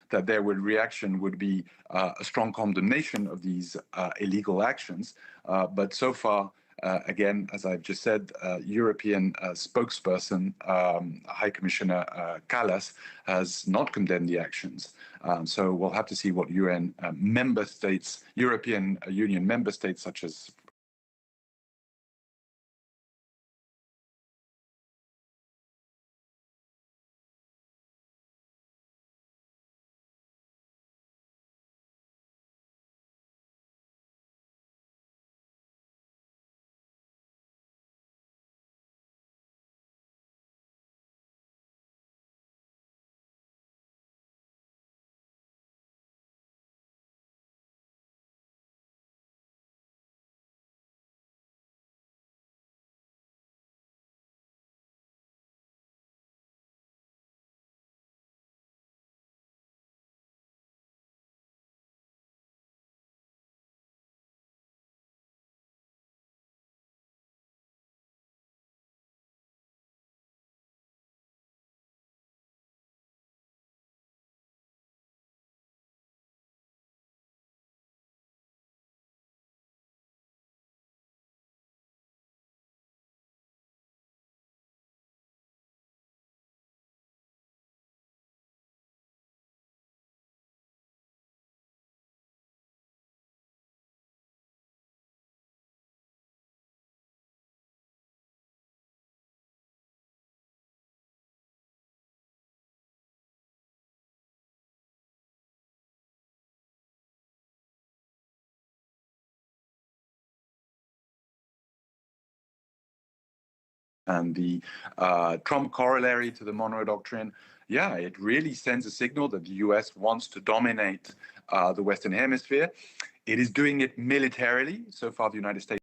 that their reaction would be a strong condemnation of these illegal actions. But so far, again, as I've just said, European spokesperson, High Commissioner Kallas, has not condemned the actions. So we'll have to see what UN member states, European Union member states such as and the Trump corollary to the Monroe Doctrine, yeah, it really sends a signal that the US wants to dominate the Western Hemisphere. It is doing it militarily. So far, the United States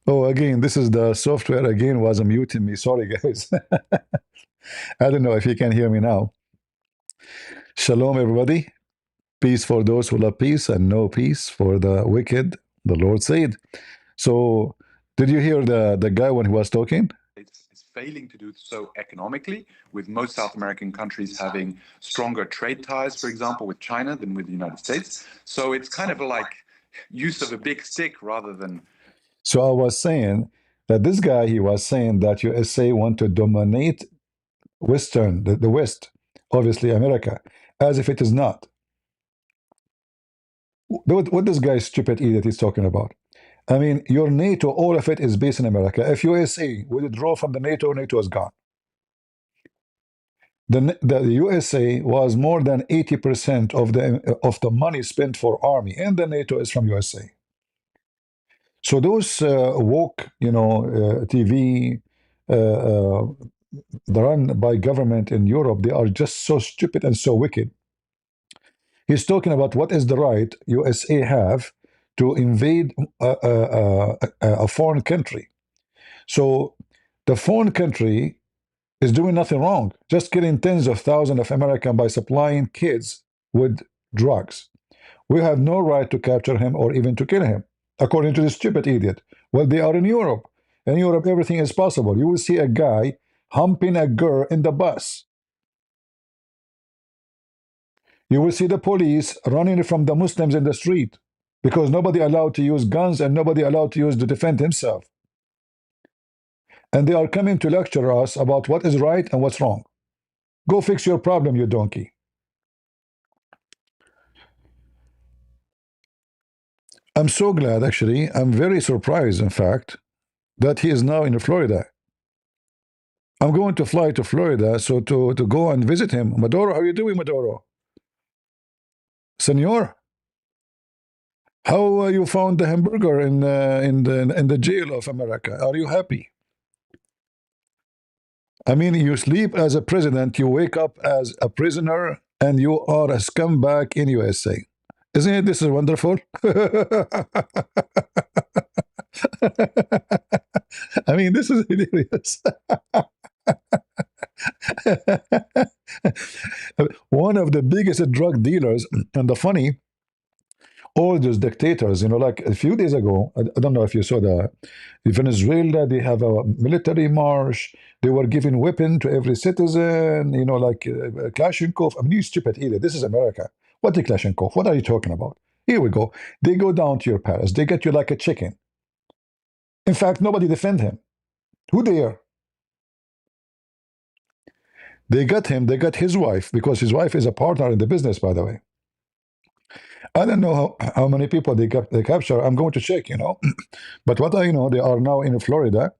Oh, again, this is the software again was muting me. Sorry, guys. I don't know if you can hear me now. Shalom, everybody. Peace for those who love peace and no peace for the wicked, the Lord said. So, did you hear the guy when he was talking? is failing to do so economically, with most South American countries having stronger trade ties, for example, with China than with the United States. So it's kind of like use of a big stick rather than. So I was saying that this guy, he was saying that USA want to dominate Western, the West, obviously America, as if it is not. What this guy, stupid idiot, is talking about? I mean, your NATO, all of it is based in America. If USA withdraw from the NATO, NATO is gone. The USA was more than 80% of the money spent for army, and the NATO is from USA. So those woke, TV, run by government in Europe, they are just so stupid and so wicked. He's talking about what is the right USA have to invade a foreign country. So the foreign country is doing nothing wrong, just killing tens of thousands of Americans by supplying kids with drugs. We have no right to capture him or even to kill him, according to this stupid idiot. Well, they are in Europe. In Europe, everything is possible. You will see a guy humping a girl in the bus. You will see the police running from the Muslims in the street because nobody allowed to use guns and nobody allowed to use to defend himself. And they are coming to lecture us about what is right and what's wrong. Go fix your problem, you donkey. I'm so glad, actually. I'm very surprised, in fact, that he is now in Florida. I'm going to fly to Florida so to go and visit him. Maduro, how are you doing, Maduro? Senor, how you found the hamburger in the jail of America? Are you happy? I mean, you sleep as a president, you wake up as a prisoner, and you are a scumbag in USA. Isn't it? This is wonderful. I mean, this is hilarious. One of the biggest drug dealers, and the funny, all those dictators, like a few days ago, I don't know if you saw the Venezuela, they have a military march. They were giving weapon to every citizen, like Kalashnikov. I mean, you stupid idiot. This is America. What the Kalashnikov? What are you talking about? Here we go. They go down to your palace. They get you like a chicken. In fact, nobody defend him. Who dare? They got him. They got his wife, because his wife is a partner in the business, by the way. I don't know how many people they capture. I'm going to check, But what I know, they are now in Florida,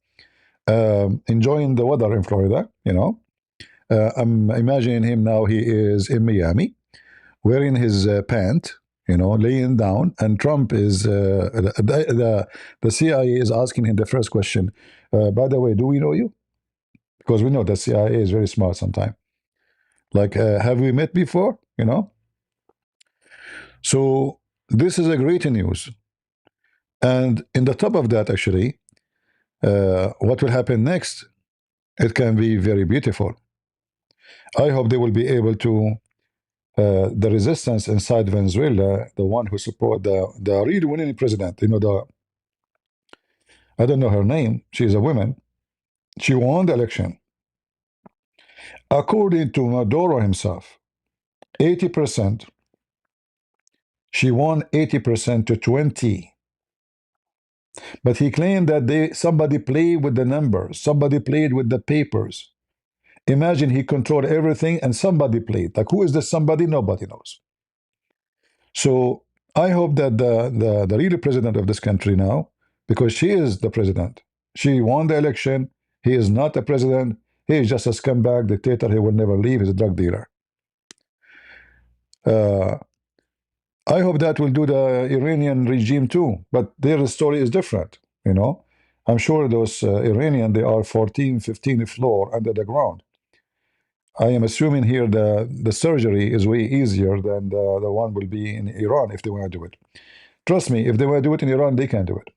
enjoying the weather in Florida, I'm imagining him now, he is in Miami, wearing his pant, laying down, and Trump is, the CIA is asking him the first question, by the way, do we know you? Because we know the CIA is very smart sometimes. Like, have we met before? So this is a great news. And in the top of that, actually, what will happen next, it can be very beautiful. I hope they will be able to, the resistance inside Venezuela, the one who support the real winning president, I don't know her name, she's a woman, she won the election. According to Maduro himself, 80%, she won 80% to 20. But he claimed that somebody played with the numbers, somebody played with the papers. Imagine he controlled everything and somebody played. Like, who is the somebody? Nobody knows. So I hope that the real president of this country now, because she is the president, she won the election. He is not a president. He is just a scumbag dictator. He will never leave. He's a drug dealer. I hope that will do the Iranian regime too, but their story is different. I'm sure those Iranian, they are 14, 15 floor under the ground. I am assuming here the surgery is way easier than the one will be in Iran if they want to do it. Trust me, if they want to do it in Iran, they can do it.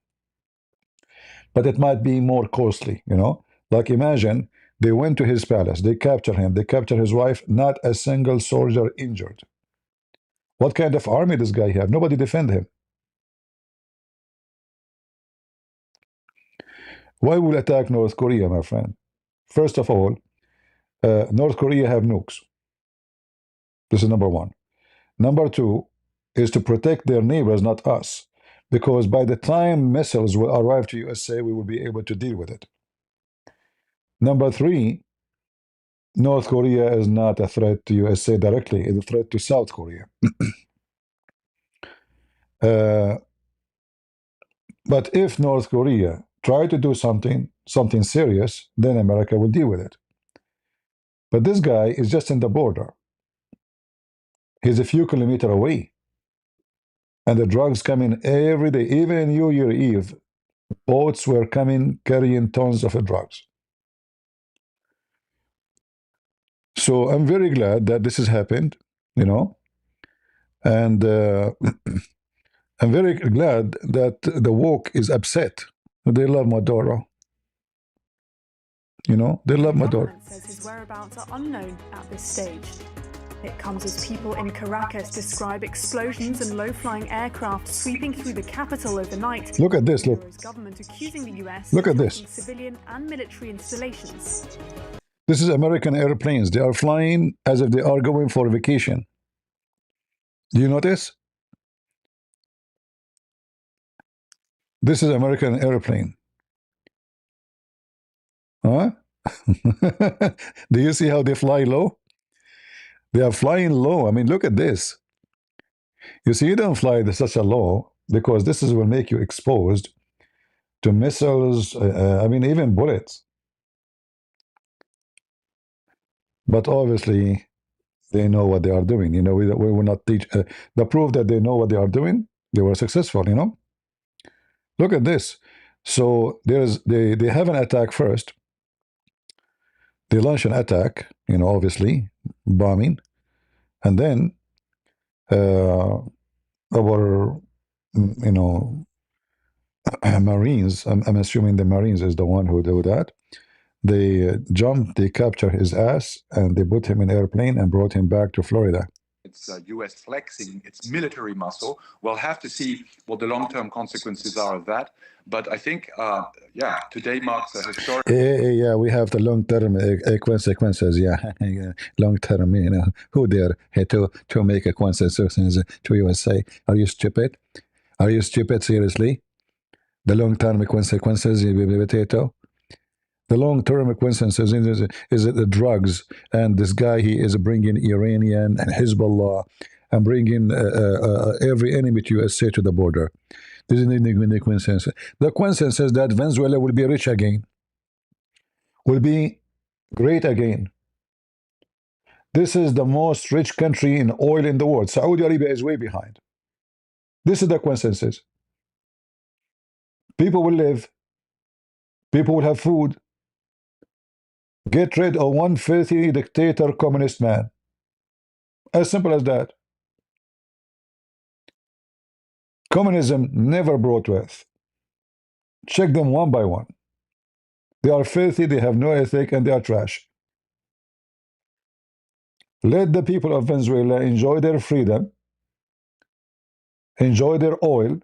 But it might be more costly, Like, imagine they went to his palace, they capture him, they capture his wife, not a single soldier injured. What kind of army this guy have? Nobody defend him. Why will attack North Korea, my friend? First of all, North Korea have nukes. This is number one. Number two is to protect their neighbors, not us. Because by the time missiles will arrive to USA, we will be able to deal with it. Number three, North Korea is not a threat to USA directly. It's a threat to South Korea. But if North Korea try to do something serious, then America will deal with it. But this guy is just in the border. He's a few kilometers away. And the drugs come in every day. Even in New Year Eve, boats were coming carrying tons of drugs. So I'm very glad that this has happened, and I'm very glad that the woke is upset. They love Maduro. They love Maduro. The government says his whereabouts are unknown at this stage. It comes as people in Caracas describe explosions and low-flying aircraft sweeping through the capital overnight. Look at this, look. Maduro's government accusing the US Look at of this. attacking civilian and military installations. This is American airplanes. They are flying as if they are going for vacation. Do you notice? This is American airplane. Huh? Do you see how they fly low? They are flying low. I mean, look at this. You see, you don't fly such a low because this will make you exposed to missiles. I mean, even bullets. But obviously, they know what they are doing. You know, we will not teach. The proof that they know what they are doing, they were successful. You know, look at this. So they have an attack first. They launch an attack. You know, obviously bombing, and then our you know Marines. I'm assuming the Marines is the one who do that. They jumped, they captured his ass, and they put him in an airplane and brought him back to Florida. It's US flexing its military muscle. We'll have to see what the long-term consequences are of that. But I think, yeah, today marks a historic. Yeah, we have the long-term consequences. Yeah, long-term. You know, who dare to make a consequences to USA? Are you stupid? Are you stupid? Seriously? The long-term consequences, potato. The long-term consequences is the drugs, and this guy he is bringing Iranian and Hezbollah and bringing every enemy to USA to the border. This is the consequence. The consequence is that Venezuela will be rich again, will be great again. This is the most rich country in oil in the world. Saudi Arabia is way behind. This is the consequences. People will live. People will have food. Get rid of one filthy dictator communist man. As simple as that. Communism never brought wealth. Check them one by one. They are filthy, they have no ethic, and they are trash. Let the people of Venezuela enjoy their freedom, enjoy their oil.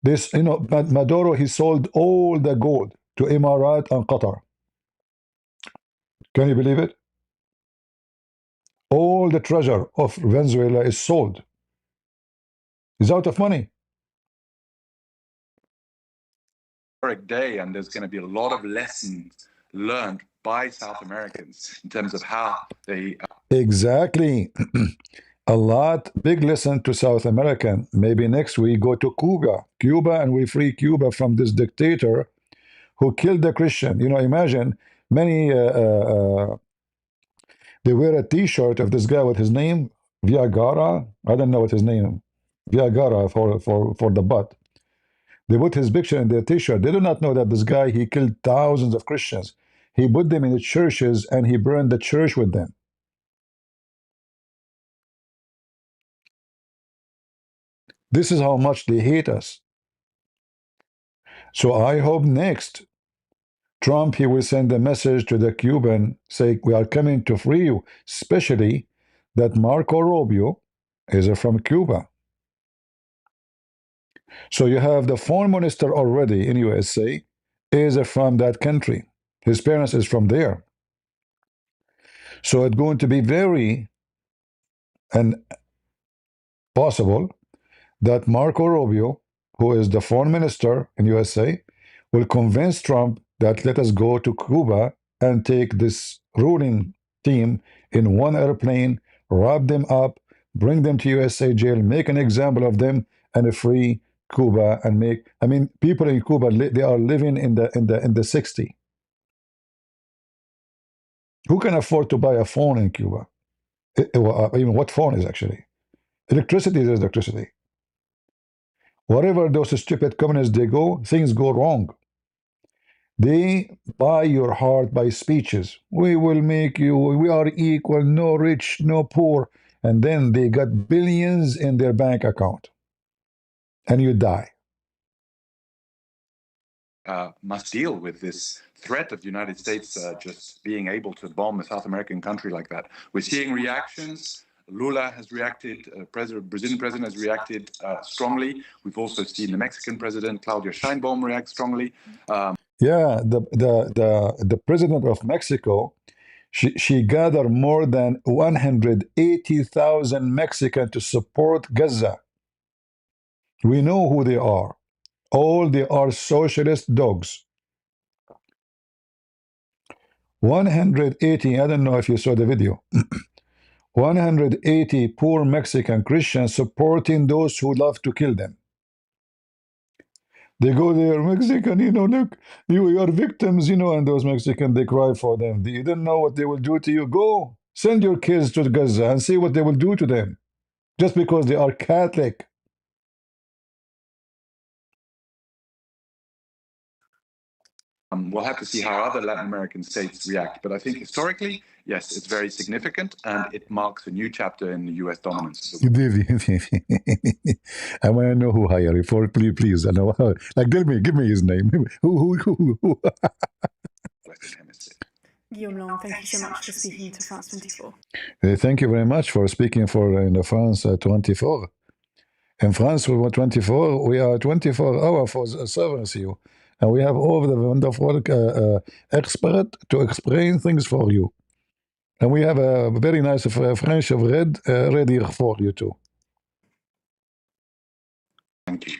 This, you know, Maduro, he sold all the gold to Emirat and Qatar. Can you believe it? All the treasure of Venezuela is sold. He's out of money. Day, and there's going to be a lot of lessons learned by South Americans in terms of how they. Exactly. A lot, big lesson to South American. Maybe next we go to Cuba, and we free Cuba from this dictator who killed the Christian. You know, imagine many. They wear a T-shirt of this guy with his name Viagara. I don't know what his name. Viagara for the butt. They put his picture in their T-shirt. They do not know that this guy he killed thousands of Christians. He put them in the churches and he burned the church with them. This is how much they hate us. So I hope next Trump, he will send a message to the Cuban, say, we are coming to free you, especially that Marco Rubio is from Cuba. So you have the foreign minister already in USA is from that country. His parents is from there. So it's going to be very and possible that Marco Rubio, who is the foreign minister in USA, will convince Trump that let us go to Cuba and take this ruling team in one airplane, wrap them up, bring them to USA jail, make an example of them, and free Cuba and make. I mean, people in Cuba they are living in the 60. Who can afford to buy a phone in Cuba? Even what phone is actually? Electricity is electricity. Wherever those stupid communists they go, things go wrong. They buy your heart by speeches. We will make you, we are equal, no rich, no poor. And then they got billions in their bank account. And you die. Must deal with this threat of the United States just being able to bomb a South American country like that. We're seeing reactions. Lula has reacted, Brazilian president has reacted strongly. We've also seen the Mexican president, Claudia Sheinbaum, react strongly. Yeah, the president of Mexico, she gathered more than 180,000 Mexicans to support Gaza. We know who they are. All they are socialist dogs. 180, I don't know if you saw the video. 180 poor Mexican Christians supporting those who love to kill them. They go there, Mexican, look, you are victims, and those Mexicans, they cry for them. You don't know what they will do to you. Go, send your kids to Gaza and see what they will do to them, just because they are Catholic. We'll have to see how other Latin American states react. But I think historically, yes, it's very significant, and it marks a new chapter in the U.S. dominance. I want to know who hired you for. Please. I know. Like, give me his name. Who? Western Hemisphere. Guillaume Long, thank you so much for speaking to France 24. Thank you very much for speaking for France 24. In France 24, we are 24 hours for service you. And we have all the wonderful expert to explain things for you. And we have a very nice French read ready for you too. Thank you.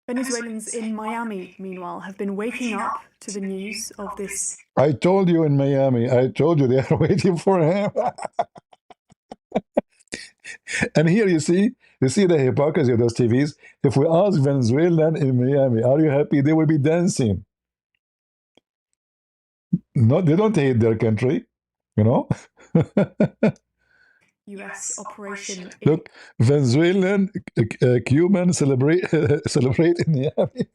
Venezuelans in Miami, meanwhile, have been waking up to the news of this. I told you in Miami, I told you they are waiting for him. And here you see the hypocrisy of those TVs. If we ask Venezuelan in Miami, are you happy? They will be dancing. No, they don't hate their country, U.S. operation. Look, Venezuelan, Cuban celebrate in Miami.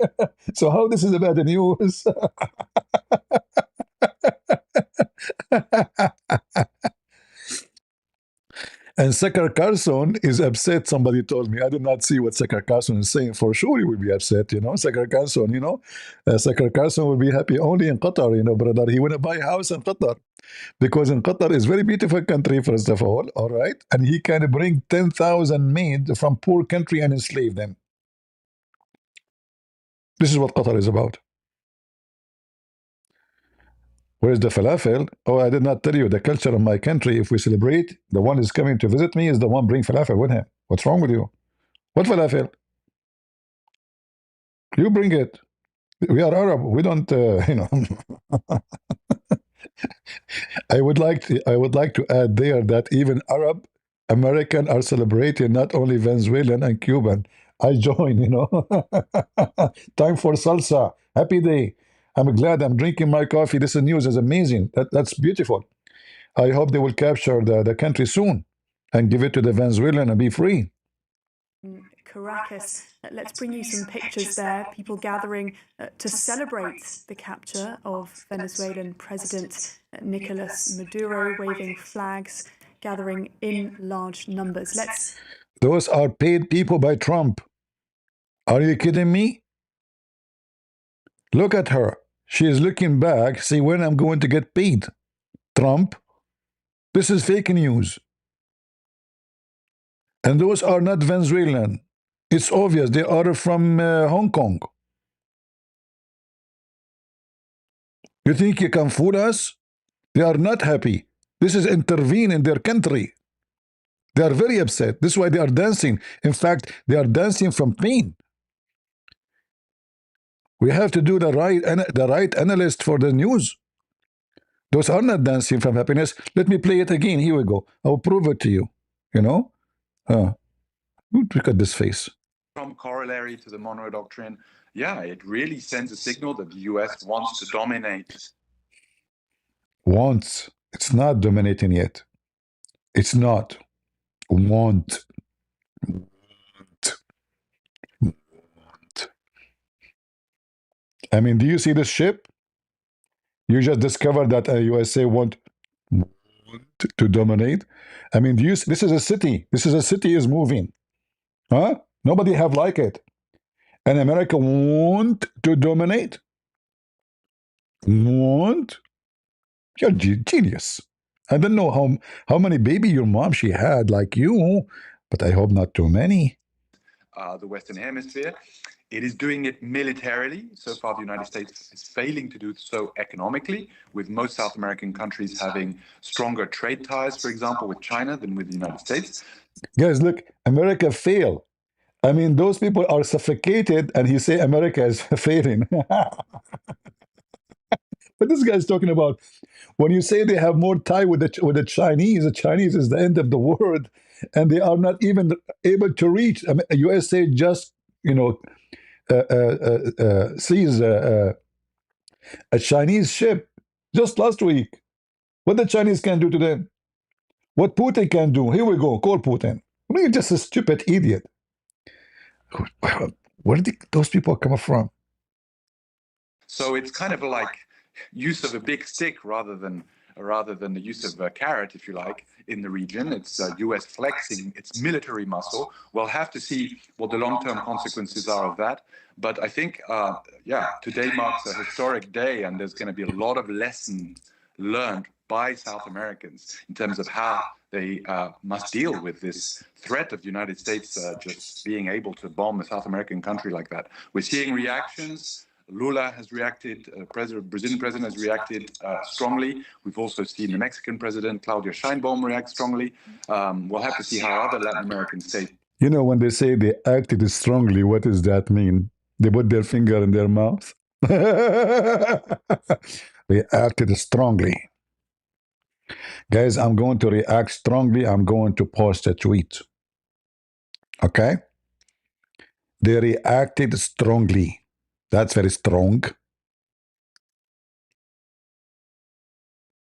So how this is bad news? And Sakar Carson is upset. Somebody told me. I did not see what Sakar Carson is saying. For sure, he will be upset. Sakar Carson. Sakar Carson will be happy only in Qatar. Brother, he want to buy a house in Qatar because in Qatar is very beautiful country. First of all right, and he can bring 10,000 maids from poor country and enslave them. This is what Qatar is about. Where's the falafel? Oh, I did not tell you the culture of my country. If we celebrate, the one is coming to visit me is the one bring falafel with him. What's wrong with you? What falafel? You bring it. We are Arab. We don't, I would like to add there that even Arab American are celebrating, not only Venezuelan and Cuban. I join. Time for salsa. Happy day. I'm glad I'm drinking my coffee. This news is amazing. That's beautiful. I hope they will capture the country soon and give it to the Venezuelan and be free. Caracas. Let's bring you some pictures there. People gathering to celebrate the capture of Venezuelan President Nicolas Maduro, waving flags, gathering in large numbers. Those are paid people by Trump. Are you kidding me? Look at her. She is looking back, see when I'm going to get paid. Trump. This is fake news. And those are not Venezuelan. It's obvious they are from Hong Kong. You think you can fool us? They are not happy. This is intervene in their country. They are very upset. This is why they are dancing. In fact, they are dancing from pain. We have to do the right analyst for the news. Those are not dancing from happiness. Let me play it again. Here we go. I will prove it to you. Look at this face. From corollary to the Monroe Doctrine, yeah, it really sends a signal that the U.S. wants to dominate. Wants. It's not dominating yet. It's not. Want. I mean, do you see this ship? You just discovered that USA want to dominate. I mean, this is a city. This is a city is moving. Huh? Nobody have like it. And America want to dominate. Want? You're genius. I don't know how many baby your mom she had like you, but I hope not too many. The Western Hemisphere. It is doing it militarily. So far, the United States is failing to do so economically, with most South American countries having stronger trade ties, for example, with China than with the United States. Guys, look, America failed. I mean, those people are suffocated, and he say America is failing. But this guy's talking about when you say they have more tie with the Chinese is the end of the world, and they are not even able to reach. I mean, USA just sees a Chinese ship just last week. What the Chinese can do to them? What Putin can do? Here we go. Call Putin. I mean, you're just a stupid idiot. Where did those people come from? So it's kind of like use of a big stick rather than the use of a carrot, if you like, in the region. It's US flexing its military muscle. We'll have to see what the long-term consequences are of that. But I think, today marks a historic day, and there's going to be a lot of lessons learned by South Americans in terms of how they must deal with this threat of the United States just being able to bomb a South American country like that. We're seeing reactions. Lula has reacted, Brazilian president has reacted strongly. We've also seen the Mexican president, Claudia Sheinbaum, react strongly. We'll have to see how other Latin American states... You know, when they say they acted strongly, what does that mean? They put their finger in their mouth? They acted strongly. Guys, I'm going to react strongly. I'm going to post a tweet. Okay? They reacted strongly. That's very strong.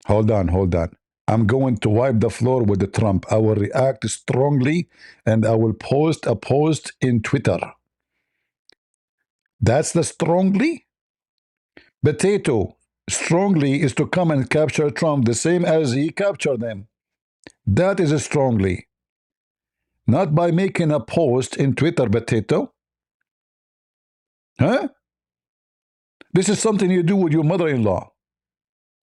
Hold on, hold on. I'm going to wipe the floor with the Trump. I will react strongly, and I will post a post in Twitter. That's the strongly? Potato. Strongly is to come and capture Trump the same as he captured them. That is a strongly. Not by making a post in Twitter, Potato. Huh? This is something you do with your mother-in-law.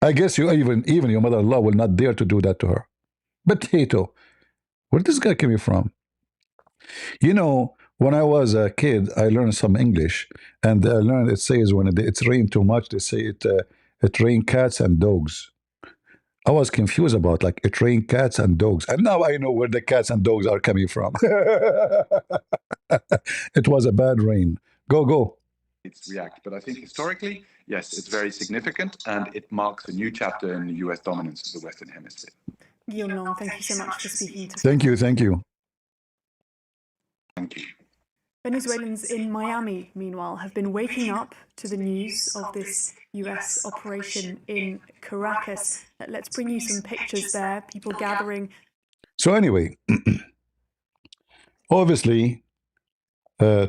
I guess you even your mother-in-law will not dare to do that to her. Potato. Where this guy coming from? You know, when I was a kid, I learned some English, and I learned it says when it's rained too much, they say it rained cats and dogs. I was confused about like it rained cats and dogs, and now I know where the cats and dogs are coming from. It was a bad rain. Go. It's react, but I think historically, yes, it's very significant, and it marks a new chapter in the US dominance of the Western Hemisphere. Guillaume, thank you so much for speaking to us. Thank you. Thank you. Venezuelans in Miami, meanwhile, have been waking up to the news of this US operation in Caracas. Let's bring you some pictures there, people gathering. So anyway, obviously,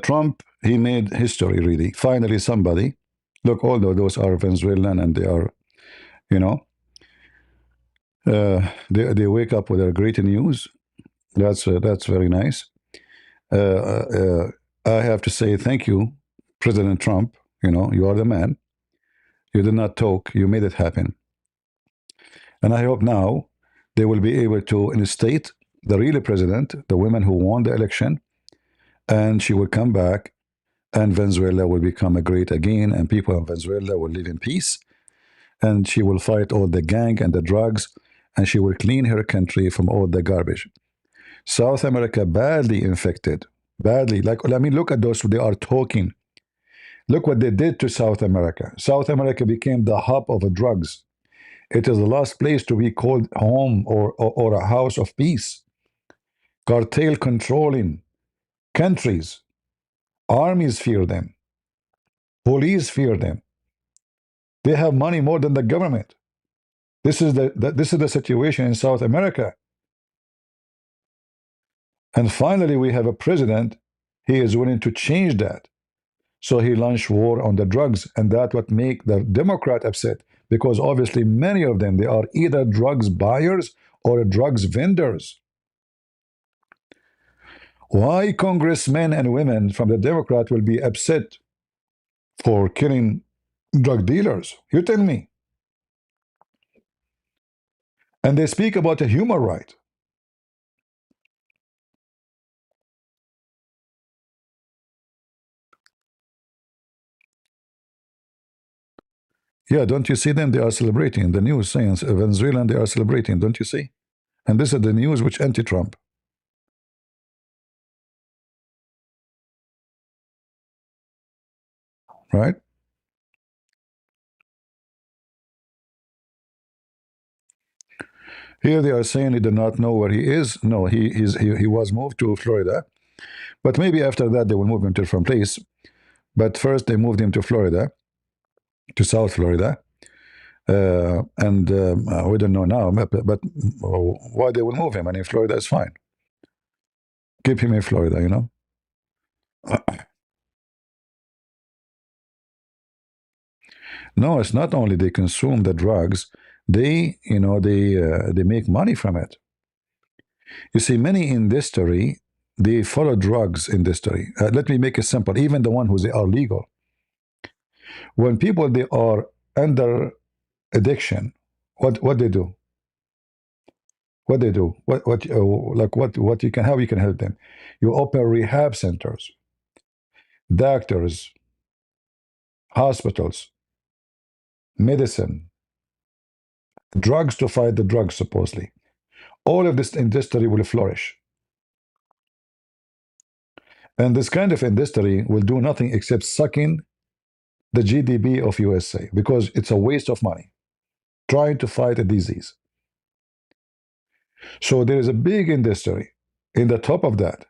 Trump, he made history, really. Finally, somebody, look, although those are Venezuelan and they are, they wake up with a great news. That's very nice. I have to say thank you, President Trump. You are the man. You did not talk. You made it happen. And I hope now they will be able to instate the real president, the woman who won the election, and she will come back, and Venezuela will become a great again, and people in Venezuela will live in peace, and she will fight all the gang and the drugs, and she will clean her country from all the garbage. South America badly infected, badly. Look at those. They are talking. Look what they did to South America. South America became the hub of drugs. It is the last place to be called home or a house of peace. Cartel controlling countries. Armies fear them. Police fear them. They have money more than the government. This is the situation in South America. And finally, we have a president. He is willing to change that. So he launched war on the drugs, and that's what make the Democrat upset, because obviously many of them, they are either drugs buyers or drugs vendors. Why congressmen and women from the Democrat will be upset for killing drug dealers? You tell me. And they speak about a human right. Yeah, don't you see them? They are celebrating. The news saying Venezuelan, they are celebrating. Don't you see? And this is the news which anti-Trump. Right? Here they are saying he did not know where he is. No, he was moved to Florida, but maybe after that they will move him to a different place. But first they moved him to Florida, to South Florida, and we don't know now. But why they will move him? And in Florida is fine. Keep him in Florida, you know. No, it's not only they consume the drugs, they, you know, they make money from it. You see, many industry, they follow drugs industry. Let me make it simple. Even the one who they are legal. When people they are under addiction, what they do? What they do? What you can, how you can help them? You open rehab centers, doctors, hospitals, medicine, drugs to fight the drugs supposedly. All of this industry will flourish. And this kind of industry will do nothing except sucking the GDP of USA because it's a waste of money trying to fight a disease. So there is a big industry. In the top of that,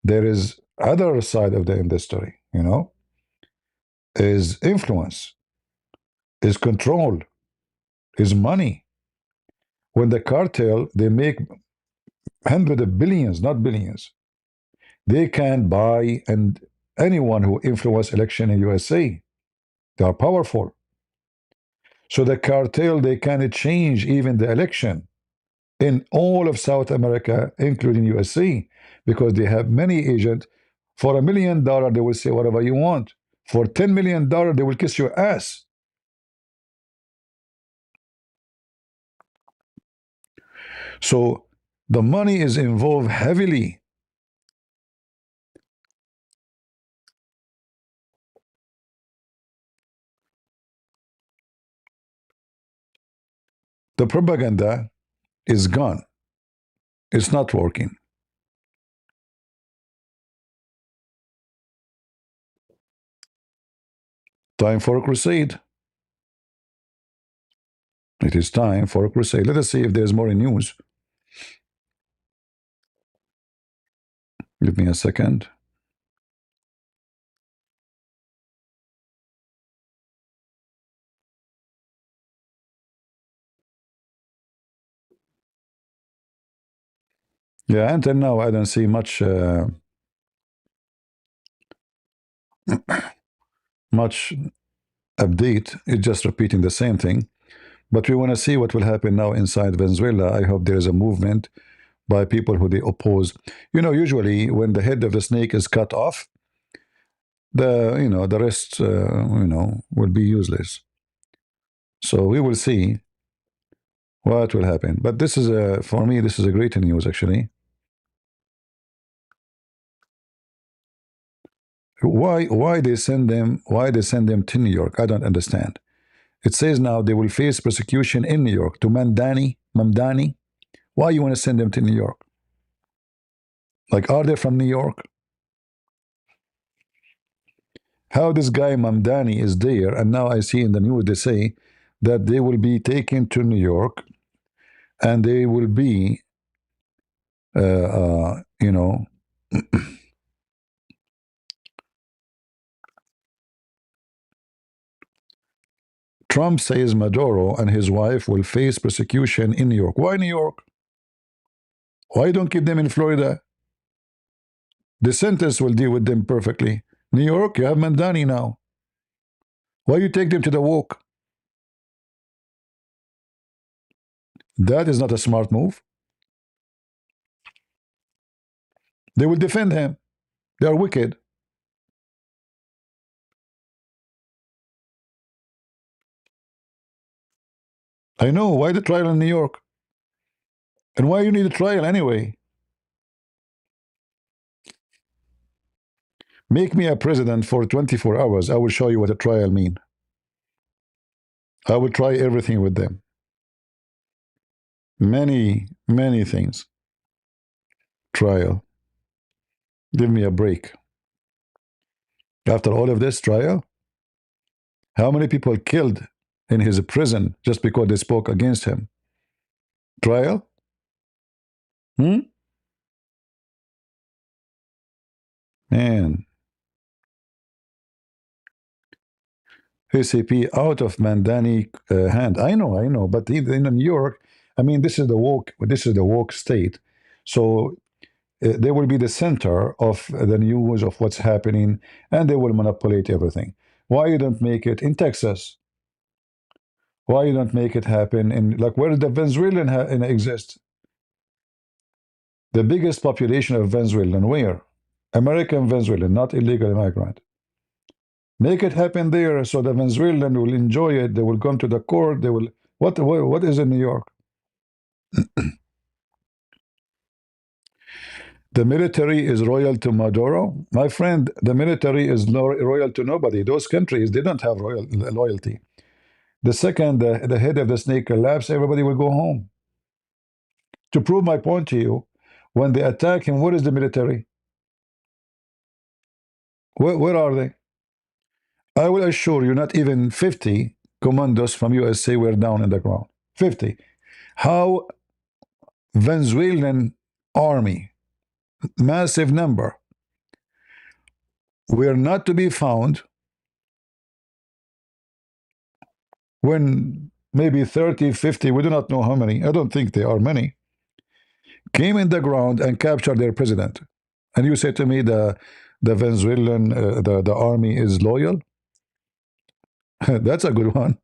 there is other side of the industry, you know, is influence, is control, is money. When the cartel, they make hundreds of billions, not billions. They can buy and anyone who influence election in USA. They are powerful. So the cartel, they can change even the election in all of South America, including USA, because they have many agents. For $1 million, they will say whatever you want. For $10 million, they will kiss your ass. So the money is involved heavily. The propaganda is gone. It's not working. Time for a crusade. It is time for a crusade. Let us see if there's more news. Give me a second. Yeah, until now I don't see much much update. It's just repeating the same thing. But we want to see what will happen now inside Venezuela. I hope there is a movement by people who they oppose. You know, usually when the head of the snake is cut off, the rest will be useless. So we will see what will happen. But this is for me, this is a great news actually. Why they send them to New York? I don't understand. It says now they will face persecution in New York. To Mamdani. Why you want to send them to New York? Like, are they from New York? How this guy Mamdani is there, and now I see in the news they say that they will be taken to New York, and they will be, Trump says Maduro and his wife will face persecution in New York. Why New York? Why don't keep them in Florida? The sentence will deal with them perfectly. New York, you have Mamdani now. Why you take them to the woke? That is not a smart move. They will defend him. They are wicked. I know. Why the trial in New York? And why you need a trial anyway? Make me a president for 24 hours. I will show you what a trial means. I will try everything with them. Many, many things. Trial. Give me a break. After all of this trial, how many people killed in his prison just because they spoke against him? Trial? Man, ACP out of Mandani hand. I know. But in New York, I mean, this is the woke state. So they will be the center of the news of what's happening, and they will manipulate everything. Why you don't make it in Texas? Why you don't make it happen in, like, where the Venezuelan exist? The biggest population of Venezuelan, where? American Venezuelan, not illegal immigrant. Make it happen there, so the Venezuelan will enjoy it. They will come to the court. They will. What is in New York? The military is loyal to Maduro, my friend. The military is loyal to nobody. Those countries, they don't have loyalty. The second the head of the snake collapses, everybody will go home. To prove my point to you, when they attack him, what is the military? Where are they? I will assure you, not even 50 commandos from USA were down in the ground. 50. How Venezuelan army, massive number, were not to be found when maybe 30, 50, we do not know how many, I don't think there are many, came in the ground and captured their president. And you say to me the Venezuelan, the army is loyal? That's a good one.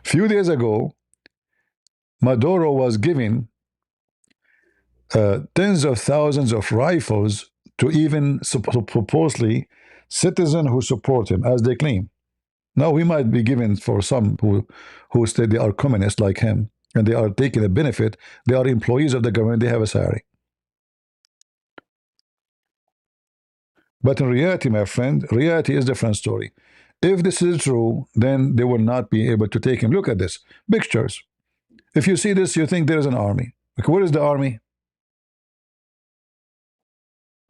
Few days ago, Maduro was giving tens of thousands of rifles to even supposedly citizens who support him, as they claim. Now, we might be given for some who say they are communists like him, and they are taking a benefit. They are employees of the government. They have a salary. But in reality, my friend, reality is a different story. If this is true, then they will not be able to take him. Look at this. Pictures. If you see this, you think there is an army. Like, where is the army?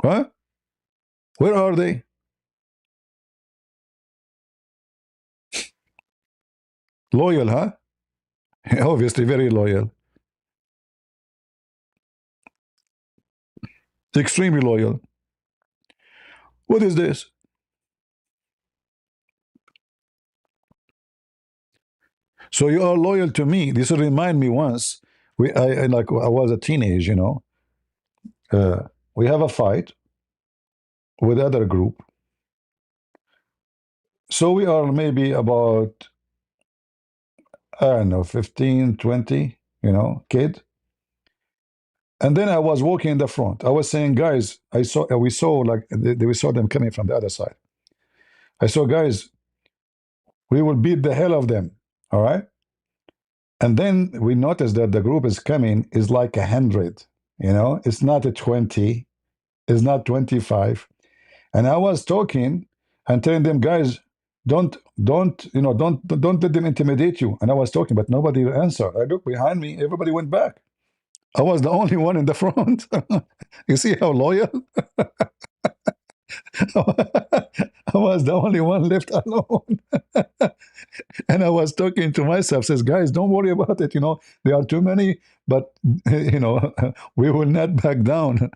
Huh? Where are they? Loyal, huh? Obviously, very loyal. Extremely loyal. What is this? So you are loyal to me. This will remind me once. I was a teenage, you know. We have a fight with other group. So we are maybe about, I don't know, 15, 20, you know, kid. And then I was walking in the front. I was saying, guys, we saw them coming from the other side. I saw, guys, we will beat the hell of them. All right. And then we noticed that the group is coming is like 100, you know, it's not a 20, it's not 25. And I was talking and telling them, guys, don't let them intimidate you. And I was talking, but nobody answered. I looked behind me, everybody went back. I was the only one in the front. You see how loyal? I was the only one left alone. And I was talking to myself, says, guys, don't worry about it. You know, there are too many, but, you know, we will not back down.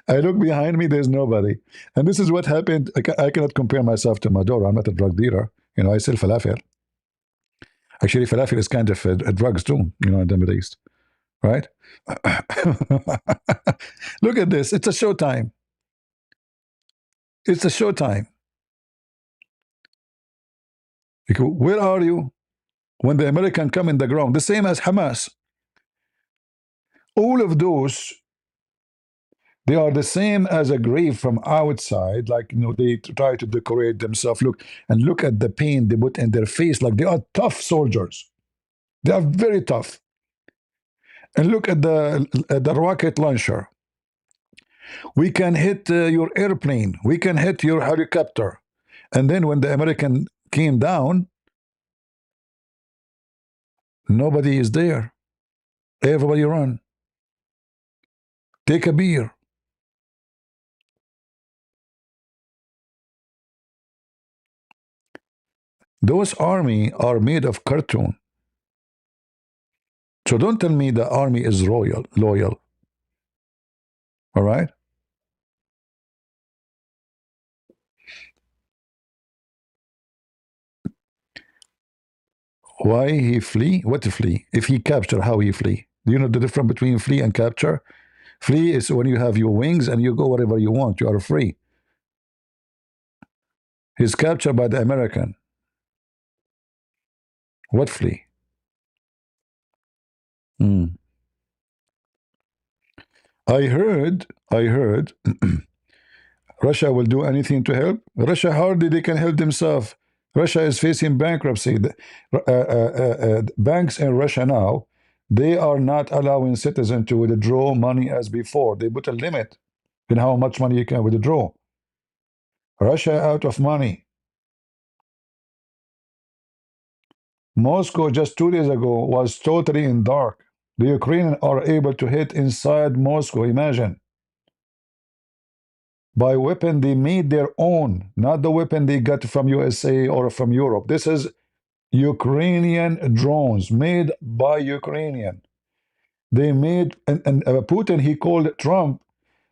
I look behind me, there's nobody. And this is what happened. I cannot compare myself to Maduro. I'm not a drug dealer. You know, I sell falafel. Actually, falafel is kind of a drugs too, you know, in the Middle East, right? Look at this. It's a showtime. It's a showtime. Where are you when the American come in the ground? The same as Hamas. All of those, they are the same as a grave from outside. Like, you know, they try to decorate themselves. Look at the pain they put in their face. Like, they are tough soldiers. They are very tough. And look at the rocket launcher. We can hit your airplane. We can hit your helicopter. And then when the American came down, nobody is there. Everybody run. Take a beer. Those army are made of cartoon. So don't tell me the army is loyal. All right? Why he flee? What to flee? If he capture, how he flee? Do you know the difference between flee and capture? Flee is when you have your wings and you go wherever you want. You are free. He's captured by the American. What flee? Hmm. I heard Russia will do anything to help. Russia hardly they can help themselves. Russia is facing bankruptcy. Banks in Russia now, they are not allowing citizens to withdraw money as before. They put a limit in how much money you can withdraw. Russia out of money. Moscow just 2 days ago was totally in dark. The Ukrainians are able to hit inside Moscow. Imagine. By weapon they made their own, not the weapon they got from USA or from Europe. This is Ukrainian drones made by Ukrainian. They made, and Putin, he called Trump,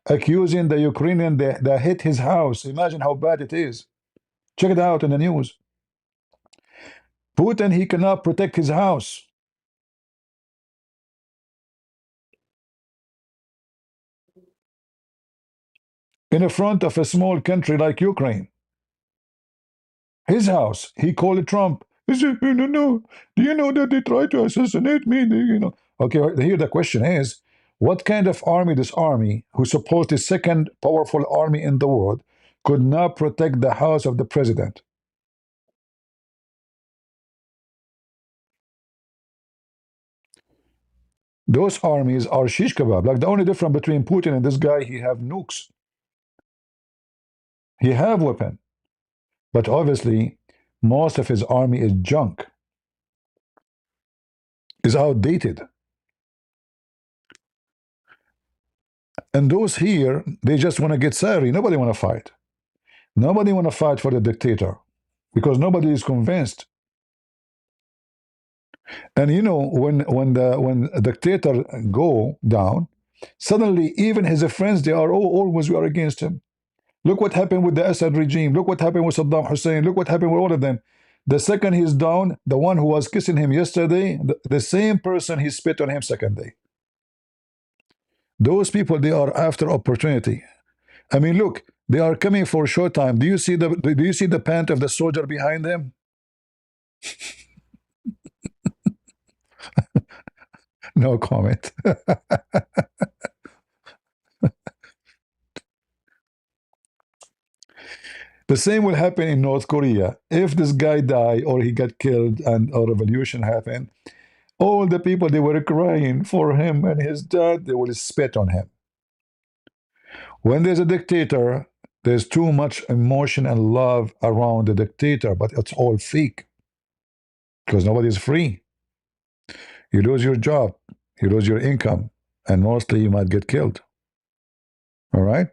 accusing the Ukrainian that hit his house. Imagine how bad it is. Check it out in the news. Putin, he cannot protect his house. In the front of a small country like Ukraine. His house, he called it Trump. He said, no. Do you know that they tried to assassinate me? Okay, here the question is, what kind of army, this army, who supposed the second powerful army in the world, could not protect the house of the president? Those armies are shish kebab. Like the only difference between Putin and this guy, he have nukes. He have weapon. But obviously, most of his army is junk. Is outdated. And those here, they just want to get salary. Nobody want to fight. Nobody want to fight for the dictator because nobody is convinced. And you know, when a dictator go down, suddenly even his friends, they are always we are against him. Look what happened with the Assad regime. Look what happened with Saddam Hussein. Look what happened with all of them. The second he's down, the one who was kissing him yesterday, the same person he spit on him second day. Those people, they are after opportunity. I mean, look, they are coming for a short time. Do you see the pant of the soldier behind them? No comment. The same will happen in North Korea. If this guy die or he got killed and a revolution happened, all the people, they were crying for him and his dad, they will spit on him. When there's a dictator, there's too much emotion and love around the dictator, but it's all fake because nobody's free. You lose your job, you lose your income, and mostly you might get killed. All right?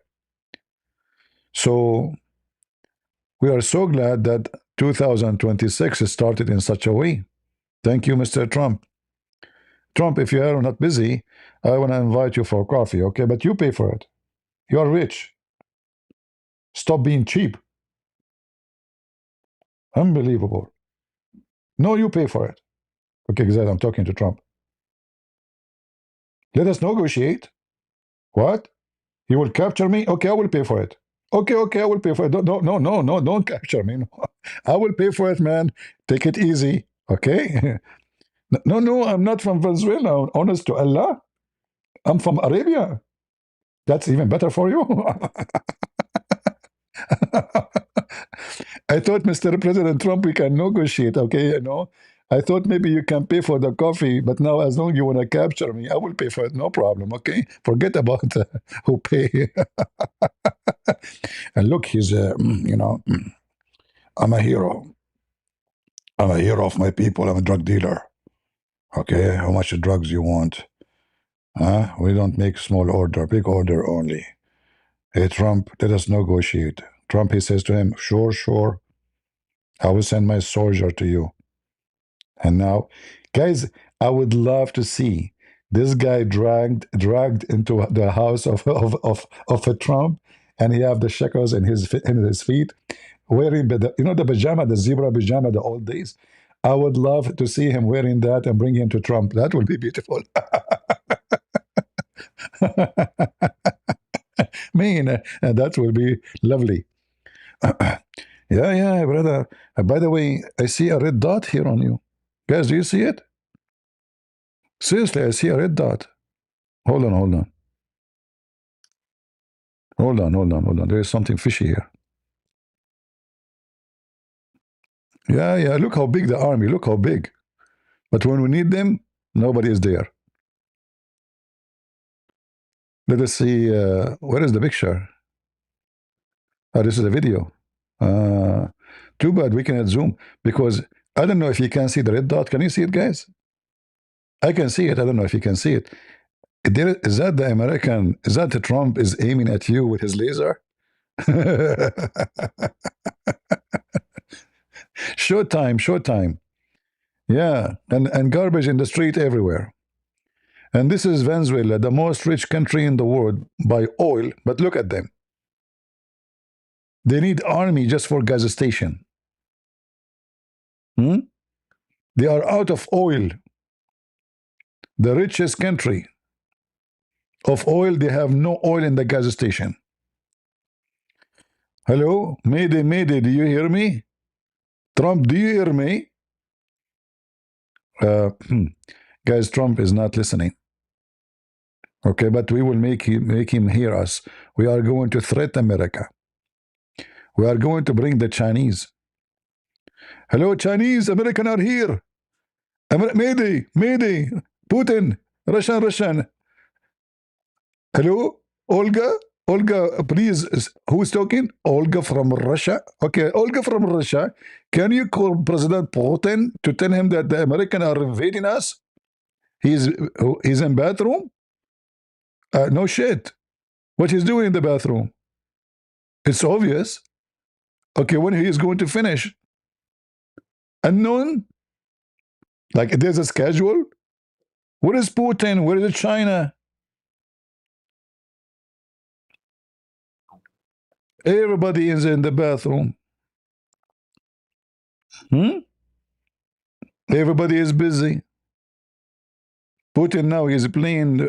So we are so glad that 2026 started in such a way. Thank you, Mr. Trump. Trump, if you are not busy, I want to invite you for coffee, okay? But you pay for it. You are rich. Stop being cheap. Unbelievable. No, you pay for it. Okay, exactly. I'm talking to Trump. Let us negotiate. What? You will capture me? Okay, I will pay for it. Okay, I will pay for it. No, don't capture me. No. I will pay for it, man. Take it easy, okay? No, I'm not from Venezuela. Honest to Allah, I'm from Arabia. That's even better for you. I thought, Mr. President Trump, we can negotiate, okay? I thought maybe you can pay for the coffee, but now as long as you want to capture me, I will pay for it, no problem, okay? Forget about who pay. And look, he's, I'm a hero. I'm a hero of my people. I'm a drug dealer. Okay, how much drugs you want? Huh? We don't make small order, big order only. Hey, Trump, let us negotiate. Trump, he says to him, sure. I will send my soldier to you. And now, guys, I would love to see this guy dragged into the house of a Trump, and he have the shackles in his feet, wearing the pajama, the zebra pajama, the old days. I would love to see him wearing that and bring him to Trump. That would be beautiful. Man, that will be lovely. Yeah, brother. By the way, I see a red dot here on you. Guys, do you see it? Seriously, I see a red dot. Hold on. Hold on. There is something fishy here. Yeah. Look how big the army. Look how big. But when we need them, nobody is there. Let us see. Where is the picture? Oh, this is a video. Too bad we cannot zoom, because I don't know if you can see the red dot. Can you see it, guys? I can see it. I don't know if you can see it. Is that the American? Is that the Trump is aiming at you with his laser? Showtime. Yeah, and garbage in the street everywhere. And this is Venezuela, the most rich country in the world by oil. But look at them. They need army just for gas station. They are out of oil. The richest country of oil, they have no oil in the gas station. Hello? Mayday, do you hear me? Trump, do you hear me? Guys, Trump is not listening. Okay, but we will make him hear us. We are going to threat America. We are going to bring the Chinese. Hello, Chinese, American are here. Mayday, Putin, Russian. Hello, Olga, please, who's talking? Olga from Russia. Okay, Olga from Russia. Can you call President Putin to tell him that the Americans are invading us? He's in bathroom? No shit. What he's doing in the bathroom? It's obvious. Okay, when he is going to finish? Unknown? Like there's a schedule? Where is Putin? Where is China? Everybody is in the bathroom. Everybody is busy. Putin now is playing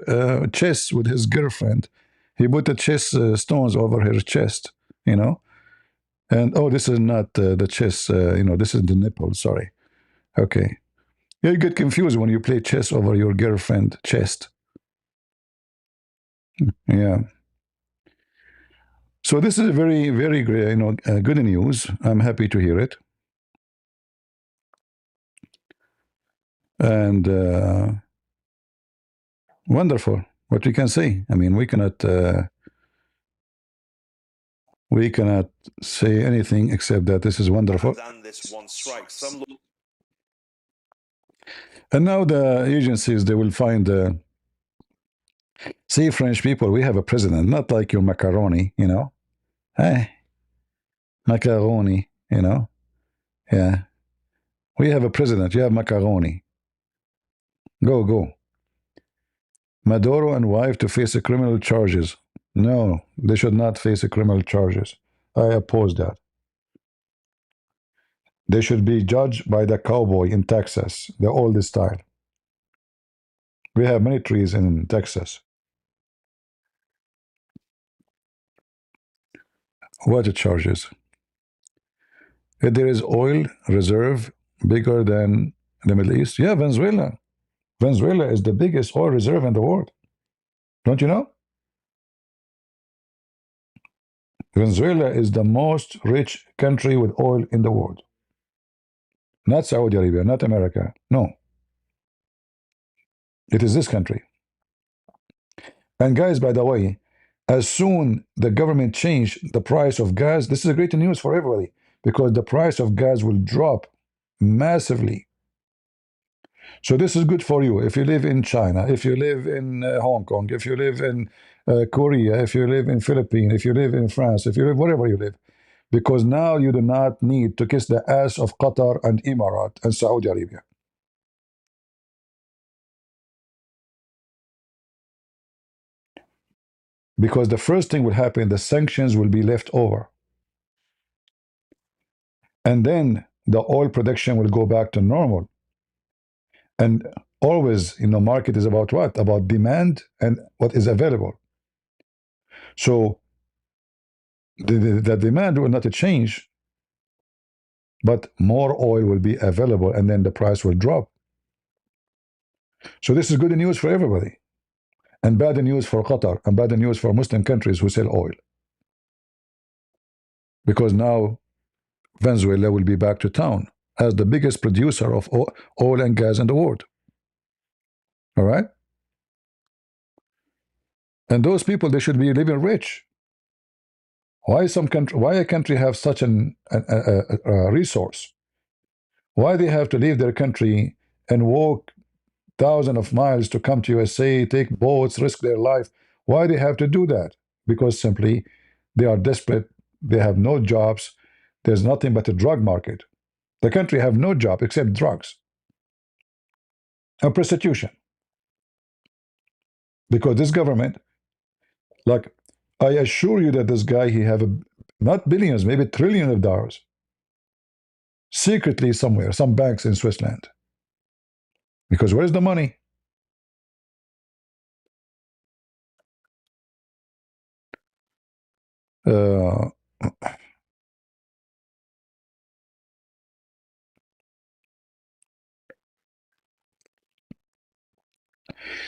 chess with his girlfriend. He put the chess stones over her chest, And oh, this is not the chess, this is the nipple, sorry. Okay. You get confused when you play chess over your girlfriend chest. Yeah. So this is very, very great, good news. I'm happy to hear it. And wonderful. What we can say. I mean, we cannot say anything except that this is wonderful. And now the agencies, they will find see, French people, we have a president, not like your macaroni, Hey, macaroni, Yeah. We have a president, you have macaroni. Go. Maduro and wife to face a criminal charges. No, they should not face a criminal charges. I oppose that. They should be judged by the cowboy in Texas, the oldest style. We have many trees in Texas. What charges? If there is oil reserve bigger than the Middle East, yeah, Venezuela. Venezuela is the biggest oil reserve in the world. Don't you know? Venezuela is the most rich country with oil in the world. Not Saudi Arabia, not America. No. It is this country. And guys, by the way, as soon the government change the price of gas, this is great news for everybody, because the price of gas will drop massively. So this is good for you if you live in China, if you live in Hong Kong, if you live in Korea, if you live in Philippines, if you live in France, if you live wherever you live. because now you do not need to kiss the ass of Qatar and Emirat and Saudi Arabia. Because the first thing will happen, the sanctions will be left over. And then the oil production will go back to normal. And always, market is about what? About demand and what is available. So the demand will not change, but more oil will be available, and then the price will drop. So this is good news for everybody, and bad news for Qatar, and bad news for Muslim countries who sell oil. Because now Venezuela will be back to town as the biggest producer of oil and gas in the world. All right? And those people, they should be living rich. Why a country have such a resource? Why they have to leave their country and walk thousands of miles to come to USA, take boats, risk their life? Why they have to do that? Because simply they are desperate. They have no jobs. There's nothing but a drug market. The country have no job except drugs and prostitution. Because this government, like, I assure you that this guy, he have not billions, maybe trillions of dollars secretly somewhere, some banks in Switzerland. Because where's the money?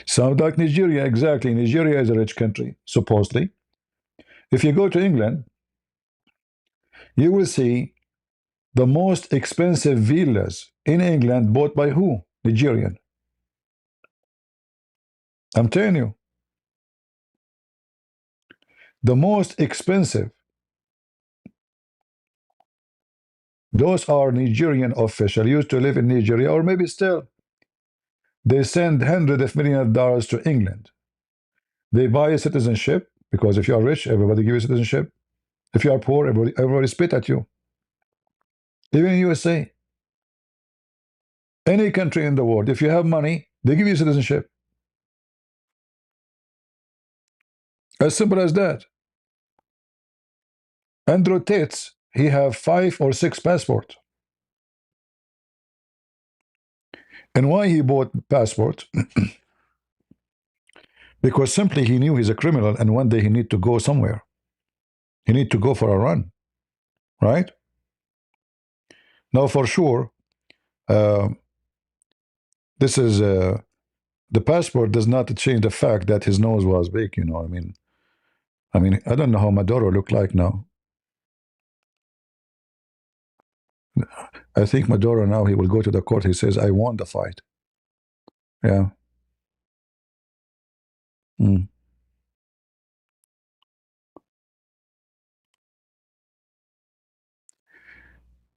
Sound like Nigeria, exactly. Nigeria is a rich country, supposedly. If you go to England, you will see the most expensive villas in England bought by who? Nigerian. I'm telling you. The most expensive. Those are Nigerian officials, used to live in Nigeria, or maybe still. They send hundreds of millions of dollars to England. They buy a citizenship, because if you are rich, everybody gives you citizenship. If you are poor, everybody spit at you. Even in USA. Any country in the world, if you have money, they give you citizenship. As simple as that. Andrew Tate, he have 5 or 6 passports. And why he bought passport? Because simply he knew he's a criminal, and one day he need to go somewhere. He need to go for a run, right? Now, for sure, this is the passport does not change the fact that his nose was big. I mean, I don't know how Maduro look like now. I think Maduro now, he will go to the court. He says, "I won the fight." Yeah. Mm.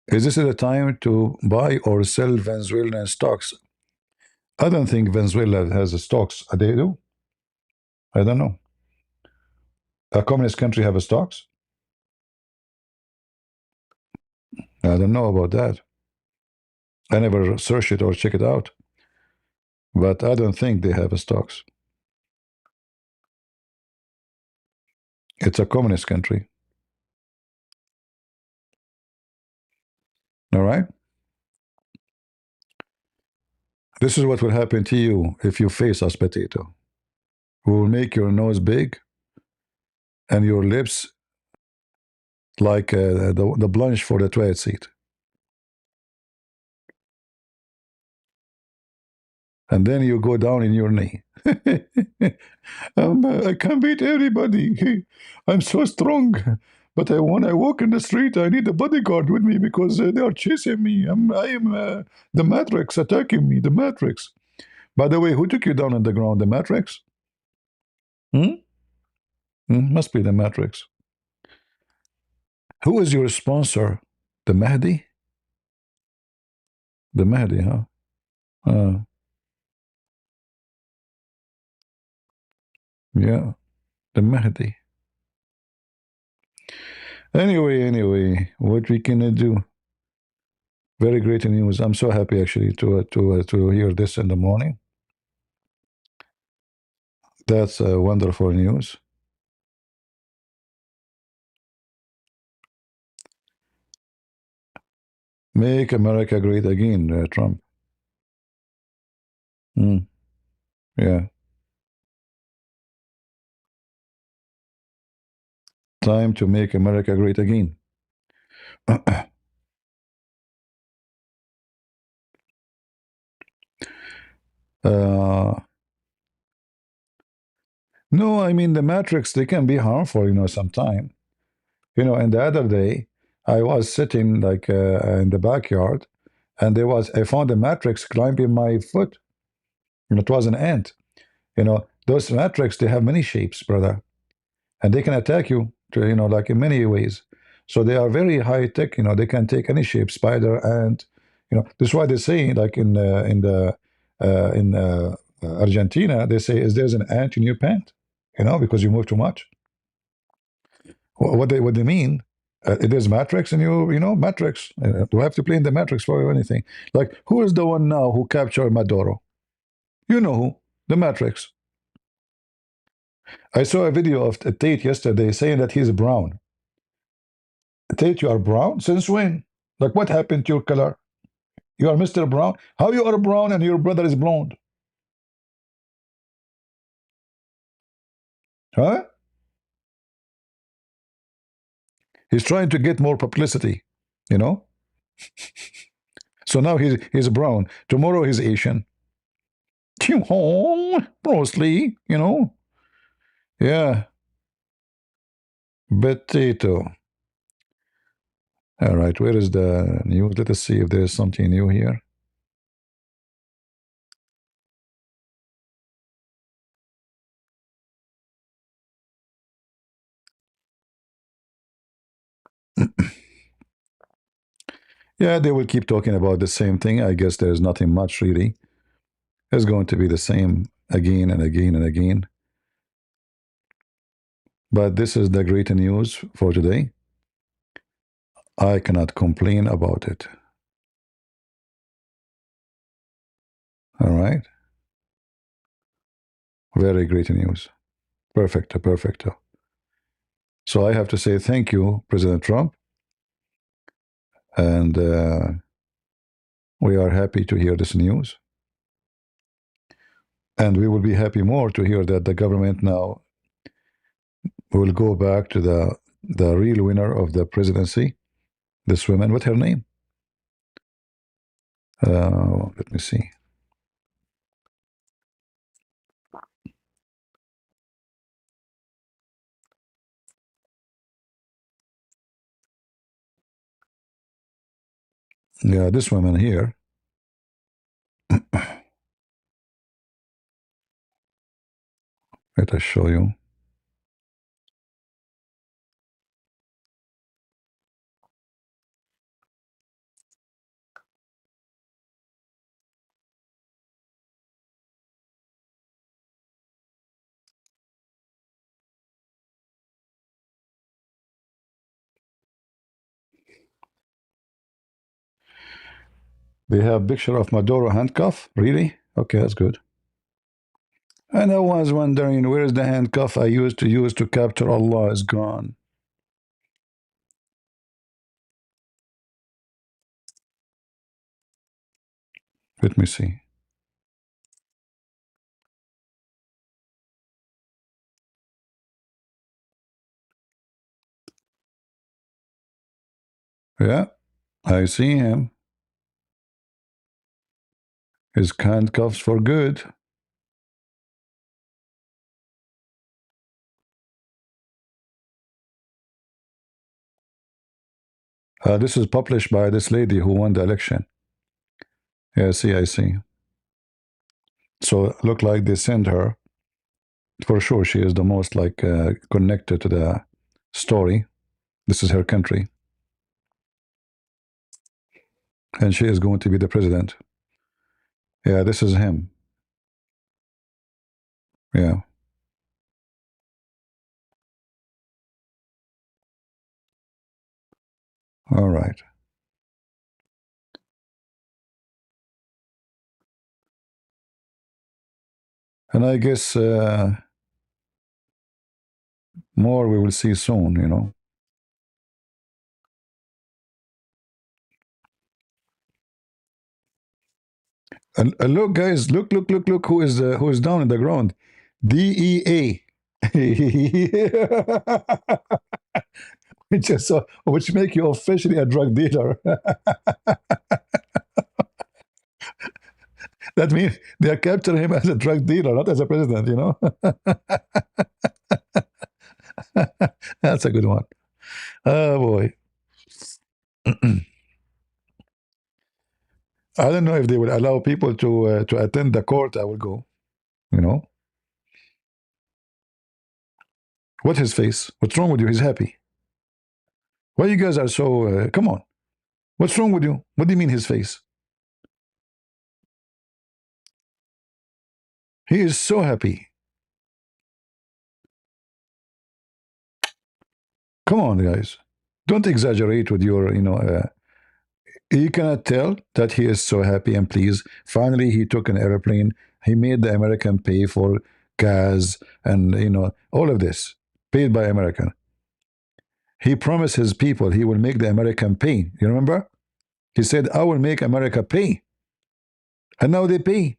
Is this the time to buy or sell Venezuelan stocks? I don't think Venezuela has stocks. They do? I don't know. A communist country have stocks? I don't know about that. I never search it or check it out. But I don't think they have stocks. It's a communist country. All right? This is what will happen to you if you face us, potato. We will make your nose big and your lips like the blanche for the toilet seat. And then you go down in your knee. I can beat everybody. I'm so strong. But when I walk in the street, I need a bodyguard with me because they are chasing me. I am the Matrix attacking me, the Matrix. By the way, who took you down on the ground, the Matrix? Must be the Matrix. Who is your sponsor? The Mahdi? The Mahdi, huh? Yeah, the Mahdi. Anyway, what we can do? Very great news. I'm so happy actually to hear this in the morning. That's wonderful news. Make America great again, Trump. Yeah. Time to make America great again. uh, no, I mean the matrix, they can be harmful, sometime. And the other day I was sitting like in the backyard, and I found a matrix climbing my foot, and it was an ant. Those matrix, they have many shapes, brother, and they can attack you to, like in many ways. So they are very high tech. They can take any shape, spider, ant. This is why they say, like in Argentina, they say, "Is there's an ant in your pant?" Because you move too much. What they mean? It is matrix, and matrix. Do I have to play in the matrix for anything? Like, who is the one now who captured Maduro? You know who? The matrix. I saw a video of Tate yesterday saying that he's brown. Tate, you are brown? Since when? Like, what happened to your color? You are Mr. Brown? How you are brown and your brother is blonde? Huh? He's trying to get more publicity, you know? So now he's brown. Tomorrow he's Asian. Bruce Lee, Yeah. Potato. All right, where is the news? Let us see if there's something new here. Yeah, they will keep talking about the same thing. I guess there's nothing much really. It's going to be the same again and again and again. But this is the great news for today. I cannot complain about it. All right. Very great news. Perfect. So I have to say thank you, President Trump. And we are happy to hear this news. And we will be happy more to hear that the government now will go back to the real winner of the presidency, this woman. What's her name? Let me see. Yeah, this woman here. Let us show you. They have picture of Maduro handcuff. Really? Okay, that's good. And I was wondering, where is the handcuff I used to use to capture Allah is gone. Let me see. Yeah, I see him. His handcuffs for good. This is published by this lady who won the election. Yeah, I see. So look like they send her. For sure, she is the most like connected to the story. This is her country. And she is going to be the president. Yeah, this is him. Yeah. All right. And I guess more we will see soon, you know. And look, guys, look, who is down in the ground? DEA. Which make you officially a drug dealer. That means they are capturing him as a drug dealer, not as a president, you know. That's a good one. Oh boy. I don't know if they will allow people to attend the court. I will go. You know. What's his face? What's wrong with you? He's happy. Why you guys are so? Come on. What's wrong with you? What do you mean his face? He is so happy. Come on, guys. Don't exaggerate with your, you know. You cannot tell that he is so happy and pleased. Finally, he took an airplane. He made the American pay for gas and, you know, all of this paid by American. He promised his people he will make the American pay. You remember? He said, I will make America pay. And now they pay.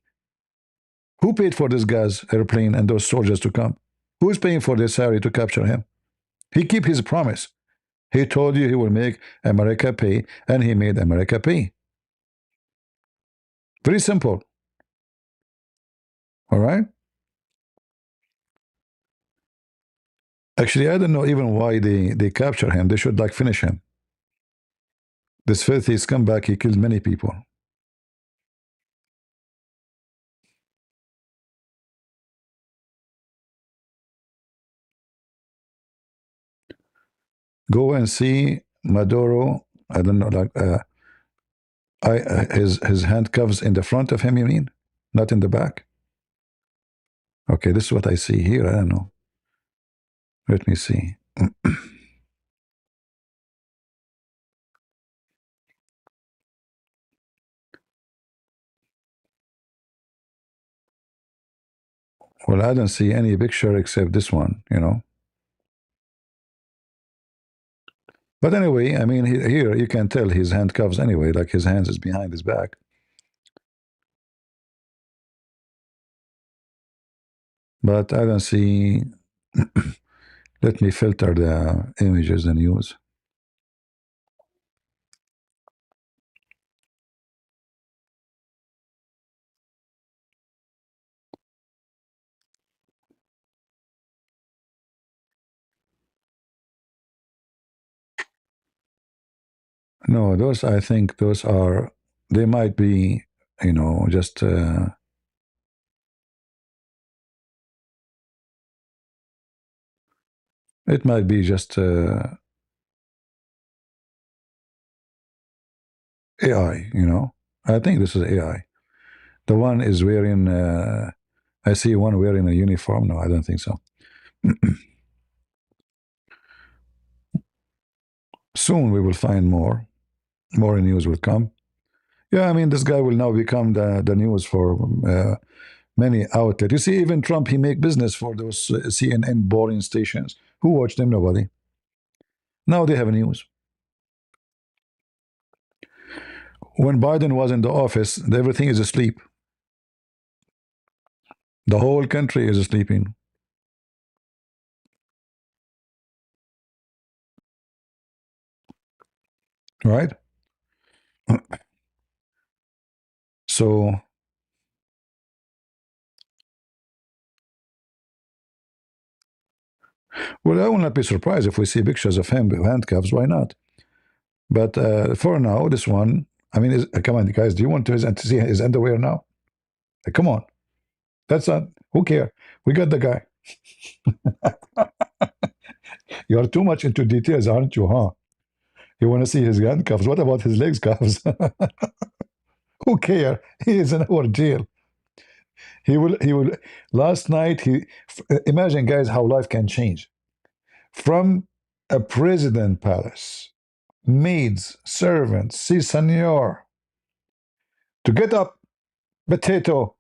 Who paid for this gas airplane and those soldiers to come? Who is paying for their salary to capture him? He keep his promise. He told you he will make America pay, and he made America pay. Very simple. All right? Actually, I don't know even why they capture him. They should like finish him. This filthy scumbag, he killed many people. Go and see Maduro. I don't know, like his handcuffs in the front of him. You mean, not in the back? Okay, this is what I see here. I don't know. Let me see. Well, I don't see any picture except this one, you know. But anyway, I mean, here you can tell his handcuffs anyway, like his hands is behind his back. But I don't see. Let me filter the images and use. No, those, I think those are, they might be, you know, just it might be just AI, you know. I think this is AI. The one is wearing, I see one wearing a uniform. No, I don't think so. Soon we will find more news will come. Yeah, I mean, this guy will now become the news for many outlets. You see, even Trump, he make business for those CNN boring stations. Who watched them? Nobody. Now they have news. When Biden was in the office, everything is asleep. The whole country is sleeping. Right? So, well, I will not be surprised if we see pictures of him with handcuffs. Why not? But for now, this one, I mean, come on, guys, do you want to see his underwear now? Come on. That's not, who care? We got the guy. You are too much into details, aren't you, huh? You want to see his handcuffs. What about his legs cuffs? Who care? He is in our jail. He will, last night, imagine, guys, how life can change. From a president palace, maids, servants, si senor, to get up, potato,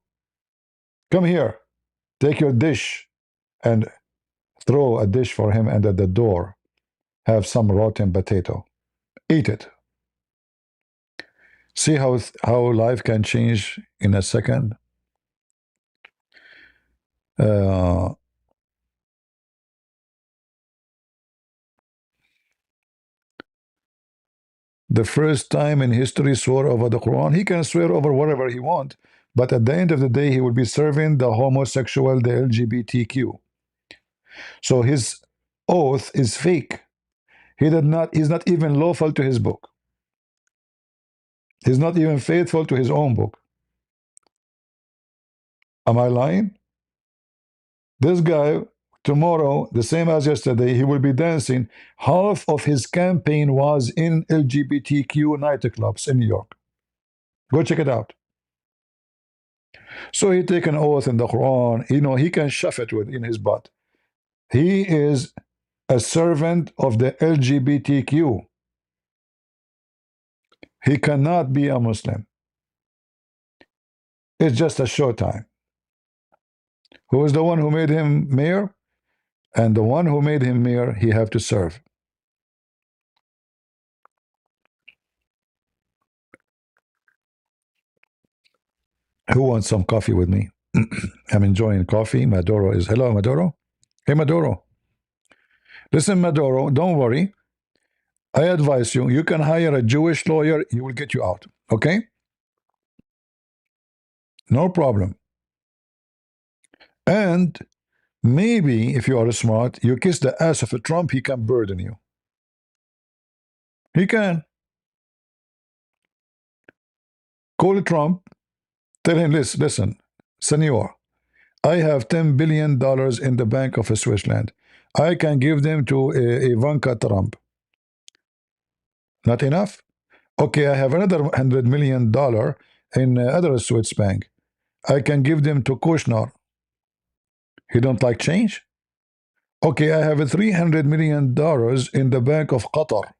come here, take your dish, and throw a dish for him, and at the door have some rotten potato. Eat it. See how life can change in a second? Uh, the first time in history swore over the Quran. He can swear over whatever he wants, but at the end of the day, he will be serving the homosexual, the LGBTQ. So his oath is fake. He's not even lawful to his book. He's not even faithful to his own book. Am I lying? This guy, tomorrow, the same as yesterday, he will be dancing. Half of his campaign was in LGBTQ nightclubs in New York. Go check it out. So he take an oath in the Quran. You know, he can shove it in his butt. He is a servant of the LGBTQ. He cannot be a Muslim. It's just a show time. Who is the one who made him mayor? And the one who made him mayor, he have to serve. Who wants some coffee with me? I'm enjoying coffee. Maduro is... Hello, Maduro? Hey, Maduro. Listen, Maduro, don't worry. I advise you, you can hire a Jewish lawyer. He will get you out. Okay? No problem. And maybe, if you are smart, you kiss the ass of a Trump, he can burden you. He can. Call Trump. Tell him, listen, senor, I have $10 billion in the bank of Switzerland. I can give them to Ivanka Trump. Not enough? Okay, I have another $100 million in other Swiss bank. I can give them to Kushner. He don't like change? Okay, I have $300 million in the bank of Qatar.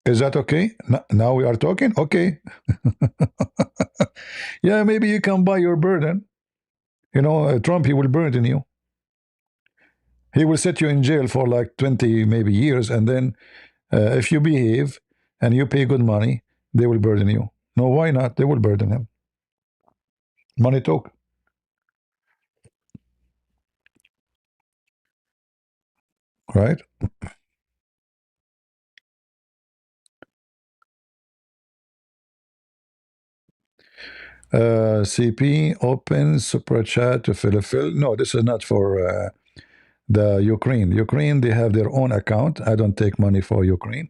Is that okay? Now we are talking? Okay. Yeah, maybe you can buy your burden. You know, Trump, he will burden you. He will set you in jail for like 20 maybe years, and then if you behave and you pay good money, they will burden you. No, why not? They will burden him. Money talk. Right? CP open super chat to fill. No, this is not for the Ukraine. Ukraine, they have their own account. I don't take money for Ukraine.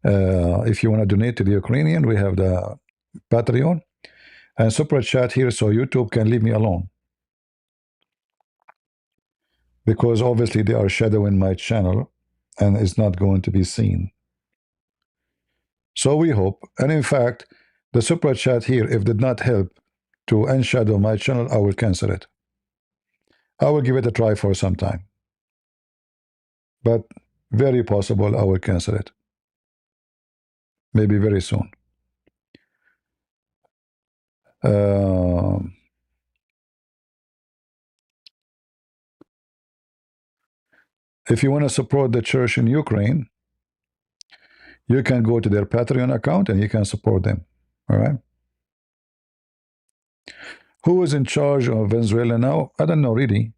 If you want to donate to the Ukrainian, we have the Patreon and super chat here, so YouTube can leave me alone, because obviously they are shadowing my channel and it's not going to be seen. So we hope, and in fact, the super chat here, if did not help to unshadow my channel, I will cancel it. I will give it a try for some time, but very possible I will cancel it. Maybe very soon. If you want to support the church in Ukraine, you can go to their Patreon account and you can support them. All right. Who is in charge of Venezuela now? I don't know really.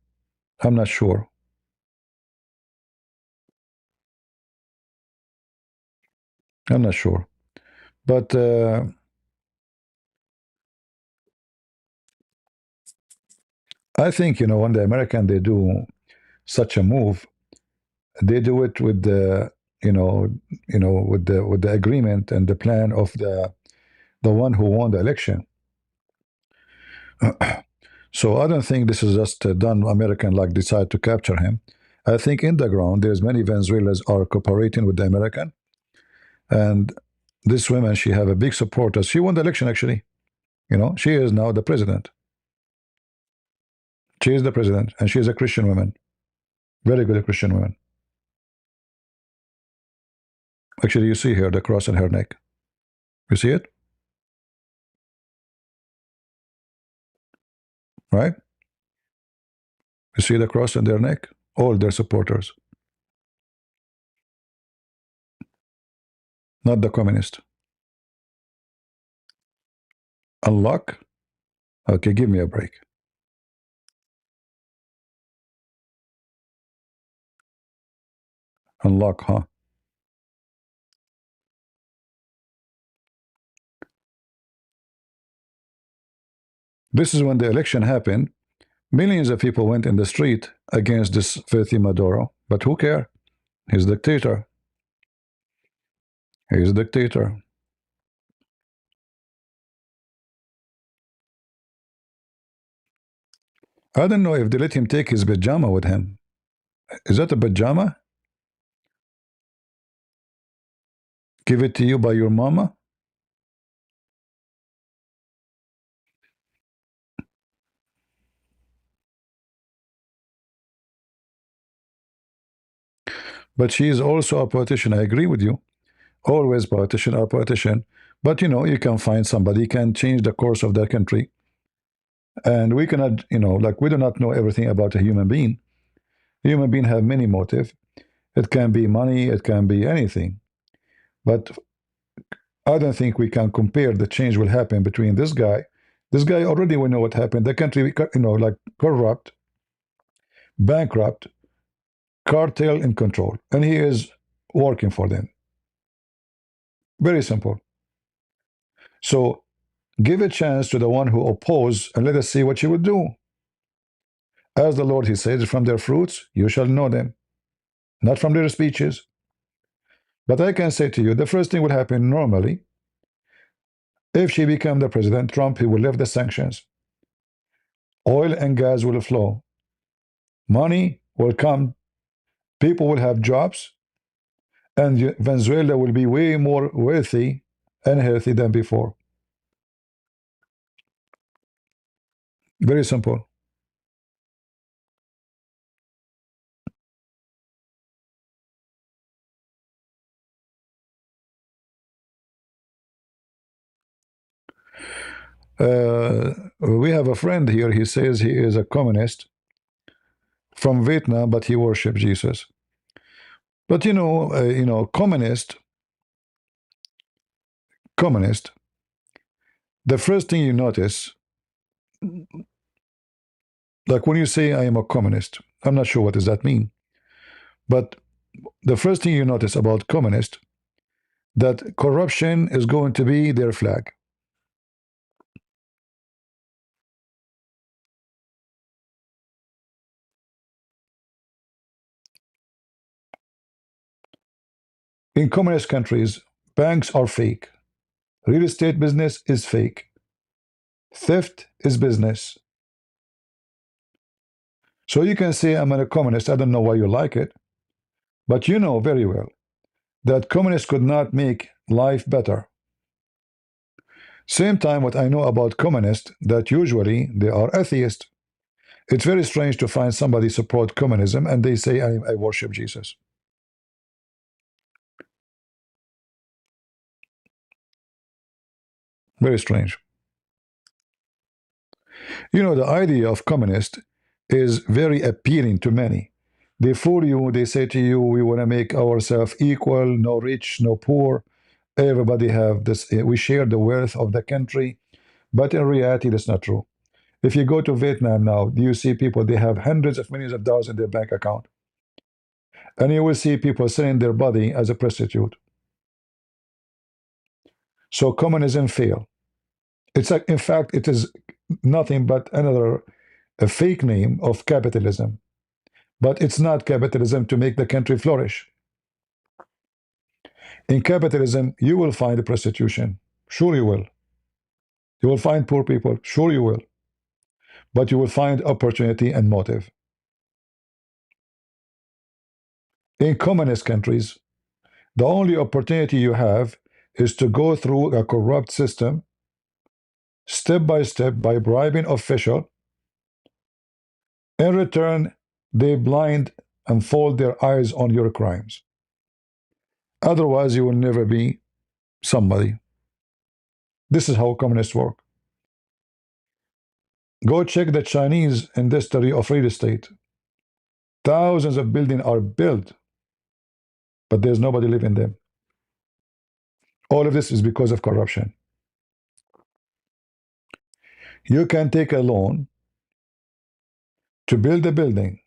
I'm not sure. I'm not sure. But I think, you know, when the American, they do such a move, they do it with the, with the agreement and the plan of the one who won the election. So I don't think this is just done American like decide to capture him. I think in the ground there's many Venezuelans are cooperating with the American, and this woman, she have a big supporter. She won the election actually. You know, she is now the president. She is the president, and she is a Christian woman, very good Christian woman. Actually, you see here the cross on her neck. You see it? Right? You see the cross on their neck? All their supporters. Not the communist. Unlock? Okay, give me a break. Unlock, huh? This is when the election happened. Millions of people went in the street against this filthy Maduro. But who cares? He's a dictator. He's a dictator. I don't know if they let him take his pajama with him. Is that a pajama? Give it to you by your mama? But she is also a politician. I agree with you. Always politician are politician. But you know, you can find somebody can change the course of their country. And we cannot, you know, like we do not know everything about a human being. A human being have many motives. It can be money, it can be anything. But I don't think we can compare the change will happen between this guy. This guy already we know what happened. The country, you know, like corrupt, bankrupt, cartel in control. And he is working for them. Very simple. So give a chance to the one who oppose and let us see what you would do. As the Lord, he says, from their fruits you shall know them, not from their speeches. But I can say to you, the first thing will happen normally. If she becomes the president, Trump, he will lift the sanctions. Oil and gas will flow. Money will come. People will have jobs. And Venezuela will be way more wealthy and healthy than before. Very simple. We have a friend here. He says he is a communist from Vietnam, but he worships Jesus. But communist. The first thing you notice, like when you say I am a communist, I'm not sure what does that mean. But the first thing you notice about communist, that corruption is going to be their flag. In communist countries, banks are fake. Real estate business is fake. Theft is business. So you can say I'm a communist. I don't know why you like it. But you know very well that communists could not make life better. Same time, what I know about communists, that usually they are atheists. It's very strange to find somebody support communism and they say I worship Jesus. Very strange. You know, the idea of communist is very appealing to many. They fool you, they say to you, we want to make ourselves equal, no rich, no poor. Everybody have this, we share the wealth of the country. But in reality, that's not true. If you go to Vietnam now, you see people, they have hundreds of millions of dollars in their bank account. And you will see people selling their body as a prostitute. So communism failed. It's like, in fact, it is nothing but a fake name of capitalism. But it's not capitalism to make the country flourish. In capitalism, you will find prostitution. Sure you will. You will find poor people. Sure you will. But you will find opportunity and motive. In communist countries, the only opportunity you have is to go through a corrupt system, step by step, by bribing official. In return, they blind and fold their eyes on your crimes. Otherwise, you will never be somebody. This is how communists work. Go check the Chinese industry of real estate. Thousands of buildings are built, but there's nobody living in them. All of this is because of corruption. You can take a loan to build a building,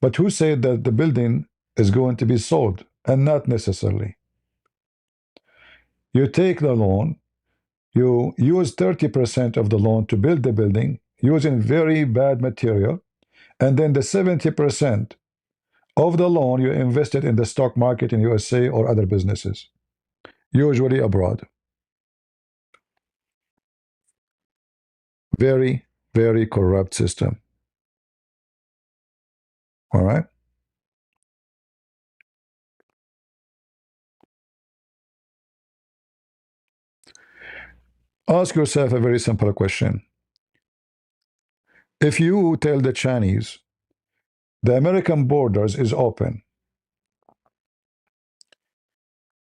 but who said that the building is going to be sold? And not necessarily. You take the loan, you use 30% of the loan to build the building using very bad material, and then the 70% of the loan you invested in the stock market in USA or other businesses, usually abroad. Very, very corrupt system. All right? Ask yourself a very simple question. If you tell the Chinese the American borders is open,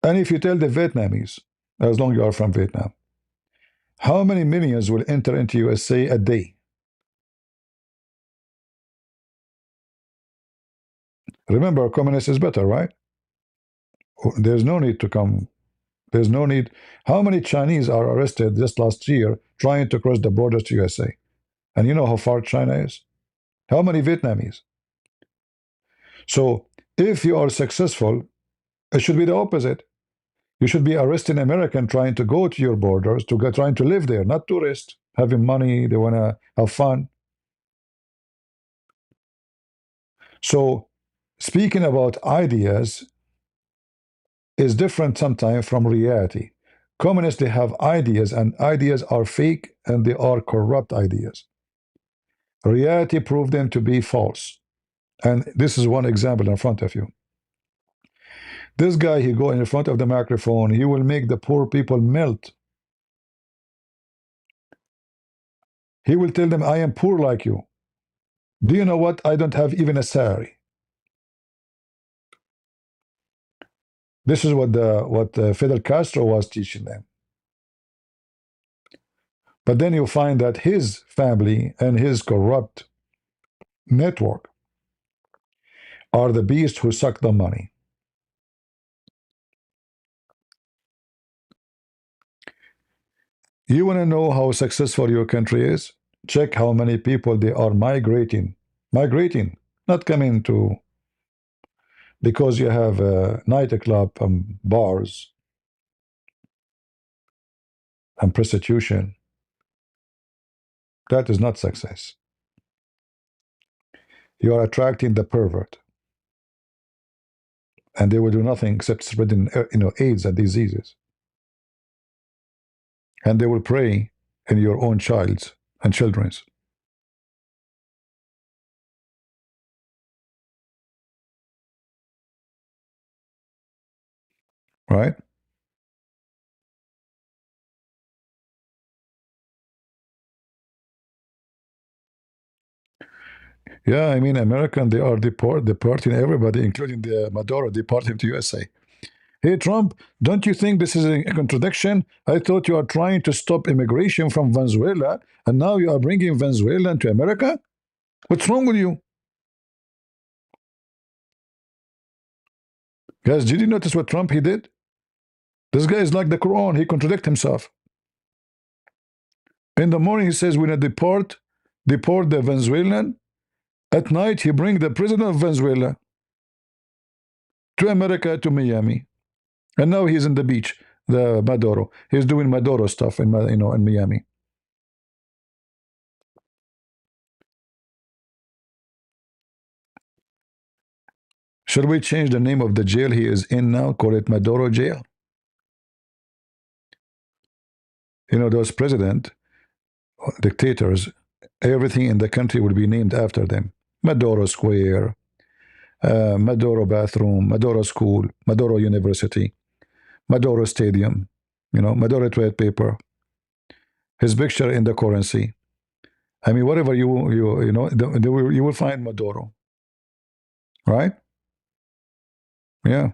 and if you tell the Vietnamese, as long as you are from Vietnam, how many millions will enter into USA a day? Remember, communist is better, right? There's no need to come. There's no need. How many Chinese are arrested just last year trying to cross the borders to USA? And you know how far China is? How many Vietnamese? So if you are successful, it should be the opposite. You should be arresting American trying to go to your borders, trying to live there, not tourists, having money, they want to have fun. So speaking about ideas is different sometimes from reality. Communists, they have ideas, and ideas are fake, and they are corrupt ideas. Reality proved them to be false. And this is one example in front of you. This guy, he go in front of the microphone, he will make the poor people melt. He will tell them, I am poor like you. Do you know what? I don't have even a salary. This is what Fidel Castro was teaching them. But then you find that his family and his corrupt network are the beasts who suck the money. You want to know how successful your country is? Check how many people they are migrating. Migrating, not coming to, because you have a nightclub and bars and prostitution. That is not success. You are attracting the pervert, and they will do nothing except spreading, AIDS and diseases. And they will prey in your own child's and children's. Right? Yeah, I mean, American, they are deporting everybody, including the Maduro, deporting to USA. Hey, Trump, don't you think this is a contradiction? I thought you are trying to stop immigration from Venezuela, and now you are bringing Venezuelan to America? What's wrong with you? Guys, did you notice what Trump he did? This guy is like the Quran. He contradicts himself. In the morning, he says, we're going to deport the Venezuelan. At night, he brings the president of Venezuela to America, to Miami. And now he's in the beach, the Maduro. He's doing Maduro stuff in Miami. Should we change the name of the jail he is in now? Call it Maduro jail? You know, those dictators, everything in the country will be named after them. Maduro Square, Maduro bathroom, Maduro school, Maduro University, Maduro Stadium, Maduro toilet paper, his picture in the currency. I mean, whatever you will find Maduro, right? Yeah.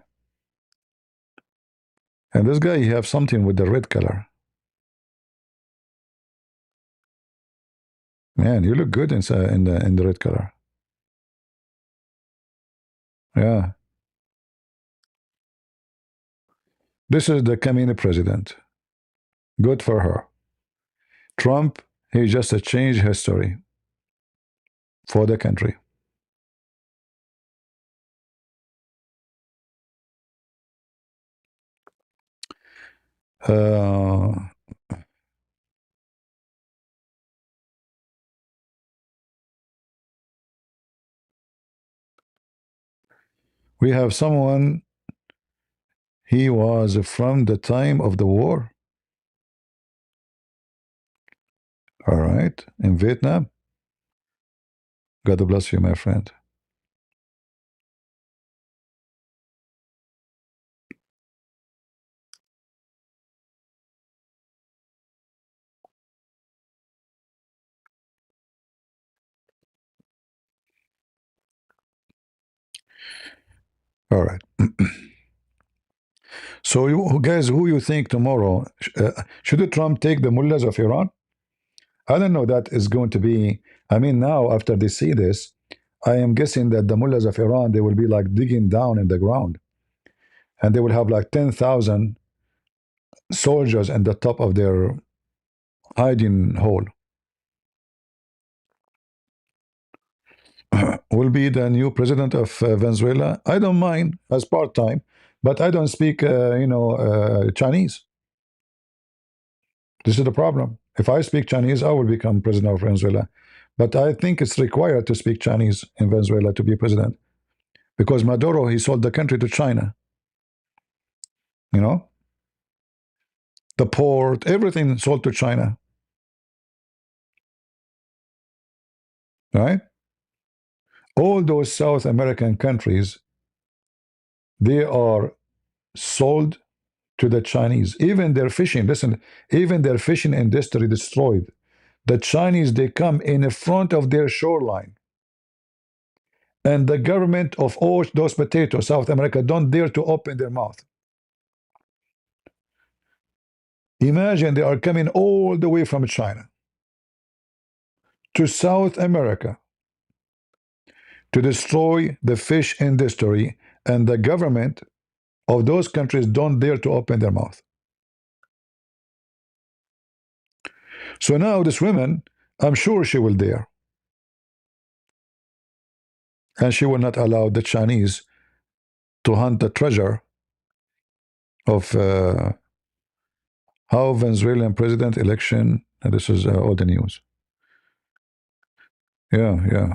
And this guy, he have something with the red color. Man, you look good inside in the red color. Yeah. This is the Kamini president. Good for her. Trump, he just a change history for the country. Uh, we have someone, he was from the time of the war. All right. In Vietnam. God bless you, my friend. All right. So, you guys, who you think tomorrow should Trump take the mullahs of Iran? I don't know. That is going to be. I mean, now after they see this, I am guessing that the mullahs of Iran, they will be like digging down in the ground, and they will have like 10,000 soldiers in the top of their hiding hole. Will be the new president of Venezuela. I don't mind as part time, but I don't speak, Chinese. This is the problem. If I speak Chinese, I will become president of Venezuela. But I think it's required to speak Chinese in Venezuela to be president, because Maduro, he sold the country to China. You know, the port, everything sold to China, right? All those South American countries, they are sold to the Chinese. Even their fishing, listen, even their fishing industry destroyed. The Chinese, they come in front of their shoreline. And the government of all those potatoes, South America, don't dare to open their mouth. Imagine they are coming all the way from China to South America to destroy the fish industry, and the government of those countries don't dare to open their mouth. So now this woman, I'm sure she will dare. And she will not allow the Chinese to hunt the treasure of how Venezuelan president election. And this is all the news. Yeah, yeah.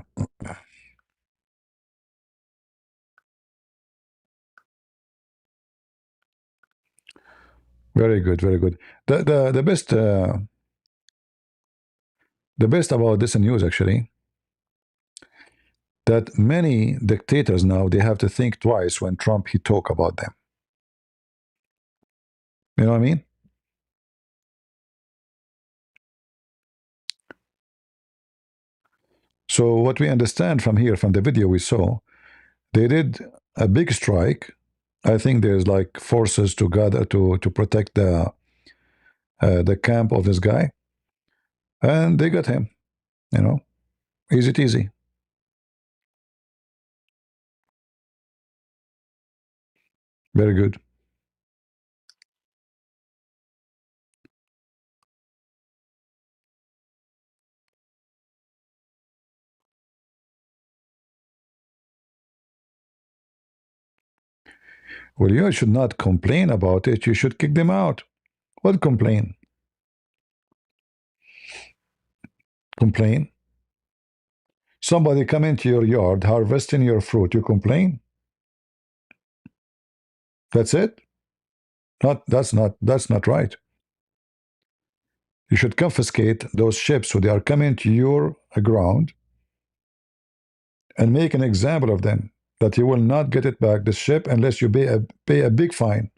Very good, very good. The best about this news, actually, that many dictators now, they have to think twice when Trump he talk about them. You know what I mean? So what we understand from here, from the video we saw, they did a big strike. I think there's like forces to gather to protect the camp of this guy, and they got him. You know, easy. Very good. Well, you should not complain about it. You should kick them out. What complain? Complain? Somebody come into your yard harvesting your fruit. You complain? That's it? That's not right. You should confiscate those ships so they are coming to your ground and make an example of them, that you will not get it back, the ship, unless you pay a big fine.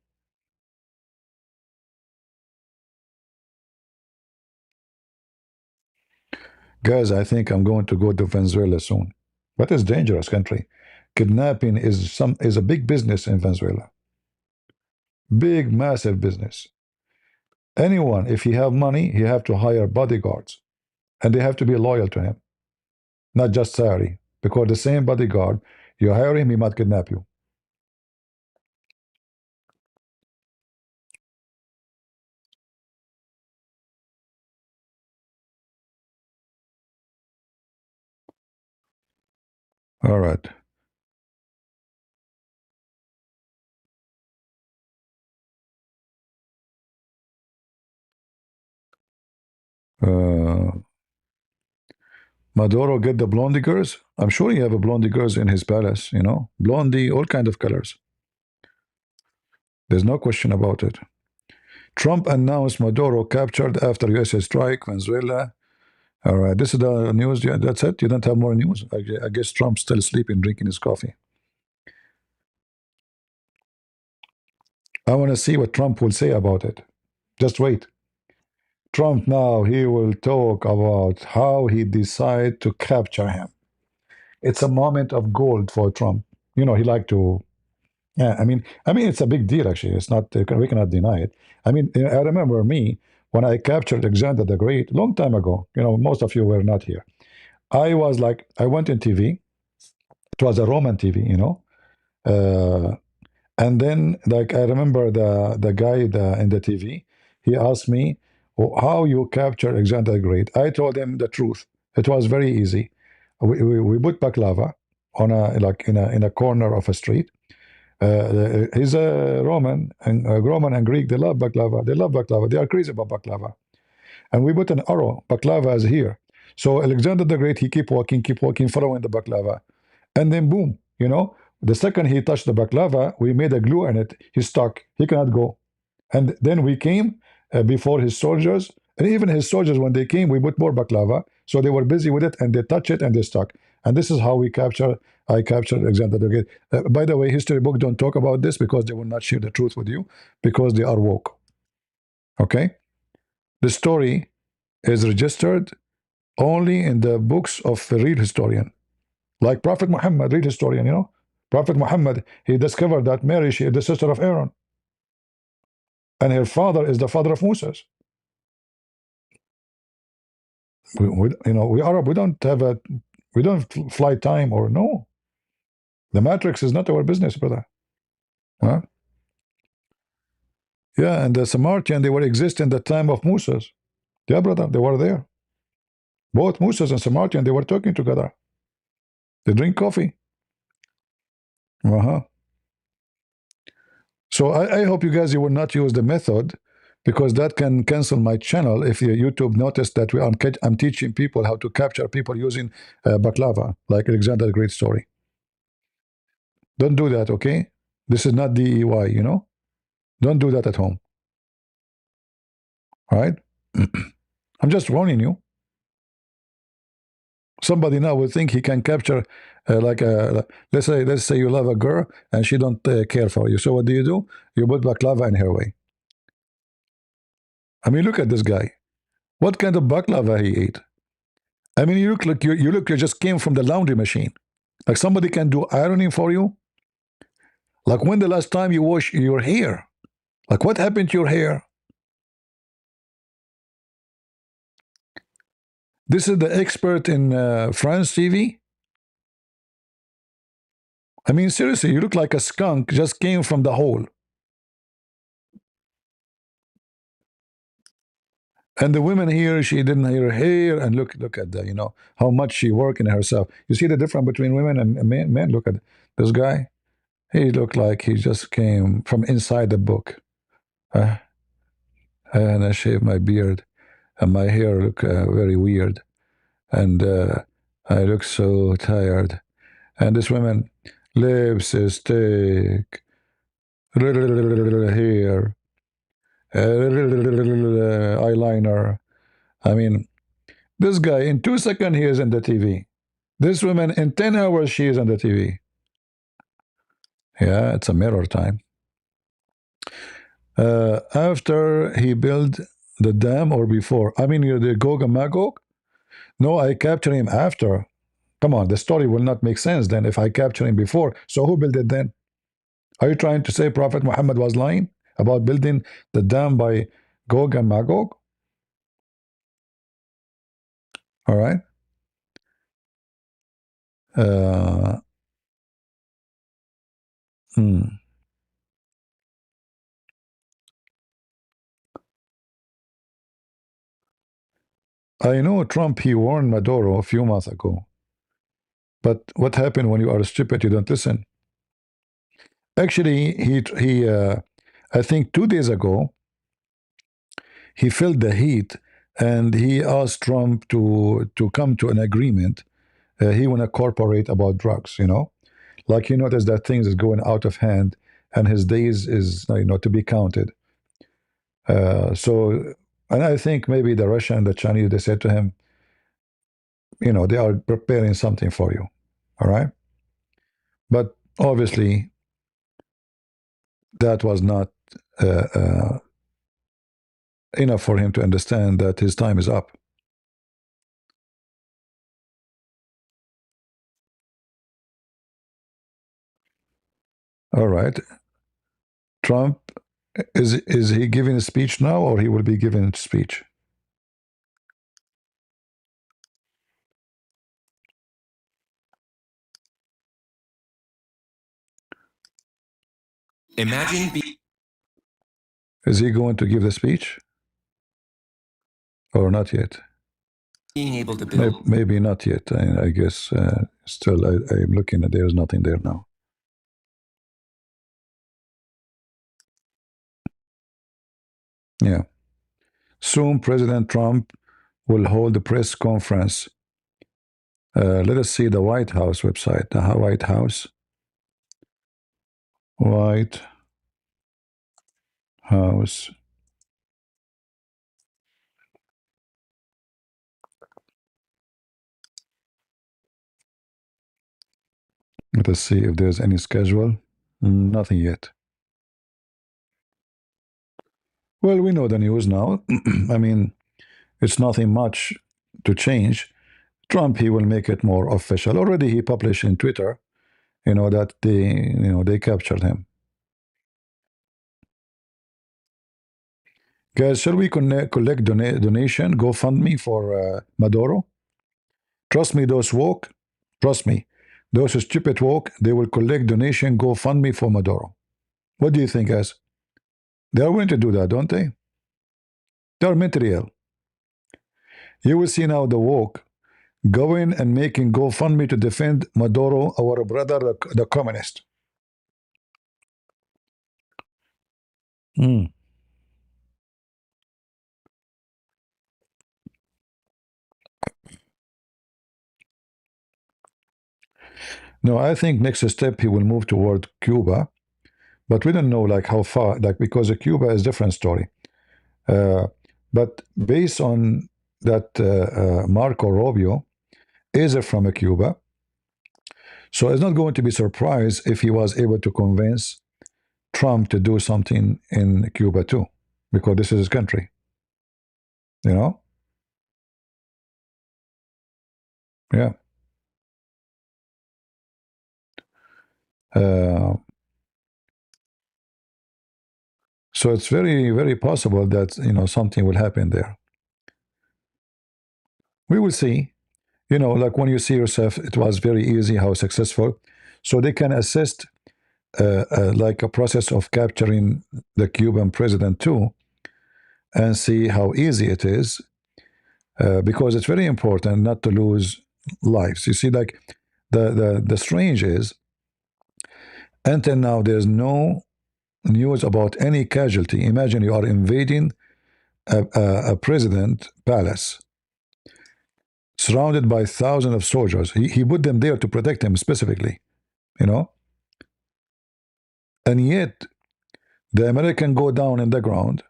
Guys, I think I'm going to go to Venezuela soon. But it's a dangerous country. kidnapping is a big business in Venezuela. Big, massive business. Anyone, if he have money, he have to hire bodyguards, and they have to be loyal to him, not just salary. Because the same bodyguard, you hire him, he might kidnap you. All right. Maduro get the blondie girls. I'm sure he have a blondie girls in his palace, you know, blondie, all kind of colors. There's no question about it. Trump announced Maduro captured after U.S. strike Venezuela. All right, this is the news. Yeah, that's it. You don't have more news. I guess Trump's still sleeping, drinking his coffee. I want to see what Trump will say about it. Just wait. Trump now, he will talk about how he decided to capture him. It's a moment of gold for Trump. You know, he like to. Yeah, I mean, it's a big deal. Actually, it's not. We cannot deny it. I mean, I remember me when I captured Alexander the Great long time ago. You know, most of you were not here. I was like, I went in TV. It was a Roman TV, you know. And then, like, I remember the guy in the TV. He asked me, "Oh, how you capture Alexander the Great?" I told him the truth. It was very easy. We put baklava on in a corner of a street. He's a Roman and Greek. They love baklava. They love baklava. They are crazy about baklava. And we put an arrow. Baklava is here. So Alexander the Great, he keep walking, following the baklava, and then boom, you know, the second he touched the baklava, we made a glue in it. He's stuck. He cannot go. And then we came before his soldiers, and even his soldiers, when they came, we put more baklava. So they were busy with it, and they touch it, and they stuck. And this is how I captured Alexander the Great. By the way, history books don't talk about this because they will not share the truth with you because they are woke. Okay? The story is registered only in the books of a real historian. Like Prophet Muhammad, real historian, you know? Prophet Muhammad, he discovered that Mary, she is the sister of Aaron. And her father is the father of Moses. We Arab, we don't fly time or no. The matrix is not our business, brother. Huh? Yeah, and the Samaritan, they were exist in the time of Moses. Yeah, brother, they were there. Both Moses and Samaritan, they were talking together. They drink coffee. Uh-huh. So I hope you guys, you will not use the method because that can cancel my channel if YouTube noticed that I'm teaching people how to capture people using baklava, like Alexander the Great story. Don't do that, okay? This is not DEY, you know? Don't do that at home. All right? I'm just warning you. Somebody now will think he can capture, let's say you love a girl and she don't care for you. So what do? You put baklava in her way. I mean, look at this guy. What kind of baklava he ate? I mean, you look like you just came from the laundry machine. Like somebody can do ironing for you. Like when the last time you wash your hair? Like what happened to your hair? This is the expert in France TV. I mean, seriously, you look like a skunk just came from the hole. And the women here, she didn't her hair, and look at that, you know, how much she worked in herself. You see the difference between women and men? Men, look at this guy. He looked like he just came from inside the book. And I shaved my beard, and my hair look very weird. And I look so tired. And this woman, lipstick, hair, eyeliner. I mean, this guy, in 2 seconds, he is in the TV. This woman, in 10 hours, she is on the TV. Yeah, it's a mirror time. After he built the dam or before? I mean, the Gog and Magog? No, I captured him after. Come on, the story will not make sense then if I capture him before. So who built it then? Are you trying to say Prophet Muhammad was lying about building the dam by Gog and Magog? All right. Uh, hmm. I know Trump, he warned Maduro a few months ago. But what happened when you are stupid, you don't listen? Actually, I think 2 days ago, he felt the heat and he asked Trump to come to an agreement. He want to cooperate about drugs, like he noticed that things is going out of hand and his days is to be counted. So, and I think maybe the Russian and the Chinese, they said to him, they are preparing something for you. All right. But obviously, that was not uh, uh, enough for him to understand that his time is up. All right. Trump, is he giving a speech now or he will be giving a speech? Imagine Is he going to give the speech or not yet? being able to build. Maybe not yet. I guess still I'm looking at there's nothing there now. Yeah. Soon President Trump will hold a press conference. Let us see the White House website. The White House. White House. Let us see if there's any schedule. Nothing yet. Well, we know the news now. I mean, it's nothing much to change. Trump, he will make it more official. Already he published in Twitter, that they captured him. Guys, shall we collect donation, GoFundMe for Maduro? Trust me, those woke, trust me, those stupid woke, they will collect donation, GoFundMe for Maduro. What do you think, guys? They are going to do that, don't they? They are mentally ill. You will see now the woke going and making GoFundMe to defend Maduro, our brother, the communist. Mm. No, I think next step he will move toward Cuba, but we don't know like how far, like because Cuba is a different story. But based on that, Marco Rubio is from Cuba, so it's not going to be surprised if he was able to convince Trump to do something in Cuba too, because this is his country. You know? Yeah. So it's very, very possible that something will happen there. We will see. Like when you see yourself, it was very easy how successful. So they can assist like a process of capturing the Cuban president too, and see how easy it is, because it's very important not to lose lives. You see, like the strange is, until now, there's no news about any casualty. Imagine you are invading a president palace, surrounded by thousands of soldiers. He put them there to protect him specifically, and yet the American go down in the ground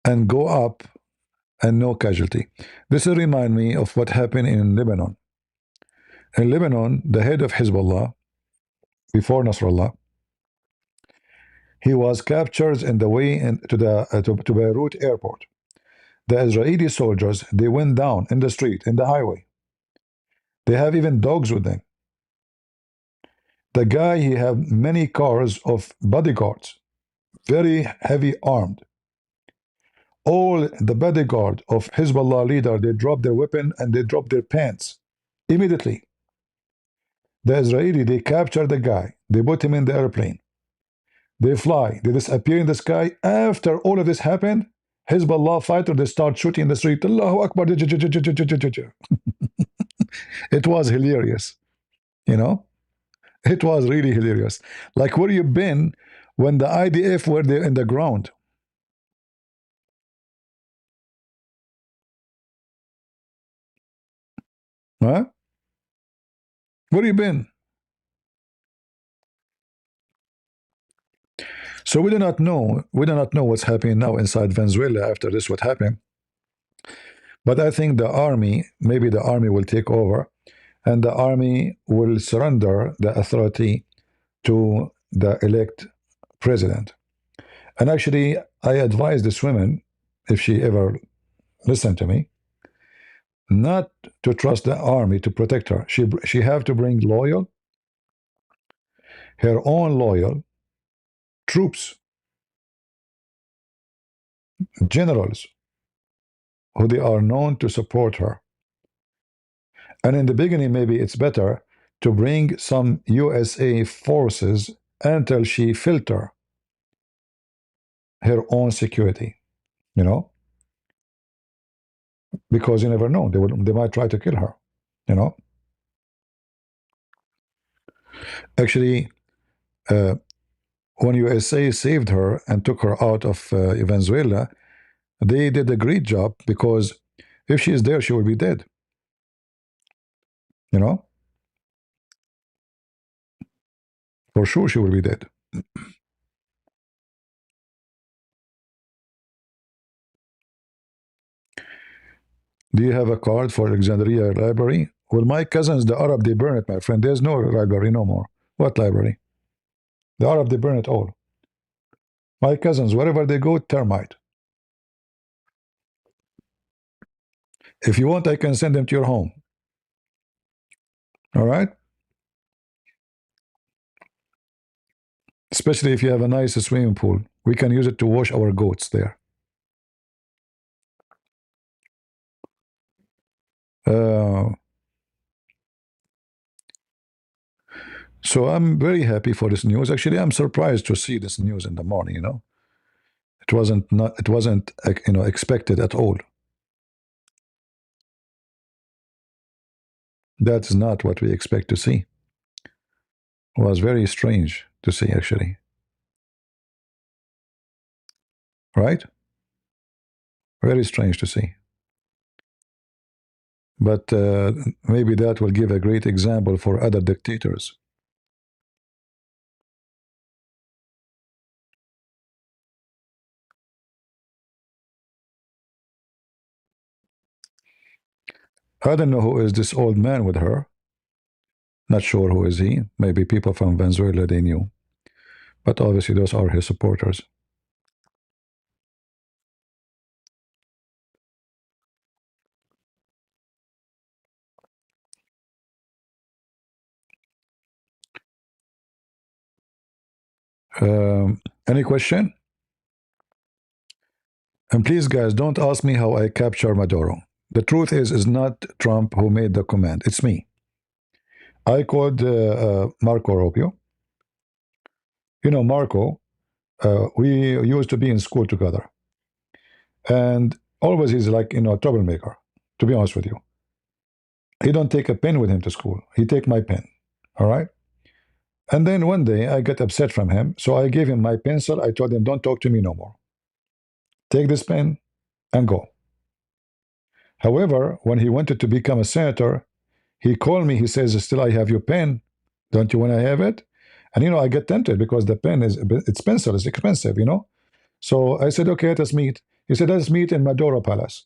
and go up and no casualty. This will remind me of what happened in Lebanon. In Lebanon, the head of Hezbollah, before Nasrallah, he was captured in the way to Beirut airport. The Israeli soldiers, they went down in the street, in the highway. They have even dogs with them. The guy, he have many cars of bodyguards, very heavy armed. All the bodyguard of Hezbollah leader, they drop their weapon and they drop their pants immediately. The Israeli, they capture the guy, they put him in the airplane, they fly, they disappear in the sky. After all of this happened, Hezbollah fighter, they start shooting in the street. Allahu Akbar. It was hilarious, you know. It was really hilarious. Like, where you been when the IDF were there in the ground? Huh? Where you been? So we do not know. We do not know what's happening now inside Venezuela after this. What happened? But I think the army, maybe the army will take over, and the army will surrender the authority to the elect president. And actually, I advise this woman, if she ever listened to me, not to trust the army to protect her. She have to bring her own loyal troops, generals, who they are known to support her. And in the beginning, maybe it's better to bring some USA forces until she filter her own security, you know, because you never know, they might try to kill her, you know. Actually, when USA saved her and took her out of Venezuela, they did a great job, because if she is there, she will be dead, you know. For sure, she will be dead. Do you have a card for Alexandria Library? Well, my cousins, the Arab, they burn it, my friend. There's no library no more. What library? The Arab, they burn it all. My cousins, wherever they go, termite. If you want, I can send them to your home. All right? Especially if you have a nice swimming pool. We can use it to wash our goats there. So I'm very happy for this news. Actually, I'm surprised to see this news in the morning, you know. It wasn't expected at all. That's not what we expect to see. It was very strange to see, actually. Right? Very strange to see. But maybe that will give a great example for other dictators. I don't know who is this old man with her. Not sure who is he. Maybe people from Venezuela, they knew. But obviously those are his supporters. Any question? And please, guys, don't ask me how I capture Maduro. The truth is not Trump who made the command. It's me. I called Marco Rubio. You know, Marco, we used to be in school together. And always he's like, a troublemaker, to be honest with you. He don't take a pen with him to school. He take my pen, all right? And then one day I got upset from him, so I gave him my pencil. I told him, don't talk to me no more. Take this pen and go. However, when he wanted to become a senator, he called me. He says, still I have your pen. Don't you want to have it? And, I get tempted because the pen it's pencil, it's expensive, So I said, okay, let us meet. He said, let's meet in Maduro Palace.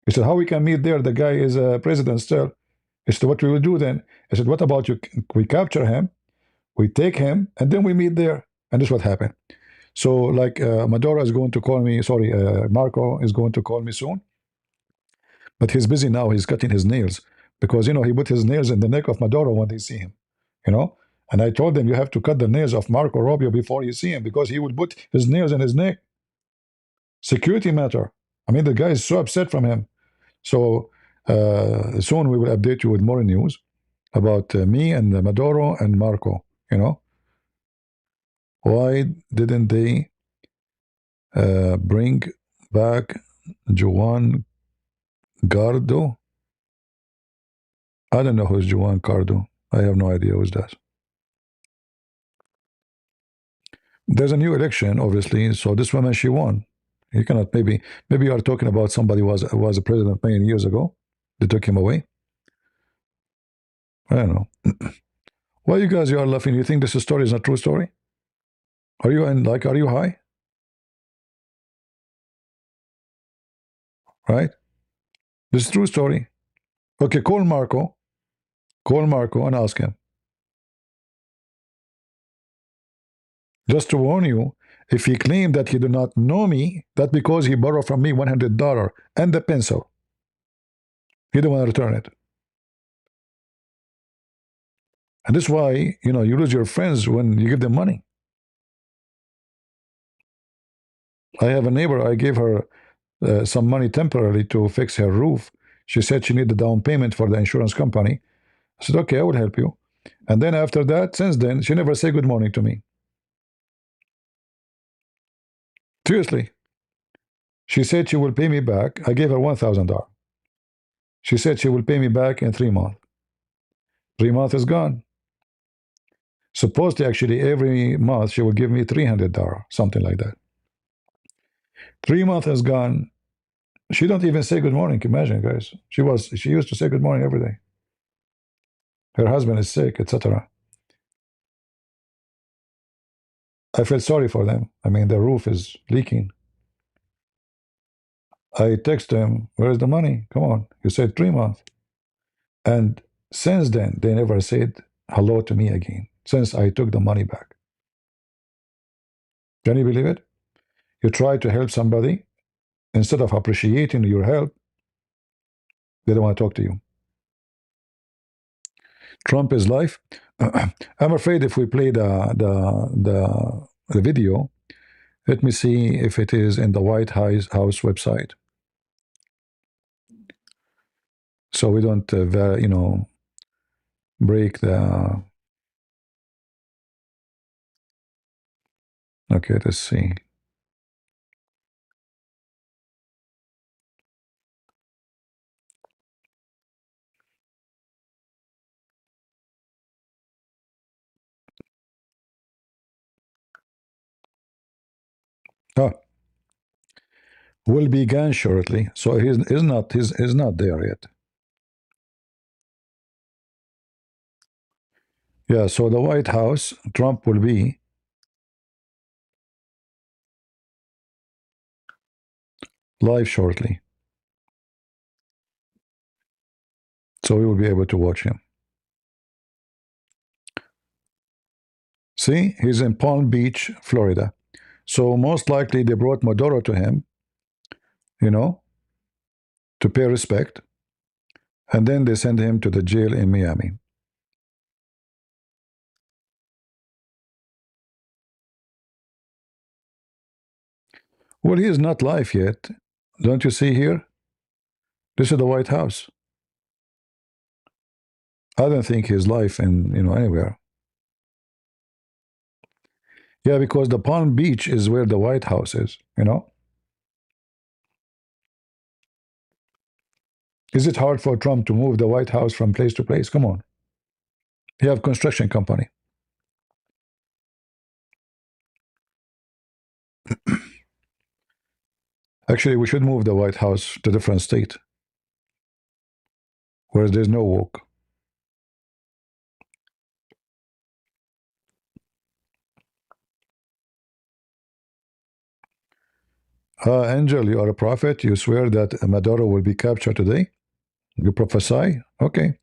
He said, how we can meet there? The guy is a president still. I said, what we will do then? I said, what about you? We capture him, we take him, and then we meet there. And this is what happened. So, like, Maduro is going to call me, Marco is going to call me soon. But he's busy now, he's cutting his nails. because he put his nails in the neck of Maduro when they see him, And I told them you have to cut the nails of Marco Rubio before you see him because he will put his nails in his neck. Security matter. I mean, the guy is so upset from him. So soon we will update you with more news about me and Maduro and Marco. Why didn't they bring back Juan Guaido? I don't know who's Juan Guaido. I have no idea who's that. There's a new election, obviously. So this woman, she won. You cannot maybe you are talking about somebody was a president many years ago. They took him away. I don't know. Why you guys are laughing? You think this story is a true story? Are you are you high? Right? This is a true story. Okay, call Marco. Call Marco and ask him. Just to warn you, if he claimed that he did not know me, that's because he borrowed from me $100 and the pencil. He don't want to return it. And that's why, you lose your friends when you give them money. I have a neighbor, I gave her some money temporarily to fix her roof. She said she needed the down payment for the insurance company. I said, okay, I will help you. And then after that, since then, she never said good morning to me. Seriously. She said she will pay me back. I gave her $1,000. She said she will pay me back in 3 months. 3 months is gone. Supposedly, actually, every month she will give me $300, something like that. 3 months is gone. She don't even say good morning. Imagine, guys. She used to say good morning every day. Her husband is sick, etc. I feel sorry for them. I mean, the roof is leaking. I text them, where is the money? Come on. You said 3 months. And since then, they never said hello to me again, since I took the money back. Can you believe it? You try to help somebody, instead of appreciating your help, they don't want to talk to you. Trump is life. I'm afraid if we play the video, let me see if it is in the White House website. So we don't, break the... Okay, let's see. Will begin shortly. So he's not there yet. Yeah, so the White House, Trump will be live shortly. So we will be able to watch him. See, he's in Palm Beach, Florida. So most likely they brought Maduro to him, to pay respect. And then they send him to the jail in Miami. Well, he is not live yet. Don't you see here? This is the White House. I don't think he's live in, anywhere. Yeah, because the Palm Beach is where the White House is, Is it hard for Trump to move the White House from place to place? Come on. He have construction company. Actually, we should move the White House to a different state where there's no woke. Angel, you are a prophet. You swear that Maduro will be captured today? You prophesy? Okay.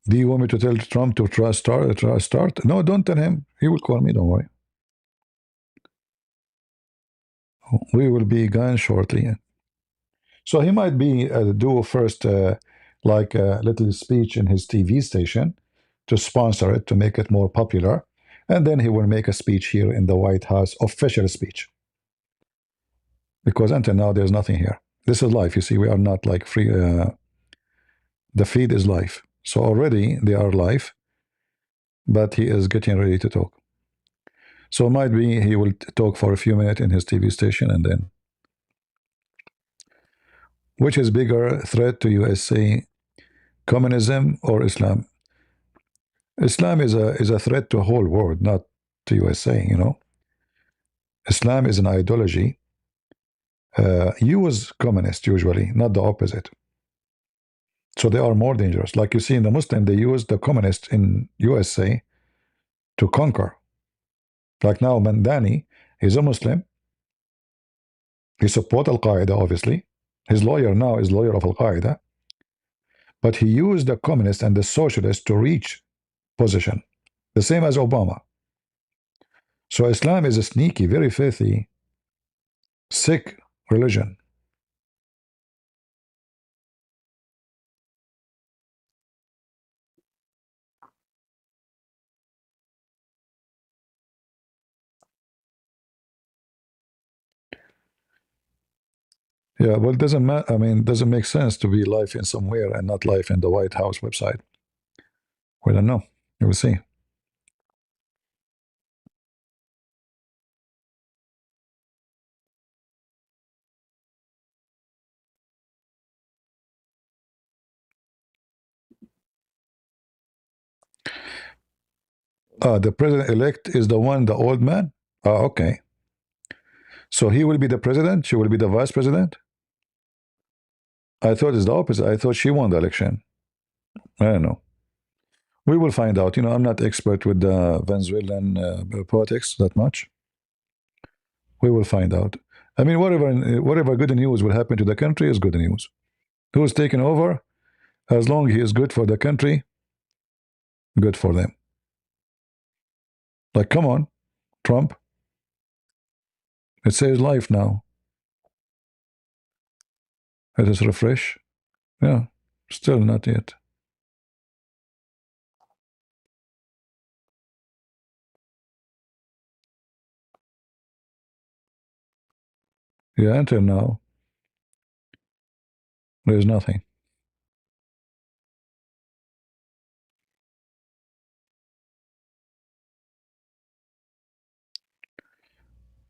Do you want me to tell Trump to start? No, don't tell him. He will call me, don't worry. We will be gone shortly. So he might be do first like a little speech in his TV station to sponsor it, to make it more popular. And then he will make a speech here in the White House, official speech. Because until now, there's nothing here. This is live. You see, we are not like free. The feed is live. So already they are live, but he is getting ready to talk. So it might be he will talk for a few minutes in his TV station, and then which is bigger threat to USA, communism or Islam? Islam is a threat to the whole world, not to USA, you know. Islam is an ideology. Use communist usually, not the opposite. So they are more dangerous. Like you see in the Muslim, they use the communists in USA to conquer. Like now, Mandani, he's a Muslim. He supports Al-Qaeda, obviously. His lawyer now is lawyer of Al-Qaeda. But he used the communists and the socialists to reach position. The same as Obama. So Islam is a sneaky, very filthy, sick religion. Yeah, well, it doesn't matter. I mean, it doesn't make sense to be live in somewhere and not live in the White House website. We don't know. You will see. The president-elect is the one, the old man? Okay. So he will be the president? She will be the vice president? I thought it's the opposite. I thought she won the election. I don't know. We will find out. You know, I'm not expert with the Venezuelan politics that much. We will find out. I mean, whatever good news will happen to the country is good news. Who's taking over? As long as he is good for the country, good for them. Like, come on, Trump. It says life now. Let us refresh. Yeah, still not yet. Yeah, until now, there's nothing.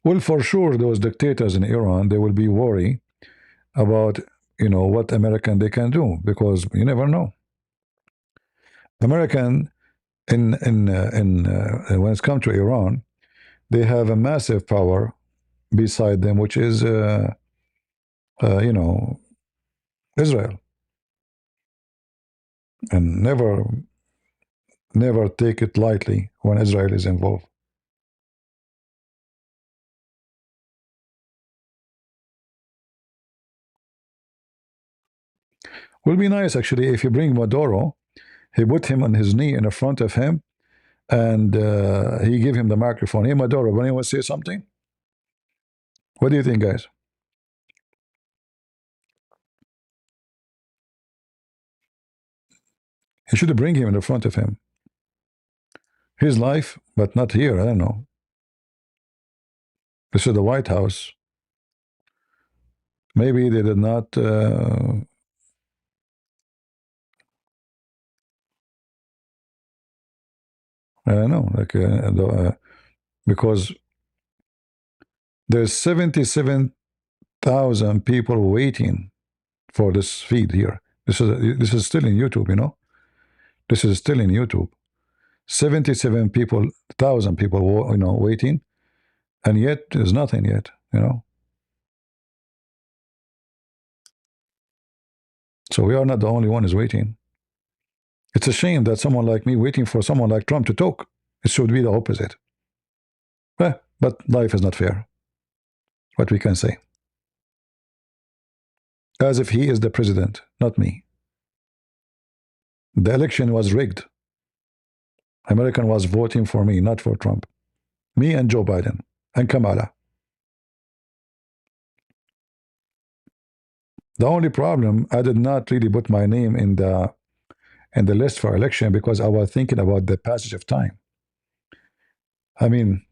Well, for sure, those dictators in Iran, they will be worried about, you know, what American they can do, because you never know. American, when it's come to Iran, they have a massive power beside them, which is, you know, Israel. And never take it lightly when Israel is involved. Will be nice, actually, if you bring Maduro, he put him on his knee in the front of him, and he gave him the microphone. Hey, Maduro, when you want to say something? What do you think, guys? He should bring him in the front of him. His life, but not here. I don't know. This is the White House. Maybe they did not. I don't know, like because there's 77,000 people waiting for this feed here. This is still in YouTube, you know. This is still in YouTube. 77,000 people, you know, waiting, and yet there's nothing yet, you know. So we are not the only one who's waiting. It's a shame that someone like me waiting for someone like Trump to talk. It should be the opposite. But life is not fair. What we can say. As if he is the president, not me. The election was rigged. American was voting for me, not for Trump. Me and Joe Biden and Kamala. The only problem, I did not really put my name in the list for election because I was thinking about the passage of time. I mean,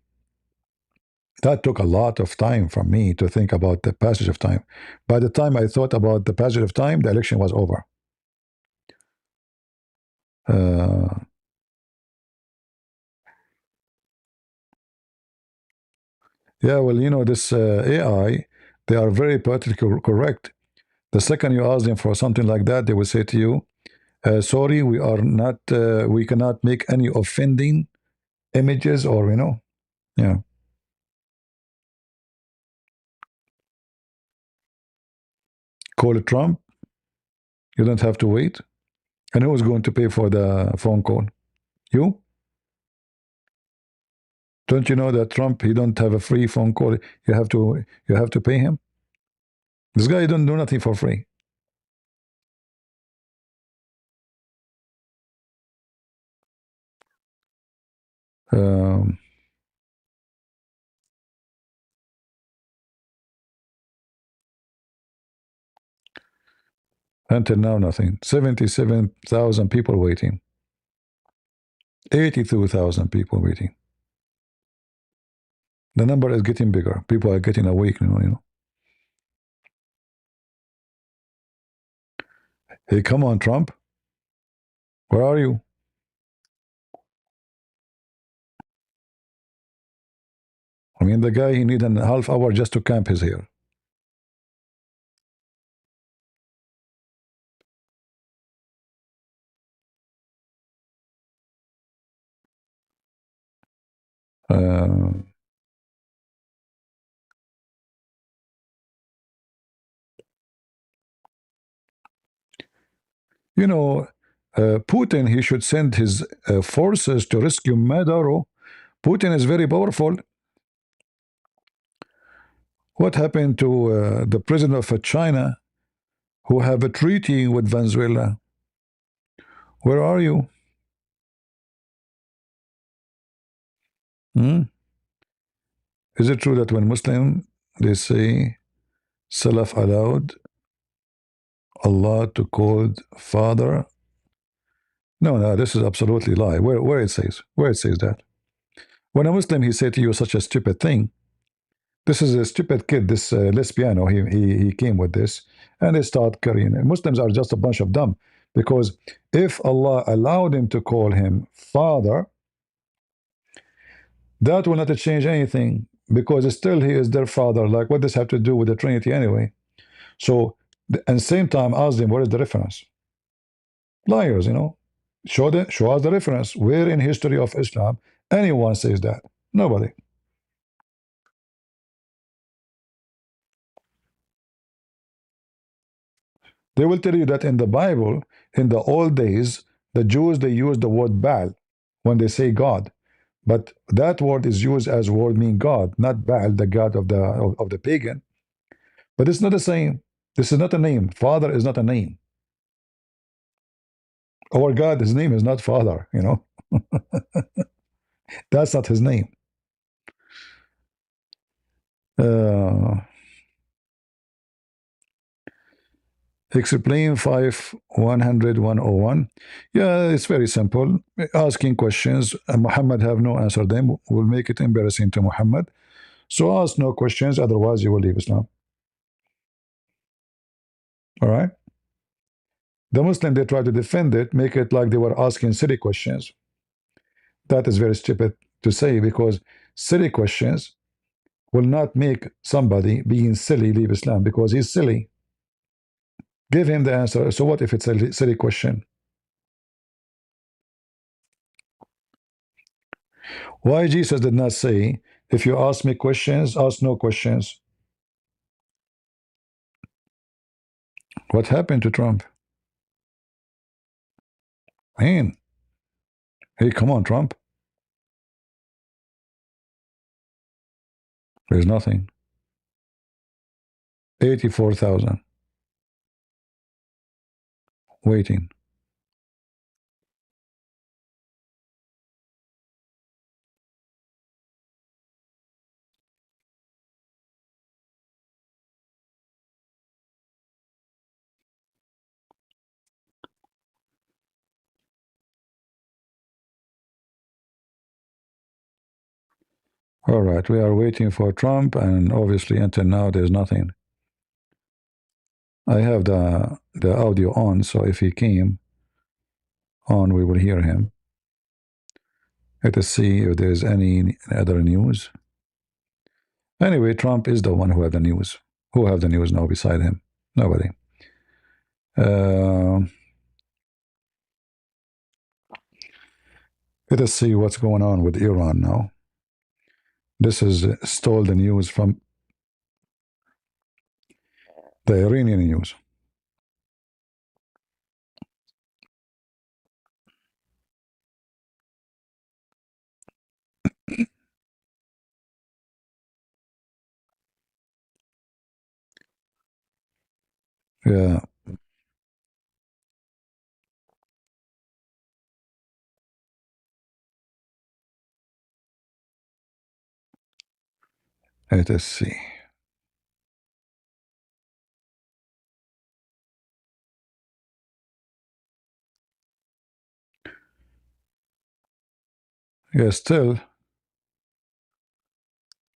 that took a lot of time from me to think about the passage of time. By the time I thought about the passage of time, the election was over. Yeah, well, you know, this AI, they are very politically correct. The second you ask them for something like that, they will say to you, sorry, we are not, we cannot make any offending images or, you know, yeah. Call Trump. You don't have to wait. And who's going to pay for the phone call? You? Don't you know that Trump, he don't have a free phone call? You have to pay him. This guy don't do nothing for free. Um, until now, nothing. 77,000 people waiting. 82,000 people waiting. The number is getting bigger. People are getting awake, you know. Hey, come on, Trump. Where are you? I mean, the guy, he need a half hour just to camp his hair. You know, Putin, he should send his forces to rescue Maduro. Putin is very powerful. What happened to the president of China who have a treaty with Venezuela? Where are you? Hmm? Is it true that when Muslim they say Salaf allowed Allah to call Father? No, no, this is absolutely lie. Where it says? Where it says that? When a Muslim he say to you such a stupid thing, this is a stupid kid, this lesbiano, he came with this, and they start carrying it. Muslims are just a bunch of dumb, because if Allah allowed him to call him Father, that will not change anything, because still he is their father. Like, what does have to do with the Trinity anyway? So, and same time, ask them, what is the reference? Liars, you know. Show us the reference. Where in history of Islam anyone says that? Nobody. They will tell you that in the Bible, in the old days, the Jews, they use the word Baal when they say God. But that word is used as word mean God, not Baal, the God of the pagan. But it's not the same. This is not a name. Father is not a name. Our God, his name is not Father, you know. That's not his name. Explain 5-100-101. Yeah, it's very simple. Asking questions. Muhammad have no answer them. Will make it embarrassing to Muhammad. So ask no questions, otherwise you will leave Islam. All right? The Muslim, they try to defend it, make it like they were asking silly questions. That is very stupid to say, because silly questions will not make somebody being silly leave Islam, because he's silly. Give him the answer. So what if it's a silly question? Why Jesus did not say, if you ask me questions, ask no questions? What happened to Trump? Man, hey, come on, Trump. There's nothing. 84,000 waiting. All right, we are waiting for Trump, and obviously until now there's nothing. I have the audio on, so if he came on, we will hear him. Let us see if there's any other news. Anyway, Trump is the one who had the news. Who have the news now beside him? Nobody. Let us see what's going on with Iran now. This is stole the news from the Iranian news. Yeah. Let us see. Yeah, still,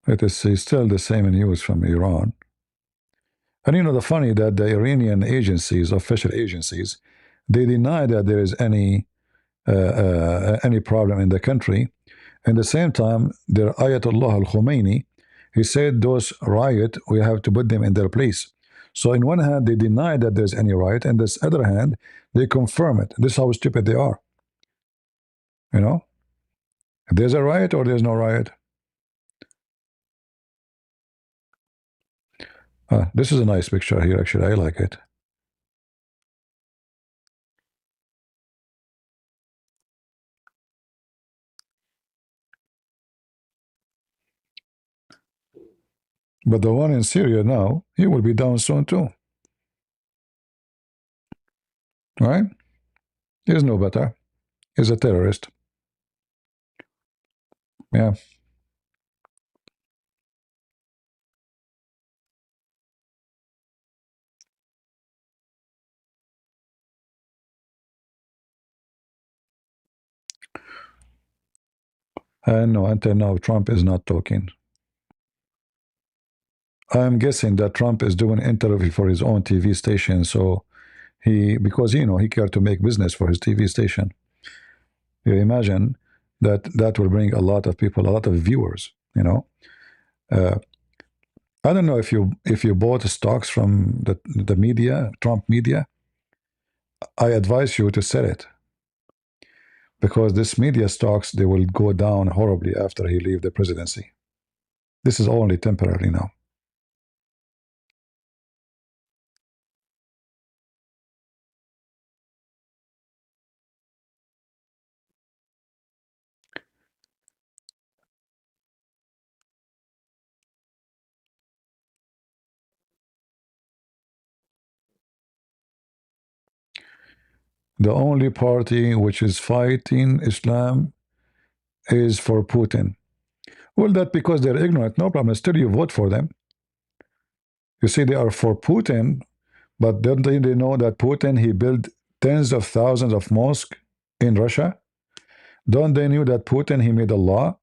let us see, still the same news from Iran. And you know, the funny that the Iranian agencies, official agencies, they deny that there is any problem in the country. At the same time, their Ayatollah al-Khomeini, he said those riot, we have to put them in their place. So in one hand, they deny that there's any riot, and this other hand, they confirm it. This is how stupid they are. You know, there's a riot or there's no riot. This is a nice picture here, actually. I like it. But the one in Syria now, he will be down soon too. Right? He's no better. He's a terrorist. Yeah. And no, until now, Trump is not talking. I'm guessing that Trump is doing an interview for his own TV station, so because you know he cared to make business for his TV station. You imagine that will bring a lot of people, a lot of viewers. You know, I don't know if you bought stocks from the media, Trump media. I advise you to sell it because this media stocks, they will go down horribly after he leave the presidency. This is only temporary now. The only party which is fighting Islam is for Putin. Well, that because they're ignorant, no problem. Still, you vote for them. You see, they are for Putin, but don't they know that Putin, he built tens of thousands of mosques in Russia? Don't they know that Putin, he made a law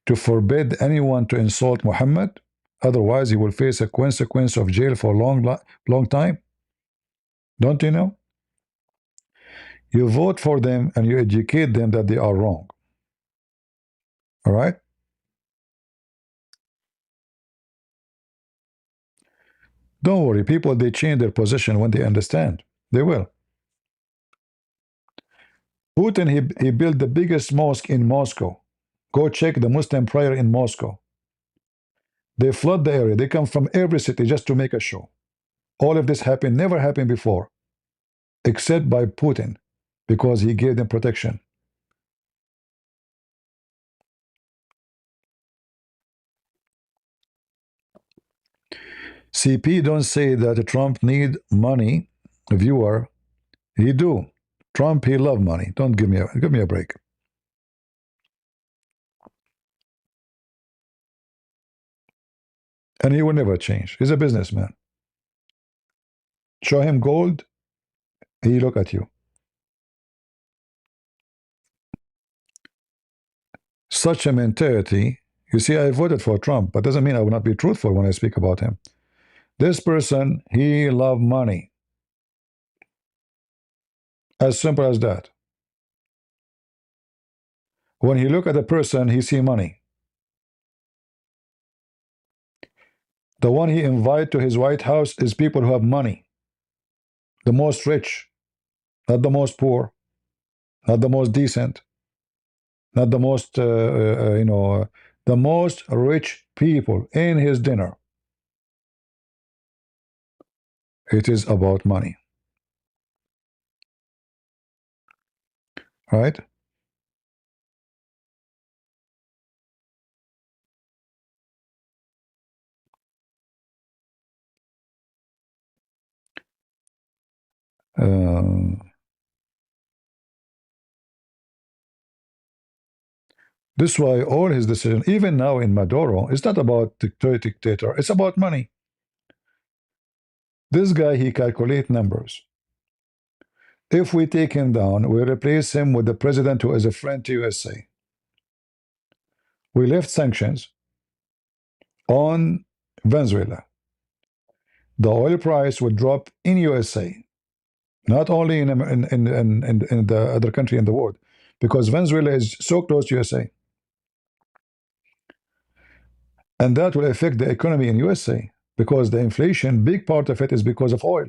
to forbid anyone to insult Muhammad? Otherwise, he will face a consequence of jail for a long time. Don't you know? You vote for them and you educate them that they are wrong. All right? Don't worry, people, they change their position when they understand. They will. Putin, he built the biggest mosque in Moscow. Go check the Muslim prayer in Moscow. They flood the area. They come from every city just to make a show. All of this happened, never happened before, except by Putin, because he gave them protection. CP don't say that Trump need money, viewer. He do. Trump, he love money. Don't give me a break. And he will never change. He's a businessman. Show him gold, he look at you. Such a mentality, You see, I voted for Trump, but doesn't mean I will not be truthful when I speak about him. This person, he loved money. As simple as that. When he look at a person, he see money. The one he invite to his White House is people who have money. The most rich, not the most poor, not the most decent, not the most, the most rich people in his dinner. It is about money. Right? This is why all his decisions, even now in Maduro, it's not about dictator, it's about money. This guy, he calculate numbers. If we take him down, we replace him with the president who is a friend to USA. We lift sanctions on Venezuela. The oil price would drop in USA, not only in the other country in the world, because Venezuela is so close to USA. And that will affect the economy in USA, because the inflation, big part of it is because of oil.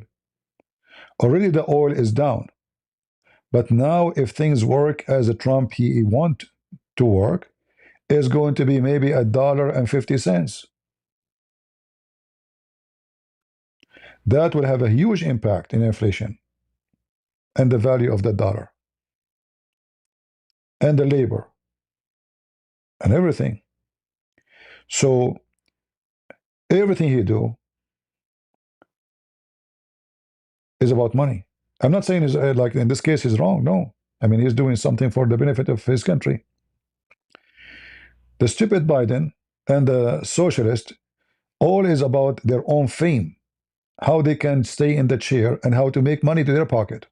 Already the oil is down. But now if things work as a Trump he want to work, is going to be maybe $1.50. That will have a huge impact in inflation and the value of the dollar and the labor and everything. So everything he do is about money. I'm not saying is like in this case he's wrong. No, I mean he's doing something for the benefit of his country. The stupid Biden and the socialist, all is about their own fame, how they can stay in the chair and how to make money to their pocket.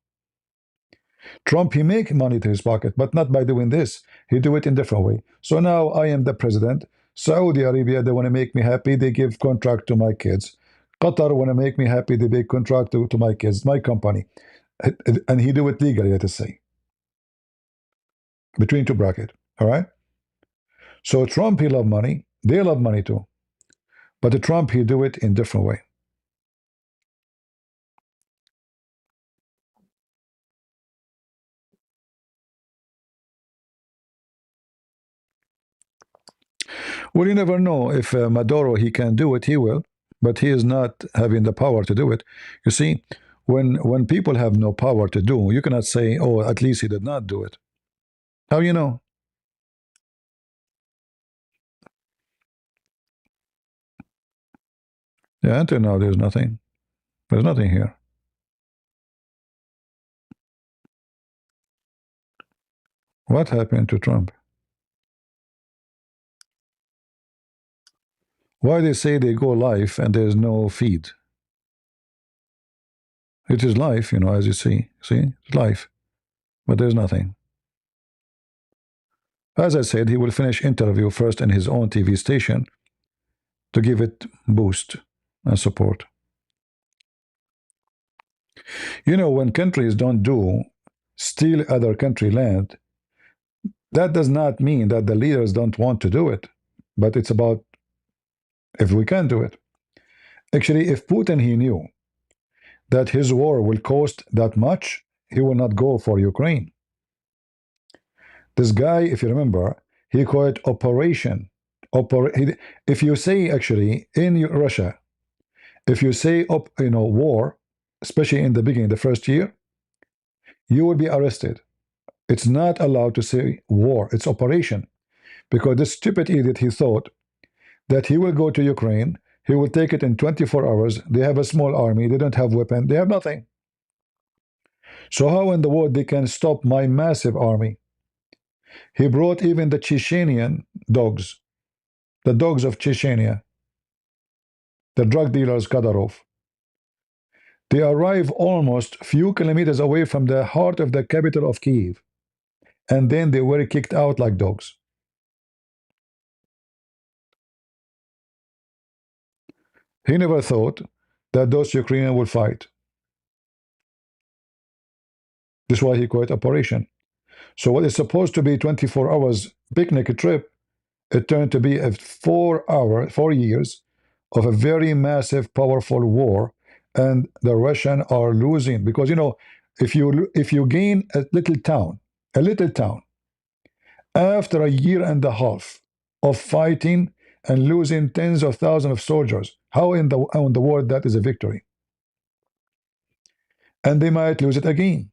Trump, he make money to his pocket, but not by doing this. He do it in different way. So now I am the president. Saudi Arabia, they want to make me happy. They give contract to my kids. Qatar want to make me happy. They make contract to my kids, my company. And he do it legally, let us say. Between two bracket. All right? So Trump, he love money. They love money too. But the Trump, he do it in different way. Well, you never know. If Maduro, he can do it, he will. But he is not having the power to do it. You see, when people have no power to do, you cannot say, oh, at least he did not do it. How you know? Yeah, until now, there's nothing. There's nothing here. What happened to Trump? Why they say they go live and there's no feed? It is live, as you see. See, it's live. But there's nothing. As I said, he will finish interview first in his own TV station to give it boost and support. When countries don't do, steal other country land, that does not mean that the leaders don't want to do it. But it's about if we can do it. Actually, if Putin, he knew that his war will cost that much, he will not go for Ukraine. This guy, if you remember, he called it operation. If you say actually in Russia, if you say war, especially in the beginning, the first year, you will be arrested. It's not allowed to say war, it's operation. Because this stupid idiot, he thought that he will go to Ukraine, he will take it in 24 hours. They have a small army, they don't have weapons, they have nothing. So how in the world they can stop my massive army? He brought even the Chechenian dogs, the dogs of Chechnya, the drug dealers Kadyrov. They arrive almost few kilometers away from the heart of the capital of Kiev, and then they were kicked out like dogs. He never thought that those Ukrainians will fight. This is why he quit operation. So what is supposed to be 24 hours picnic trip, it turned to be a 4 years of a very massive, powerful war, and the Russians are losing because if you gain a little town, after a year and a half of fighting and losing tens of thousands of soldiers, how in the world that is a victory? And they might lose it again.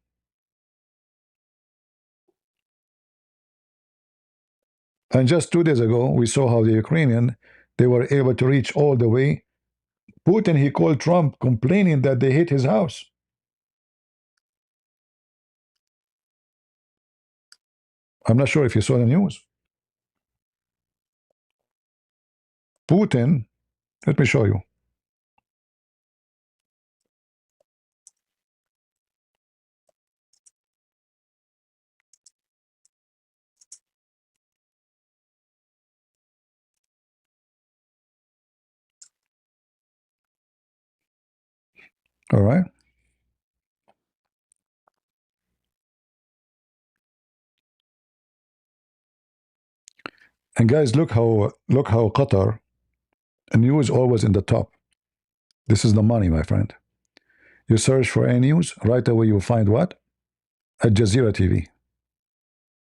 And just 2 days ago, we saw how the Ukrainian, they were able to reach all the way. Putin, he called Trump complaining that they hit his house. I'm not sure if you saw the news. Putin, let me show you. All right. And guys, look how Qatar news always in the top. This is the money, my friend. You search for any news, right away you find what? Al Jazeera TV.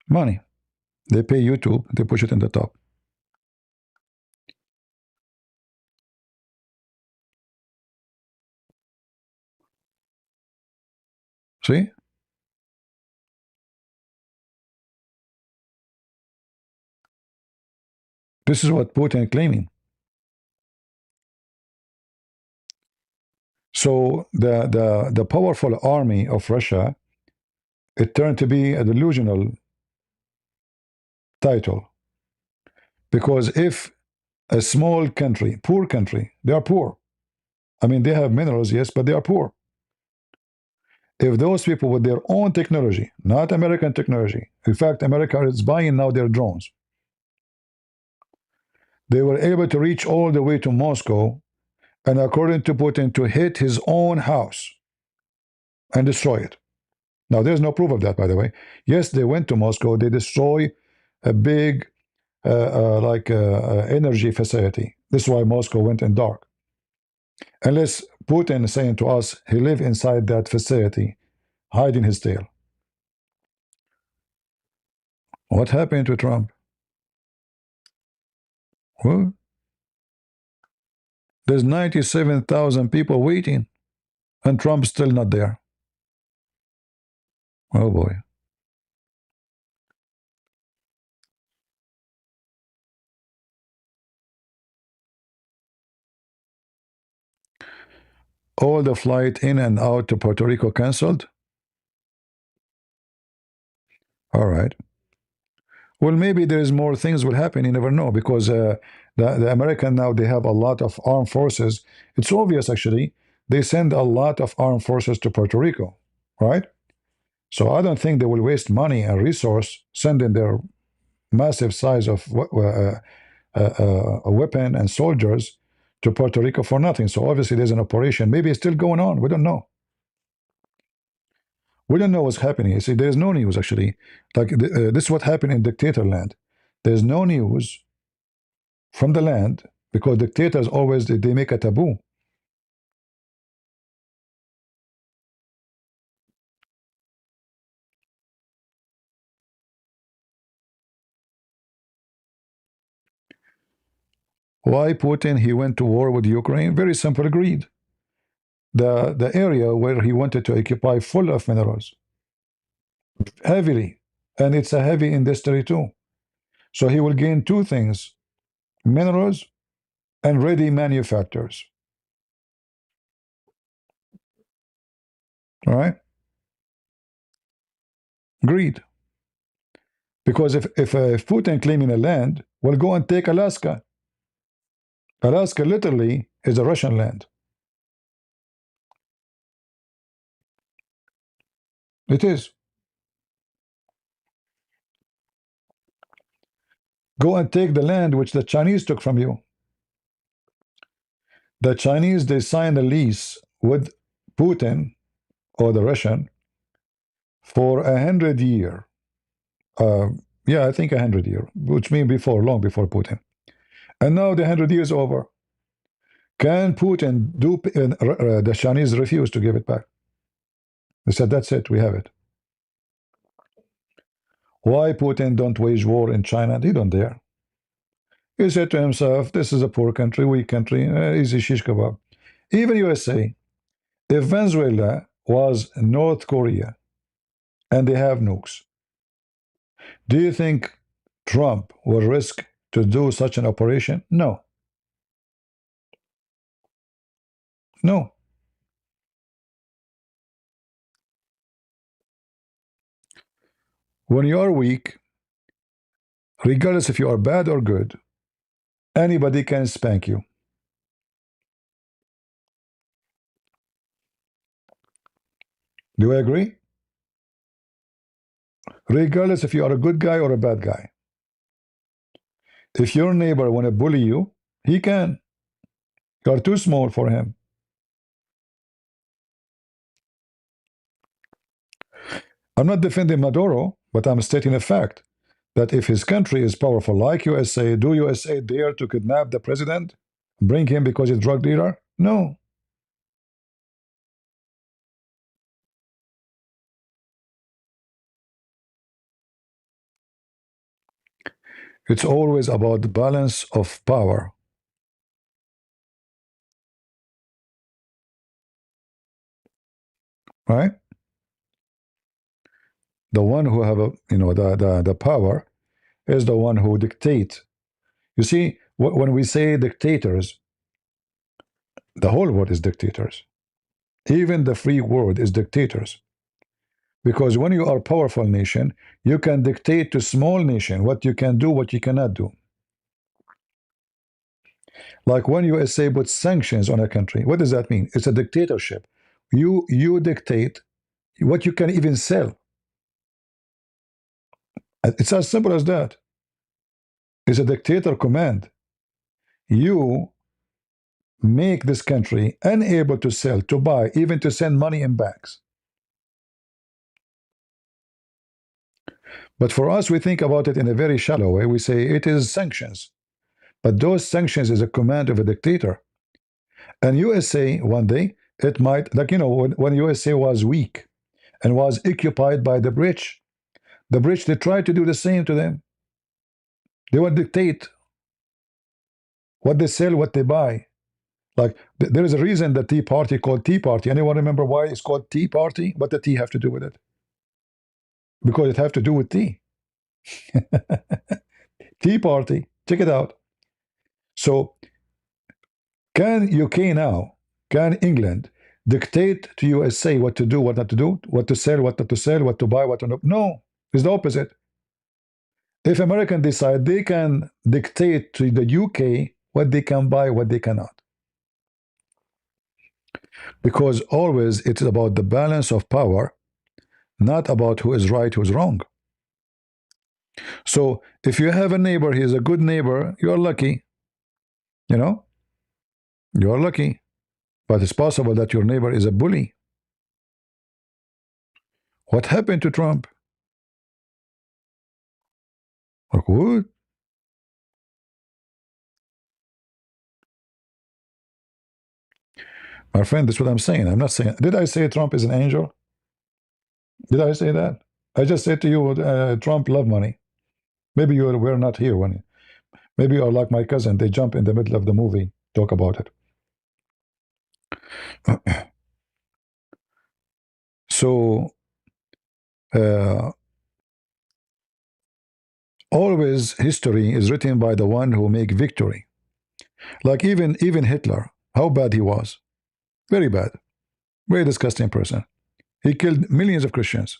Money. They pay YouTube, they push it in the top. See? This is what Putin claiming. So the powerful army of Russia, it turned to be a delusional title. Because if a small country, poor country, they are poor. I mean, they have minerals, yes, but they are poor. If those people with their own technology, not American technology, in fact, America is buying now their drones, they were able to reach all the way to Moscow, and according to Putin, to hit his own house and destroy it. Now, there's no proof of that, by the way. Yes, they went to Moscow, they destroy a big energy facility. This is why Moscow went in dark. Unless Putin is saying to us, he lived inside that facility, hiding his tail. What happened to Trump? Well, there's 97,000 people waiting, and Trump's still not there. Oh boy. All the flight in and out to Puerto Rico canceled? All right. Well, maybe there's more things will happen. You never know, because the American now, they have a lot of armed forces. It's obvious, actually. They send a lot of armed forces to Puerto Rico, right? So I don't think they will waste money and resource sending their massive size of a weapon and soldiers to Puerto Rico for nothing. So obviously there's an operation. Maybe it's still going on. We don't know. We don't know what's happening. You see, there's no news, actually. Like this is what happened in dictator land. There's no news from the land because dictators always, they make a taboo. Why Putin, he went to war with Ukraine? Very simple, greed. The area where he wanted to occupy full of minerals. Heavily. And it's a heavy industry too. So he will gain two things: minerals and ready manufacturers. All right? Greed. Because if Putin claiming a land, well, go and take Alaska. Alaska literally is a Russian land. It is. Go and take the land which the Chinese took from you. The Chinese, they signed a lease with Putin or the Russian for 100 year. Yeah, I think 100 year, which means before, long before Putin. And now the 100 years over. Can Putin do? The Chinese refuse to give it back. They said, "That's it. We have it." Why Putin don't wage war in China? They don't dare. He said to himself, "This is a poor country, weak country, easy shish kebab." Even USA, if Venezuela was North Korea and they have nukes, do you think Trump will risk to do such an operation? No. No. When you are weak, regardless if you are bad or good, anybody can spank you. Do I agree? Regardless if you are a good guy or a bad guy. If your neighbor want to bully you, he can. You are too small for him. I'm not defending Maduro, but I'm stating a fact that if his country is powerful like USA, do USA dare to kidnap the president? Bring him because he's a drug dealer? No. It's always about the balance of power. Right? The one who have the power is the one who dictate. You see, when we say dictators, the whole world is dictators. Even the free world is dictators. Because when you are a powerful nation, you can dictate to small nation what you can do, what you cannot do. Like when USA puts sanctions on a country, what does that mean? It's a dictatorship. You dictate what you can even sell. It's as simple as that. It's a dictator command. You make this country unable to sell, to buy, even to send money in banks. But for us, we think about it in a very shallow way. We say it is sanctions. But those sanctions is a command of a dictator. And USA, one day, it might, like, when USA was weak and was occupied by the British, they tried to do the same to them. They would dictate what they sell, what they buy. Like, there is a reason the Tea Party called Tea Party. Anyone remember why it's called Tea Party? What the tea have to do with it? Because it have to do with tea. Tea Party. Check it out. So, can UK now, can England dictate to USA what to do, what not to do, what to sell, what not to sell, what to buy, what to not? No, it's the opposite. If Americans decide, they can dictate to the UK what they can buy, what they cannot. Because always it's about the balance of power, not about who is right, who is wrong. So if you have a neighbor, he is a good neighbor, you're lucky. You're lucky. But it's possible that your neighbor is a bully. What happened to Trump? Like, what? My friend, that's what I'm saying. I'm not saying. Did I say Trump is an angel? Did I say that? I just said to you, Trump love money. Maybe you were not here when. Maybe you are like my cousin. They jump in the middle of the movie, talk about it. So, always history is written by the one who make victory. Like even Hitler, how bad he was. Very bad. Very disgusting person. He killed millions of Christians.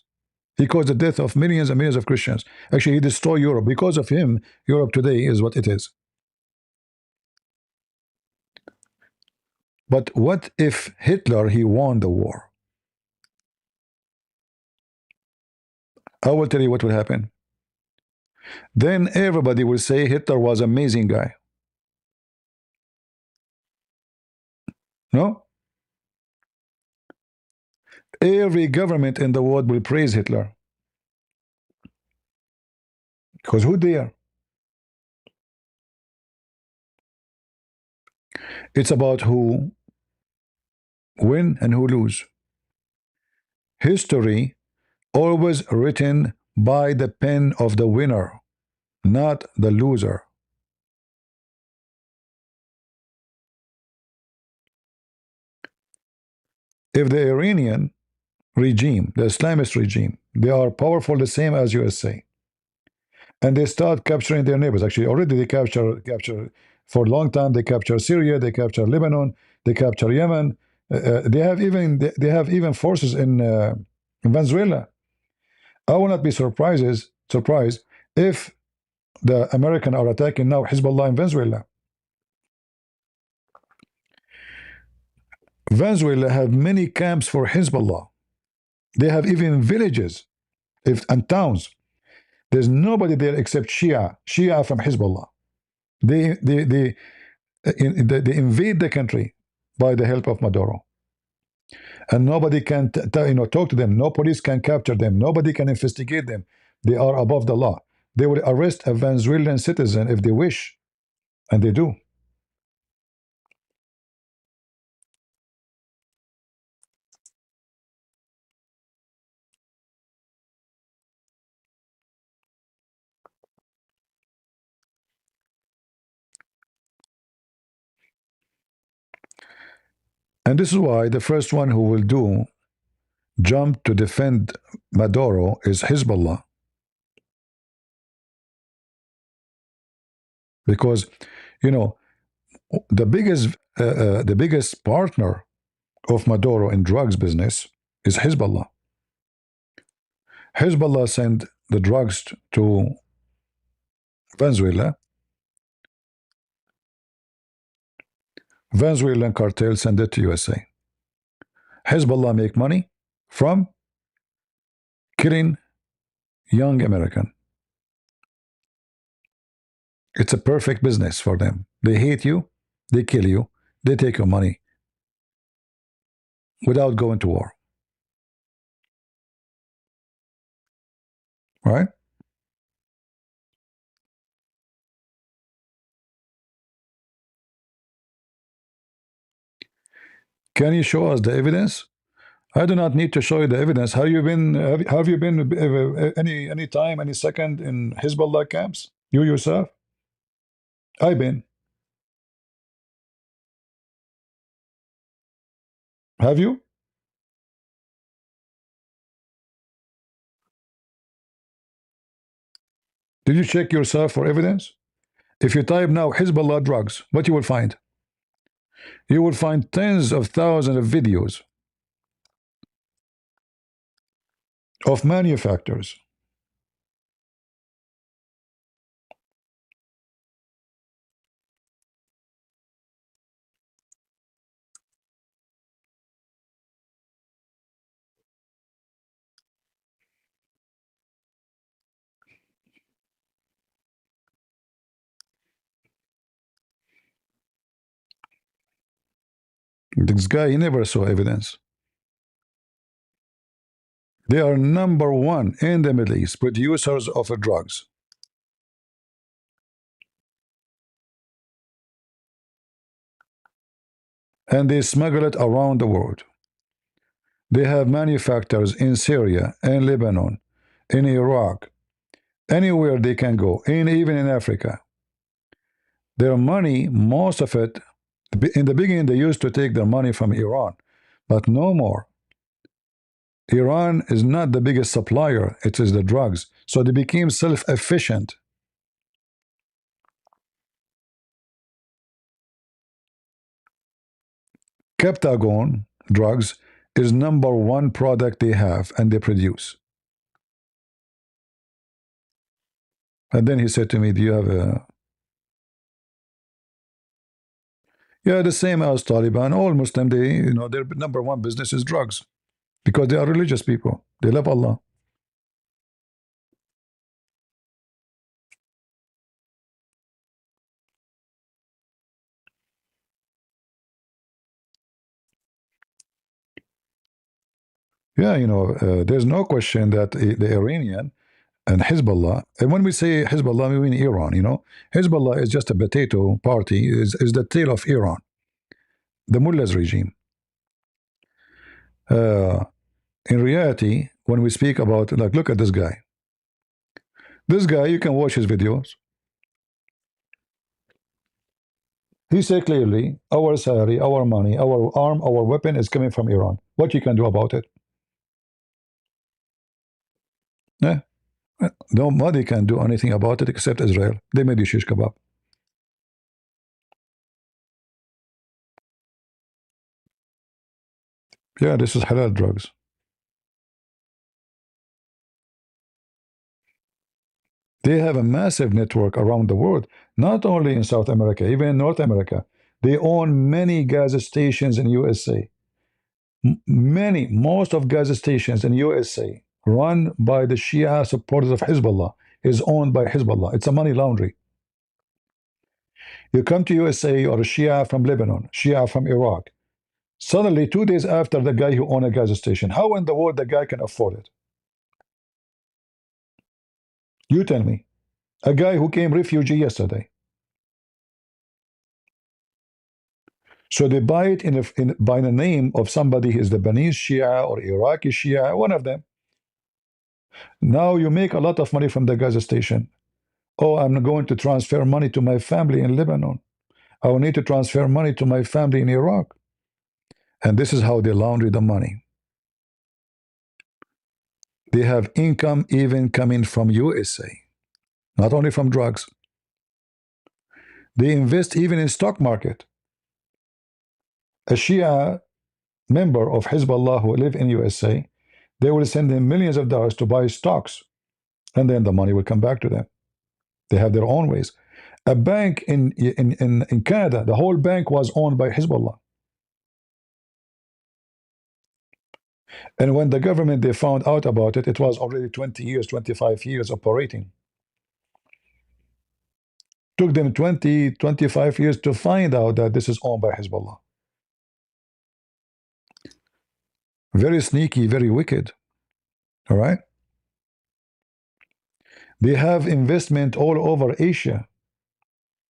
He caused the death of millions and millions of Christians. Actually, he destroyed Europe. Because of him, Europe today is what it is. But what if Hitler, he won the war? I will tell you what will happen. Then everybody will say Hitler was an amazing guy. No? Every government in the world will praise Hitler. Because who dare? It's about who win and who lose. History always written by the pen of the winner, not the loser. If the Iranian regime, the Islamist regime, they are powerful the same as USA, and they start capturing their neighbors. Actually, already they capture for a long time. They capture Syria, they capture Lebanon, they capture Yemen. They have even forces in Venezuela. I will not be surprised if the American are attacking now Hezbollah in Venezuela. Venezuela have many camps for Hezbollah. They have even villages and towns. There's nobody there except Shia from Hezbollah. They invade the country by the help of Maduro, and nobody can talk to them. No police can capture them. Nobody can investigate them. They are above the law. They will arrest a Venezuelan citizen if they wish, and they do. And this is why the first one who will jump to defend Maduro is Hezbollah. Because, the biggest partner of Maduro in drugs business is Hezbollah. Hezbollah sent the drugs to Venezuela. Venezuelan cartel send it to USA. Hezbollah make money from killing young American. It's a perfect business for them. They hate you, they kill you, they take your money without going to war. Right? Can you show us the evidence? I do not need to show you the evidence. Have you been any time, any second in Hezbollah camps? You yourself? I've been. Have you? Did you check yourself for evidence? If you type now Hezbollah drugs, what you will find? You will find tens of thousands of videos of manufacturers. This guy, he never saw evidence. They are number one in the Middle East producers of drugs. And they smuggle it around the world. They have manufacturers in Syria, in Lebanon, in Iraq, anywhere they can go, even in Africa. Their money, most of it, in the beginning, they used to take their money from Iran, but no more. Iran is not the biggest supplier, it is the drugs. So they became self-efficient. Captagon drugs is number one product they have and they produce. And then he said to me, do you have a... Yeah, the same as Taliban. All Muslim, their number one business is drugs. Because they are religious people. They love Allah. Yeah, there's no question that the Iranian and Hezbollah, and when we say Hezbollah, we mean Iran. Hezbollah is just a potato party, is the tail of Iran, the mullah's regime. Uh, in reality, when we speak about, like, look at this guy. This guy, you can watch his videos. He said clearly, our salary, our money, our arm, our weapon is coming from Iran. What you can do about it? Yeah. Nobody can do anything about it except Israel. They made you shish kebab. Yeah, this is halal drugs. They have a massive network around the world, not only in South America, even in North America. They own many gas stations in USA. Most of gas stations in USA run by the Shia supporters of Hezbollah is owned by Hezbollah. It's a money laundry. You come to USA or a Shia from Lebanon, Shia from Iraq. Suddenly, 2 days after, the guy who owns a gas station, how in the world the guy can afford it? You tell me. A guy who came refugee yesterday. So they buy it by the name of somebody who is Lebanese Shia or Iraqi Shia, one of them. Now you make a lot of money from the gas station. Oh, I'm going to transfer money to my family in Lebanon. I will need to transfer money to my family in Iraq. And this is how they launder the money. They have income even coming from USA, not only from drugs. They invest even in stock market. A Shia member of Hezbollah who live in USA, they will send them millions of dollars to buy stocks, and then the money will come back to them. They have their own ways. A bank in Canada, the whole bank was owned by Hezbollah. And when the government, they found out about it, it was already 20 years, 25 years operating. Took them 20, 25 years to find out that this is owned by Hezbollah. Very sneaky, very wicked. All right? They have investment all over Asia,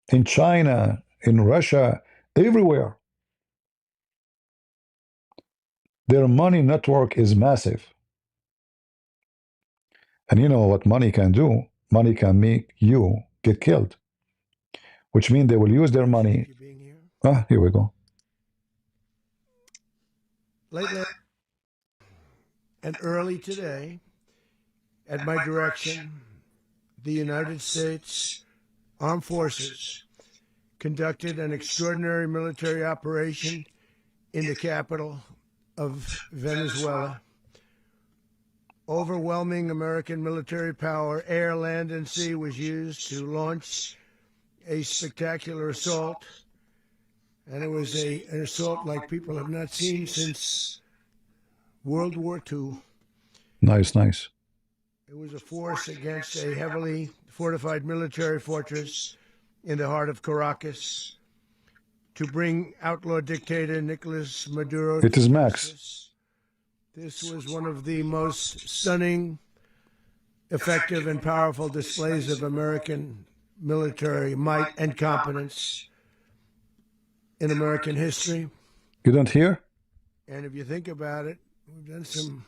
in China, in Russia, everywhere. Their money network is massive. And you know what money can do? Money can make you get killed, which means they will use their money. Here we go. Lately and early today, at my direction, the United States Armed Forces conducted an extraordinary military operation in the capital of Venezuela. Overwhelming American military power, air, land, and sea, was used to launch a spectacular assault. And it was an assault like people have not seen since World War II. Nice, nice. It was a force against a heavily fortified military fortress in the heart of Caracas to bring outlaw dictator Nicolas Maduro to It is Max. justice. This was one of the most stunning, effective, and powerful displays of American military might and competence in American history. You don't hear? And if you think about it, we've done some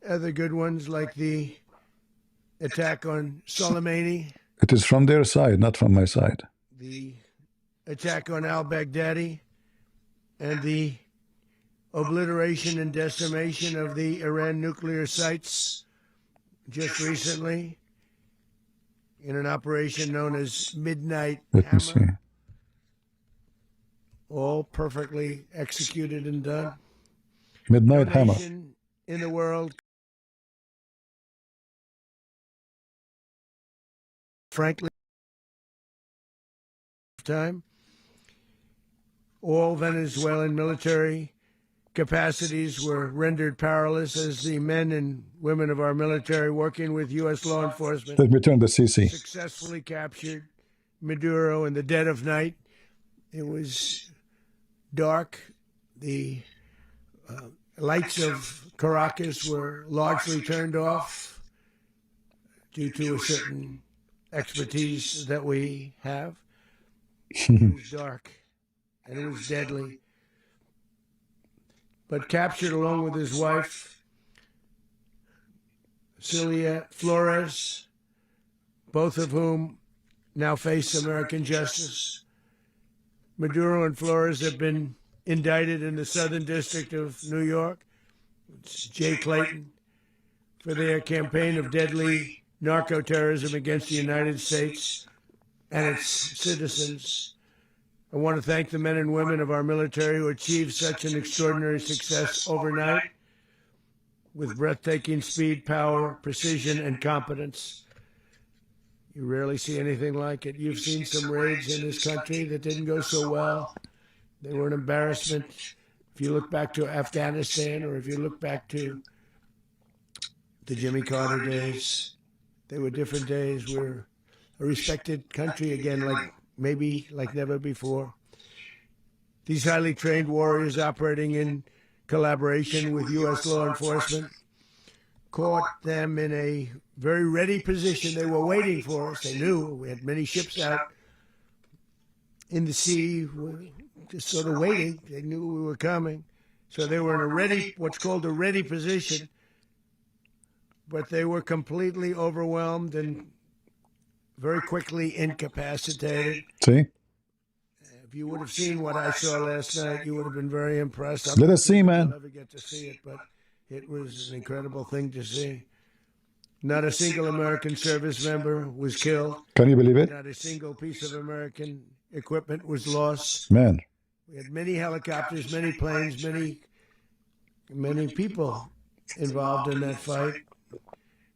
other good ones, like the attack on Soleimani, It is from their side, not from my side. the attack on al-Baghdadi, and the obliteration and decimation of the Iran nuclear sites just recently in an operation known as Midnight Let Hammer. me see. All perfectly executed and done. Midnight No Hammer. nation in the world, frankly, time. All Venezuelan military capacities were rendered powerless as the men and women of our military, working with U.S. law enforcement, Let me turn the CC. successfully captured Maduro in the dead of night. It was dark. The lights of Caracas were largely turned off due to a certain expertise that we have. It was dark and it was deadly. But captured along with his wife, Celia Flores, both of whom now face American justice. Maduro and Flores have been indicted in the Southern District of New York. It's Jay Clayton, for their campaign of deadly narco-terrorism against the United States and its citizens. I want to thank the men and women of our military who achieved such an extraordinary success overnight with breathtaking speed, power, precision, and competence. You rarely see anything like it. You've seen some raids in this country that didn't go so well. They were an embarrassment. If you look back to Afghanistan, or if you look back to the Jimmy Carter days, they were different days. We're a respected country again, like never before. These highly trained warriors operating in collaboration with U.S. law enforcement caught them in a very ready position. They were waiting for us. They knew we had many ships out in the sea, just sort of waiting. They knew we were coming. So they were in a ready, what's called a ready position. But they were completely overwhelmed and very quickly incapacitated. See? If you would have seen what I saw last night, you would have been very impressed. Let us see, man. I'll never get to see it, but it was an incredible thing to see. Not a single American service member was killed. Can you believe it? Not a single piece of American equipment was lost. Man. We had many helicopters, many planes, many people involved in that fight.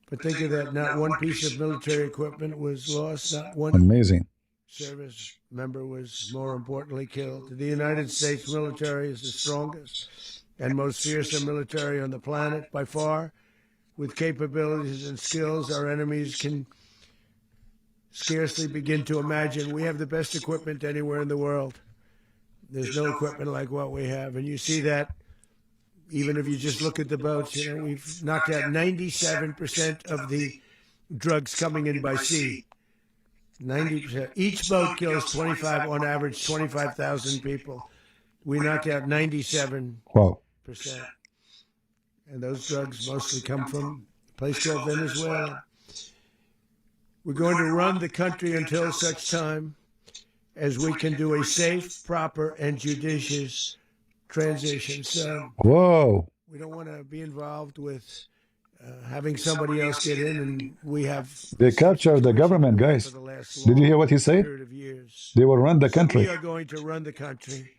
But think of that, not one piece of military equipment was lost, not one Amazing. service member was, more importantly, killed. The United States military is the strongest and most fearsome military on the planet by far. With capabilities and skills our enemies can scarcely begin to imagine. We have the best equipment anywhere in the world. There's no equipment like what we have. And you see that even if you just look at the boats. You know, we've knocked out 97% of the drugs coming in by sea. 90%. Each boat kills 25, on average, 25,000 people. We knocked out 97%. Wow. And those drugs mostly come from a place called Venezuela. We're going to run the country until such time as we can do a safe, proper, and judicious transition. So Whoa. we don't want to be involved with having somebody else get in, and we have... They captured the government, guys. Did you hear what he said? They will run the country. We are going to run the country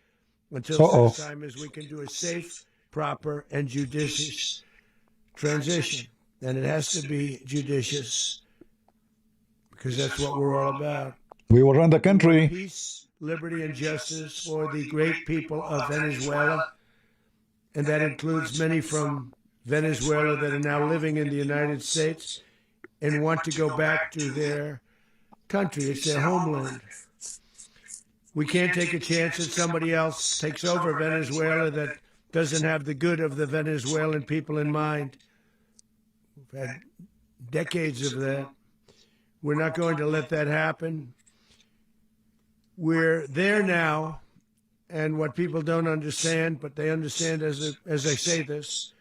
until such time as we can do a safe, proper, and judicious transition. And it has to be judicious, because that's what we're all about. We will run the country. Peace, liberty, and justice for the great people of Venezuela. And that includes many from Venezuela that are now living in the United States and want to go back to their country. It's their homeland. We can't take a chance that somebody else takes over Venezuela that doesn't have the good of the Venezuelan people in mind. We've had decades of that. We're not going to let that happen. We're there now, and what people don't understand, but they understand as I say this,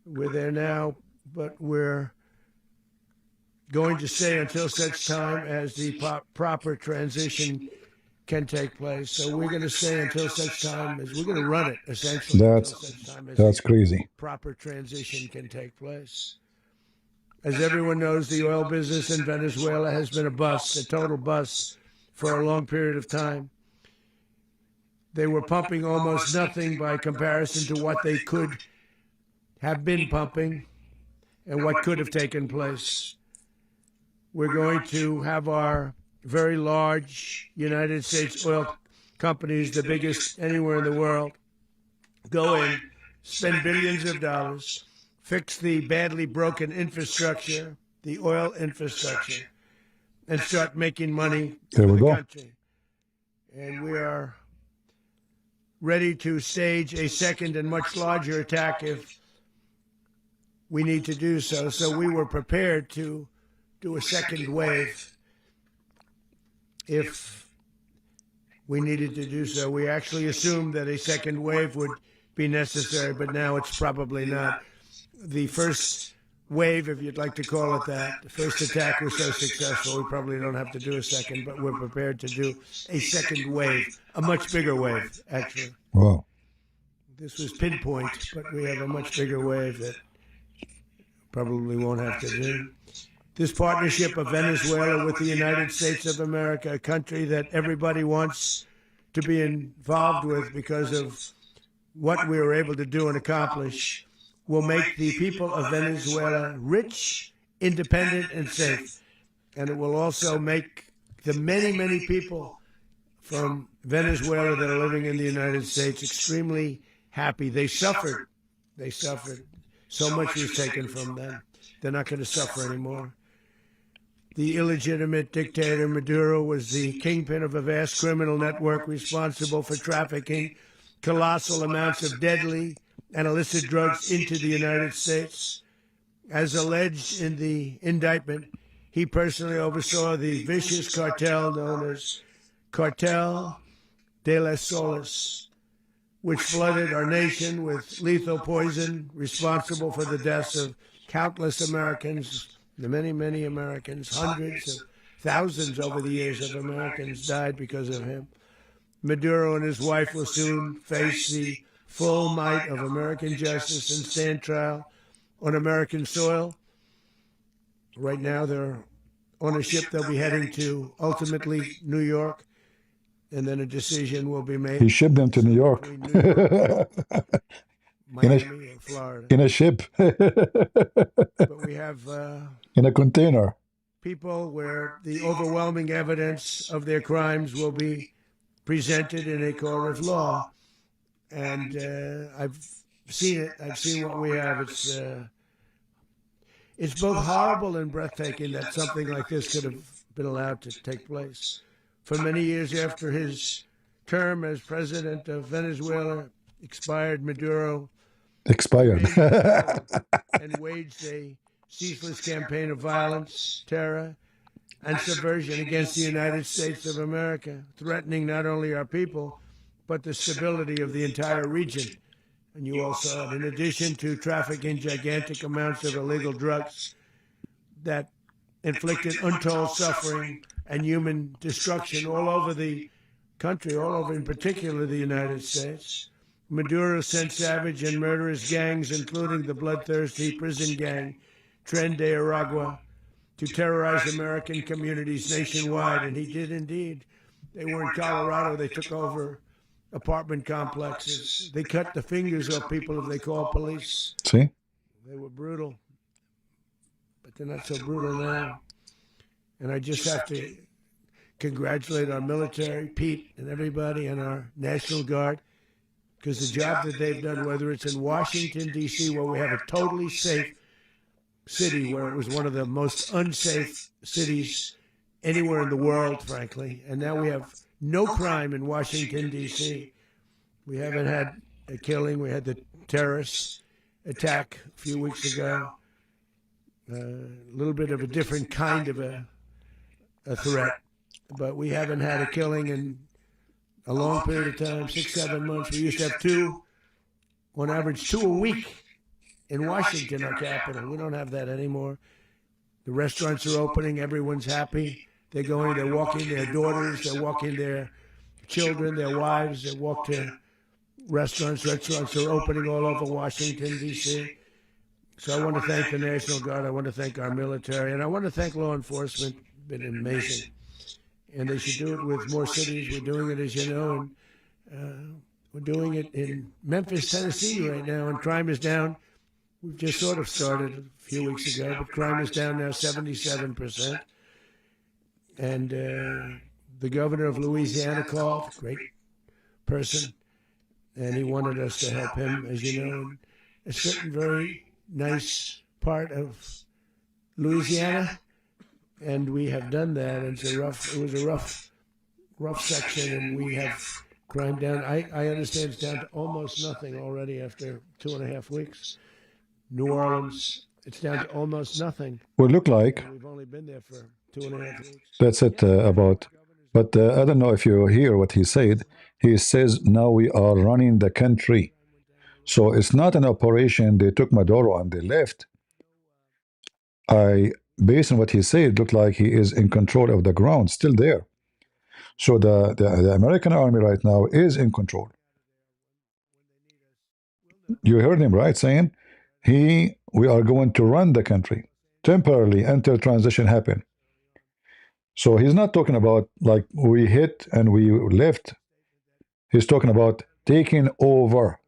we're there now, but we're going to stay until such time as the proper transition can take place. So we're going to stay until such time as we're going to run it, essentially. That's crazy. Proper transition can take place. As everyone knows, the oil business in Venezuela has been a bust, a total bust, for a long period of time. They were pumping almost nothing by comparison to what they could have been pumping and what could have taken place. We're going to have our very large United States oil companies, the biggest anywhere in the world, go in, spend billions of dollars, fix the badly broken infrastructure, the oil infrastructure, and start making money for the country. And we are ready to stage a second and much larger attack if we need to do so. So we were prepared to do a second wave if we needed to do so. We actually assumed that a second wave would be necessary, but now it's probably not. The first wave, if you'd like to call it that, the first attack was so successful, we probably don't have to do a second, but we're prepared to do a second wave, a much bigger wave, actually. Wow. This was pinpoint, but we have a much bigger wave that probably won't have to do. This partnership of Venezuela with the United States of America, a country that everybody wants to be involved with because of what we were able to do and accomplish, will make the people of Venezuela rich, independent, and safe. And it will also make the many, many people from Venezuela that are living in the United States extremely happy. They suffered. They suffered. So much was taken from them. They're not going to suffer anymore. The illegitimate dictator Maduro was the kingpin of a vast criminal network responsible for trafficking colossal amounts of deadly and illicit drugs into the United States. As alleged in the indictment, he personally oversaw the vicious cartel known as Cartel de las Solas, which flooded our nation with lethal poison, responsible for the deaths of countless Americans, the many, many Americans. Hundreds of thousands over the years of Americans died because of him. Maduro and his wife will soon face the full might of American justice and stand trial on American soil. Right now, they're on a ship they'll be heading to, ultimately, New York, and then a decision will be made. He shipped them to New York. Miami or Florida. In a ship. But we have in a container. people where the overwhelming evidence of their crimes will be presented in a court of law. And I've seen it. I've seen what we have. It's both horrible and breathtaking that something like this could have been allowed to take place. For many years after his term as president of Venezuela expired, Maduro and waged a ceaseless campaign of violence, terror, and subversion against the United States of America, threatening not only our people, but the stability of the entire region. And you all saw it. In addition to trafficking gigantic amounts of illegal drugs that inflicted untold suffering and human destruction all over the country, all over in particular the United States, Maduro sent savage and murderous gangs, including the bloodthirsty prison gang, Tren de Aragua, to terrorize American communities nationwide. And he did indeed. They were in Colorado. They took over apartment complexes. They cut the fingers off people if they called police. See? They were brutal. But they're not so brutal now. And I just have to congratulate our military, Pete, and everybody, and our National Guard, because the job that they've done, whether it's in Washington, D.C., where we have a totally safe city, where it was one of the most unsafe cities anywhere in the world, frankly, and now we have no crime in Washington, D.C. We haven't had a killing. We had the terrorist attack a few weeks ago. A little bit of a different kind of a threat, but we haven't had a killing in a long period of time, 6-7 months. We used to have two, on average, 2 a week in Washington, our capital. We don't have that anymore. The restaurants are opening. Everyone's happy. They're going, they're walking their daughters, they're walking their children, their wives. They walk to restaurants. Restaurants are opening all over Washington, D.C. So I want to thank the National Guard. I want to thank our military. And I want to thank law enforcement. It's been amazing. And they should do it with more cities. We're doing it, as you know. And we're doing it in Memphis, Tennessee right now. And crime is down. We've just sort of started a few weeks ago. But crime is down now 77%. And the governor of Louisiana called, great person, and he wanted us to help him, as you know, in a certain very nice part of Louisiana, and we have done that. It was a rough section, and we have crime down. I understand it's down to almost nothing already after 2.5 weeks. New Orleans, it's down to almost nothing. Will look like And we've only been there for 2.5 weeks. that's it about. But I don't know if you hear what he said. He says now we are running the country. So it's not an operation. They took Maduro and they left. Based on what he said, it looked like he is in control of the ground, still there. So the American army right now is in control. You heard him right saying we are going to run the country temporarily until transition happen. So he's not talking about like we hit and we left. He's talking about taking over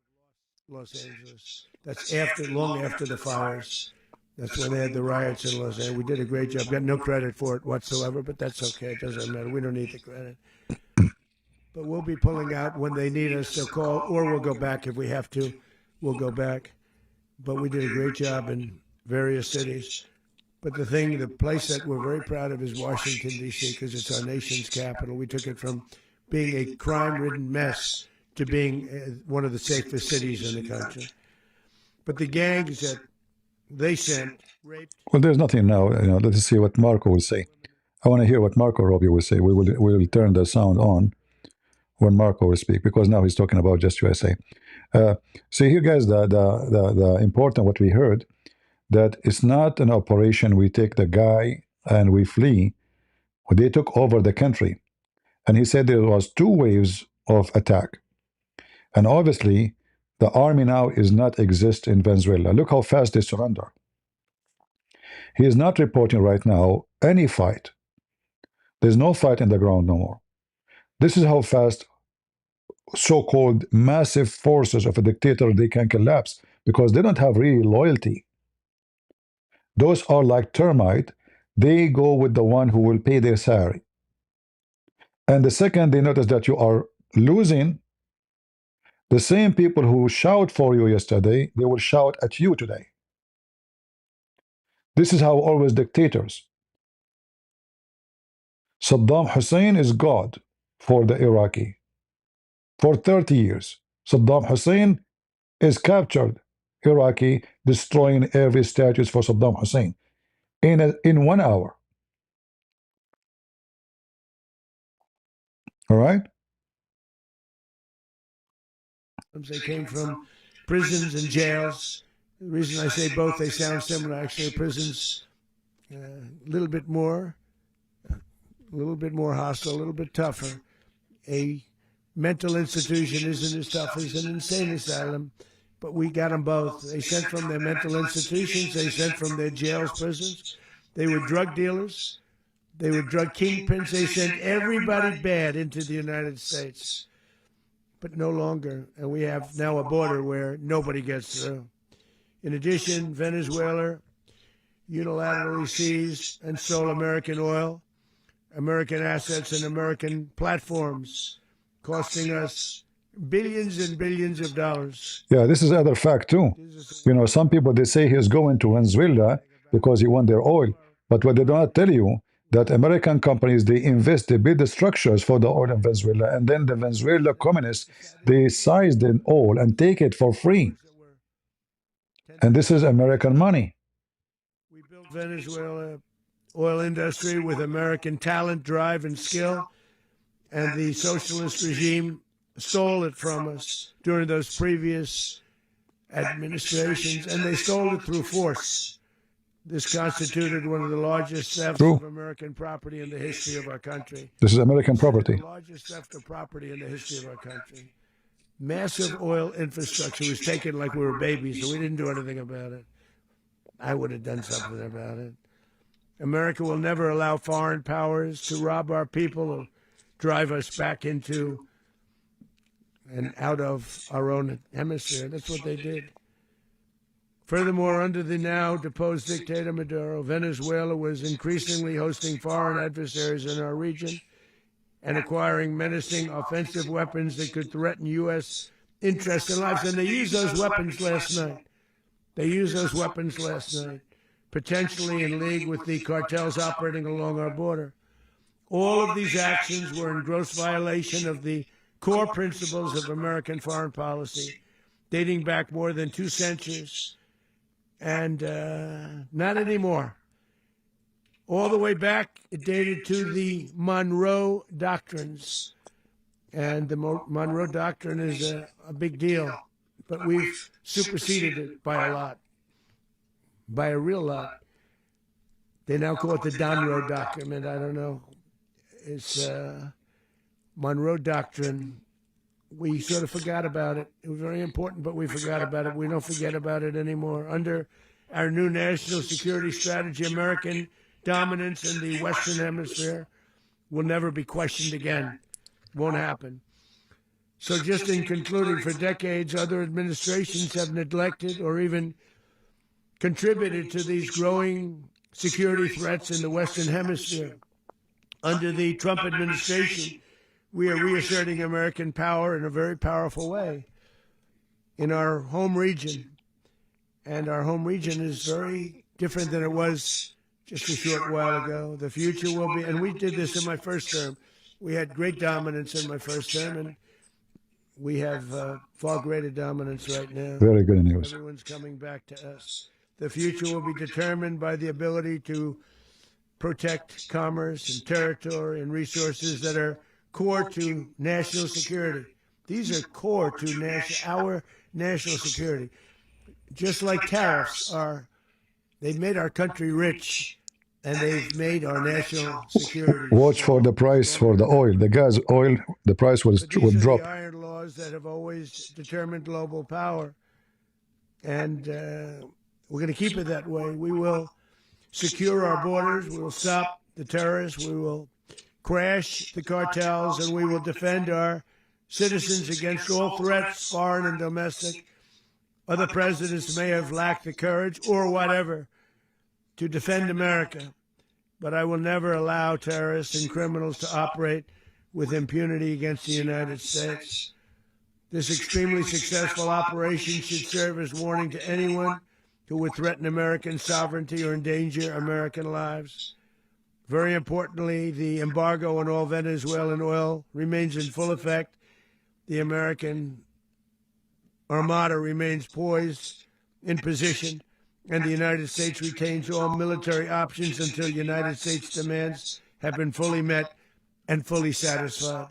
Los Angeles. That's long after the fires. That's when they had the riots in Los Angeles. We did a great job. Got no credit for it whatsoever, but that's okay. It doesn't matter. We don't need the credit. But we'll be pulling out when they need us to call, or we'll go back if we have to. We'll go back. But we did a great job in various cities. But the place that we're very proud of is Washington, D.C., because it's our nation's capital. We took it from being a crime-ridden mess to being one of the safest cities in the country. But the gangs that they sent raped. Well, there's nothing now. Let's see what Marco will say. I want to hear what Marco Rubio will say. We will turn the sound on when Marco will speak, because now he's talking about just USA. See here, guys, the important what we heard, that it's not an operation we take the guy and we flee. They took over the country. And he said there was 2 waves of attack. And obviously, the army now is not exist in Venezuela. Look how fast they surrender. He is not reporting right now any fight. There's no fight in the ground no more. This is how fast so-called massive forces of a dictator, they can collapse, because they don't have really loyalty. Those are like termite. They go with the one who will pay their salary. And the second they notice that you are losing, the same people who shout for you yesterday, they will shout at you today. This is how always dictators. Saddam Hussein is God for the Iraqi. For 30 years, Saddam Hussein is captured Iraqi, destroying every statue for Saddam Hussein in 1 hour. All right? They came from prisons and jails. The reason I say both, they sound similar. Actually, prisons a little bit more hostile, a little bit tougher. A mental institution isn't as tough as an insane asylum, but we got them both. They sent from their mental institutions. They sent from their jails, prisons. They were drug dealers. They were drug kingpins. They sent everybody bad into the United States. But no longer. And we have now a border where nobody gets through. In addition, Venezuela unilaterally seized and stole American oil, American assets, and American platforms, costing us billions and billions of dollars. Yeah, this is another fact too. Some people, they say he's going to Venezuela because he want their oil. But what they do not tell you, that American companies, they invest, they build the structures for the oil in Venezuela, and then the Venezuela communists, they seize the oil and take it for free. And this is American money. We built Venezuela oil industry with American talent, drive, and skill, and the socialist regime stole it from us during those previous administrations, and they stole it through force. This constituted one of the largest thefts of American property in the history of our country. This is American property. The largest theft of property in the history of our country. Massive oil infrastructure was taken like we were babies, so we didn't do anything about it. I would have done something about it. America will never allow foreign powers to rob our people or drive us back into and out of our own hemisphere. That's what they did. Furthermore, under the now deposed dictator Maduro, Venezuela was increasingly hosting foreign adversaries in our region and acquiring menacing offensive weapons that could threaten U.S. interests and lives. And they used those weapons last night. Potentially in league with the cartels operating along our border. All of these actions were in gross violation of the core principles of American foreign policy, dating back more than 2 centuries, and not anymore. All the way back, it dated to the Monroe Doctrines, and the Monroe Doctrine is a big deal, but we've superseded it by a lot, by a real lot. They now call it the Monroe Document. I don't know. It's Monroe Doctrine. We sort of forgot about it. It was very important, but we forgot about it. We don't forget about it anymore. Under our new national security strategy, American dominance in the Western Hemisphere will never be questioned again. Won't happen. So just in concluding, for decades, other administrations have neglected or even contributed to these growing security threats in the Western Hemisphere. Under the Trump administration, we are reasserting American power in a very powerful way in our home region. And our home region is very different than it was just a short while ago. The future will be, and we did this in my first term. We had great dominance in my first term, and we have far greater dominance right now. Very good news. Everyone's coming back to us. The future will be determined by the ability to protect commerce and territory and resources that are core to national security. These are core to our national security. Just like tariffs are, they've made our country rich, and they've made our national security. Watch for the price for the oil, the gas oil, the price will These are drop. the iron laws that have always determined global power, and we're going to keep it that way. We will secure our borders, we will stop the terrorists, we will crash the cartels, and we will defend our citizens against all threats, foreign and domestic. Other presidents may have lacked the courage or whatever to defend America, but I will never allow terrorists and criminals to operate with impunity against the United States. This extremely successful operation should serve as warning to anyone who would threaten American sovereignty or endanger American lives. Very importantly, the embargo on all Venezuelan oil remains in full effect. The American Armada remains poised in position, and the United States retains all military options until United States demands have been fully met and fully satisfied.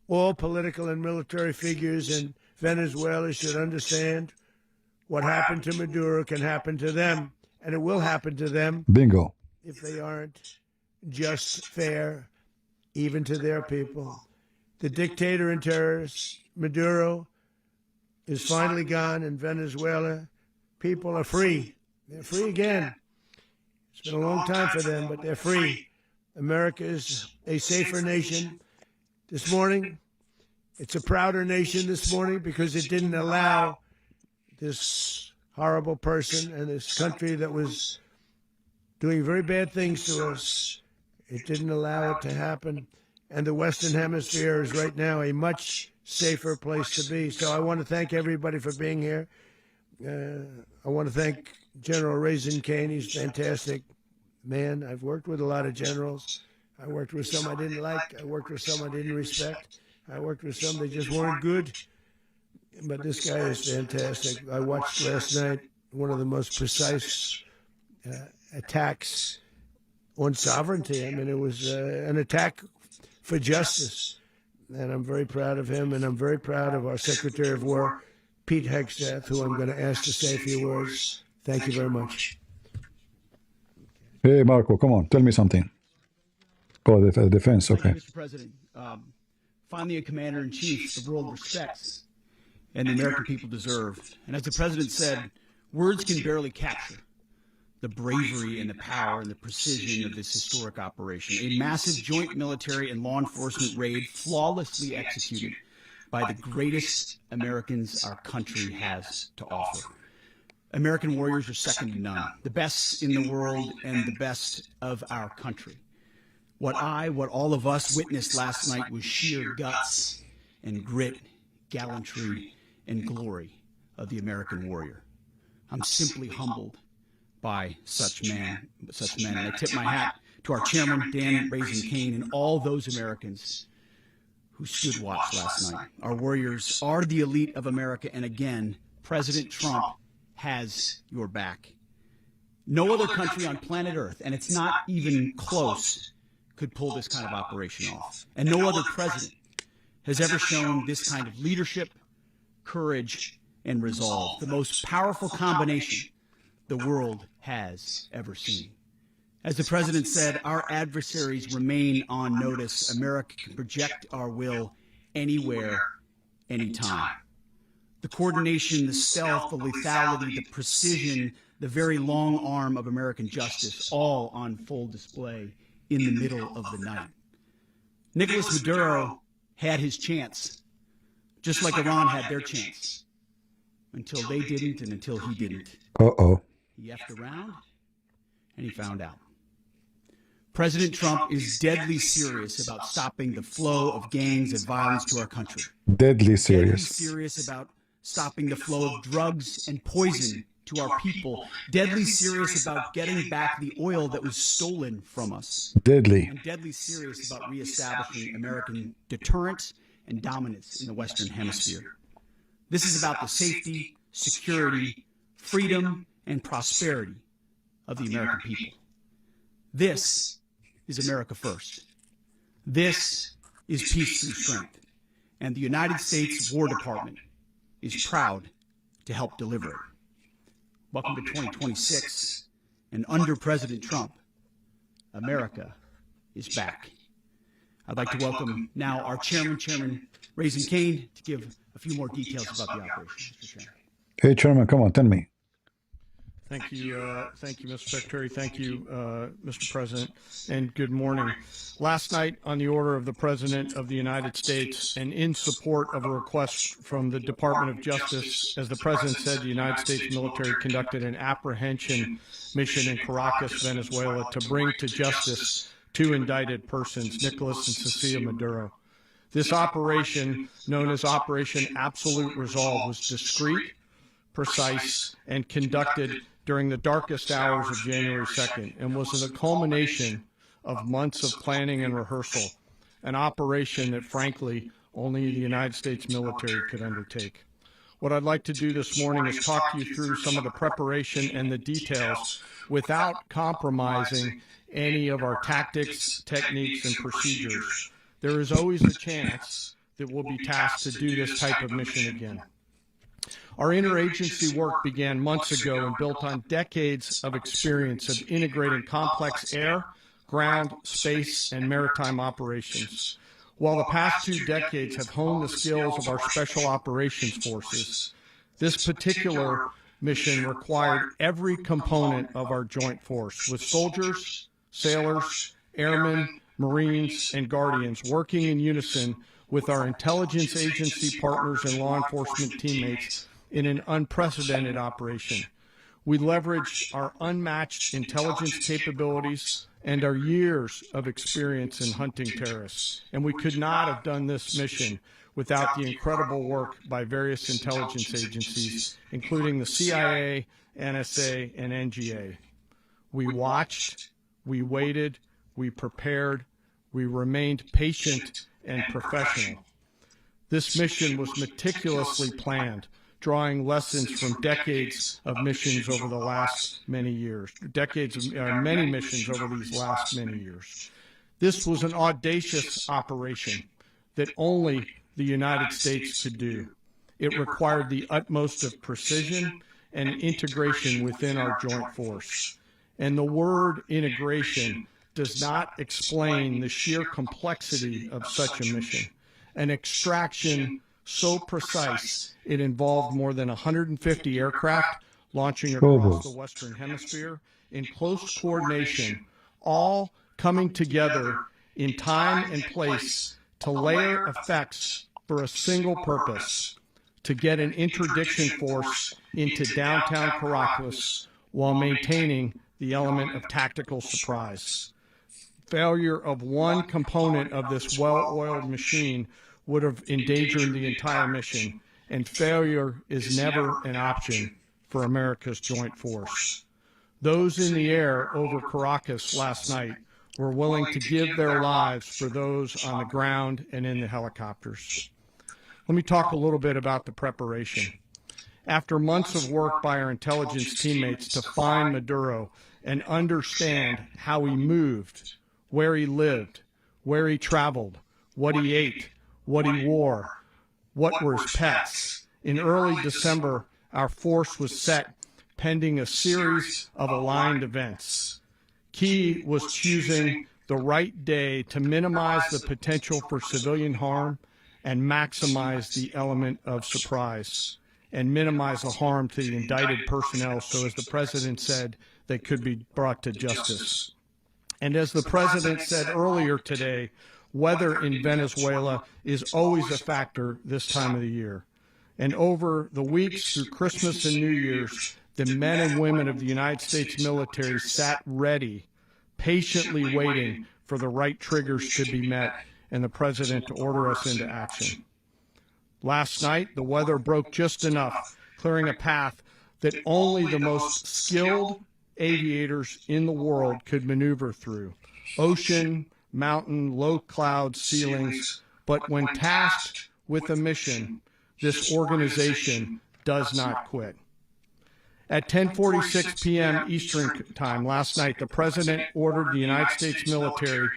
All political and military figures in Venezuela should understand what happened to Maduro can happen to them, and it will happen to them. Bingo. If they aren't just fair, even to their people. The dictator and terrorist, Maduro, is finally gone in Venezuela. People are free. They're free again. It's been a long time for them, but they're free. America is a safer nation this morning. It's a prouder nation this morning because it didn't allow this horrible person and this country that was doing very bad things to us. It didn't allow it to happen. And the Western Hemisphere is right now a much safer place to be. So I want to thank everybody for being here. I want to thank General Raisin Kane. He's a fantastic man. I've worked with a lot of generals. I worked with some I didn't like. I worked with some I didn't respect. I worked with some that just weren't good. But this guy is fantastic. I watched last night one of the most precise attacks on sovereignty. I mean, it was an attack for justice. And I'm very proud of him, and I'm very proud of our Secretary of War, Pete Hegseth, who I'm going to ask to say a few words. Thank you very much. Hey, Marco, come on, tell me something. Oh, the defense, okay. Mr. President, finally a commander-in-chief the world respects and the American people deserve. And as the President said, words can barely capture the bravery and the power and the precision of this historic operation. A massive joint military and law enforcement raid flawlessly executed by the greatest Americans our country has to offer. American warriors are second to none, the best in the world and the best of our country. What all of us witnessed last night was sheer guts and grit, gallantry, and glory of the American warrior. I'm simply humbled by such men. And I tip my hat to our chairman, Dan Raisin Kane, and all those Americans who stood watch last night. Our warriors are the elite of America, and again, President Trump has your back. No other country on planet Earth, and it's not even close, could pull this kind of operation off. And no other president has ever shown this kind of leadership, courage, and resolve, the most powerful combination the world has ever seen. As the president said, our adversaries remain on notice. America can project our will anywhere, anytime. The coordination, the stealth, the lethality, the precision, the very long arm of American justice, all on full display in the middle of the night. Nicolas Maduro had his chance, just like Iran had their chance, until they didn't and until he didn't. Uh-oh. He effed around, and he found out. President Trump is deadly serious about stopping the flow of gangs and violence to our country. Deadly serious. Deadly serious about stopping the flow of drugs and poison to our people. Deadly serious about getting back the oil that was stolen from us. Deadly. And deadly serious about reestablishing American deterrence and dominance in the Western Hemisphere. This is about the safety, security, freedom, and prosperity of the American people. This is America first. This is peace through strength. And the United States War Department is proud to help deliver it. Welcome to 2026, and under President Trump, America is back. I'd like to welcome now our Chairman Raising Cane, to give a few more details about the operation. Mr. Chairman. Hey, Chairman, come on, tell me. Thank you, Mr. Secretary. Thank you, Mr. President, and good morning. Last night, on the order of the President of the United States and in support of a request from the Department of Justice, as the President said, the United States military conducted an apprehension mission in Caracas, Venezuela, to bring to justice two indicted persons, Nicolas and Cecilia Maduro. This operation, known as Operation Absolute Resolve, was discreet, precise, and conducted during the darkest hours of January 2nd, and was the culmination of months of planning and rehearsal, an operation that, frankly, only the United States military could undertake. What I'd like to do this morning is talk you through some of the preparation and the details without compromising any of our tactics, techniques, and procedures. There is always a chance that we'll be tasked to do this type of mission again. Our interagency work began months ago and built on decades of experience of integrating complex air, ground, space, and maritime operations. While the past 2 decades have honed the skills of our special operations forces, this particular mission required every component of our joint force, with soldiers, sailors, airmen, Marines, and Guardians working in unison with our intelligence agency partners and law enforcement teammates in an unprecedented operation. We leveraged our unmatched intelligence capabilities and our years of experience in hunting terrorists, and we could not have done this mission without the incredible work by various intelligence agencies, including the CIA, NSA, and NGA. We watched, we waited, we prepared, we remained patient and professional. This mission was meticulously planned, drawing lessons from decades of missions over the last many years, many missions over these last many years. This was an audacious operation that only the United States could do. It required the utmost of precision and integration within our joint force. And the word integration does not explain the sheer complexity of such a mission. An extraction so precise, it involved more than 150 aircraft launching across the Western Hemisphere in close coordination, all coming together in time and place to layer effects for a single purpose: to get an interdiction force into downtown Caracas while maintaining the element of tactical surprise. Failure of one component of this well-oiled machine would have endangered the entire mission, and failure is never an option for America's joint force. Those in the air over Caracas last night were willing to give their lives for those on the ground and in the helicopters. Let me talk a little bit about the preparation. After months of work by our intelligence teammates to find Maduro and understand how he moved, where he lived, where he traveled, what he ate, what he wore, what were his pets, in early December, our force was set pending a series of aligned events. Key was choosing the right day to minimize the potential for civilian harm and maximize the element of surprise and minimize the harm to the indicted personnel so, as the president said, they could be brought to justice. And as the president said earlier today, weather in Venezuela is always a factor this time of the year. And over the weeks through Christmas and New Year's, the men and women of the United States military sat ready, patiently waiting for the right triggers to be met and the president to order us into action. Last night, the weather broke just enough, clearing a path that only the most skilled aviators in the world could maneuver through. Ocean, mountain, low cloud ceilings, but when tasked with a mission, this organization does not quit. At 10:46 p.m. Eastern Time last night, the president ordered the United States military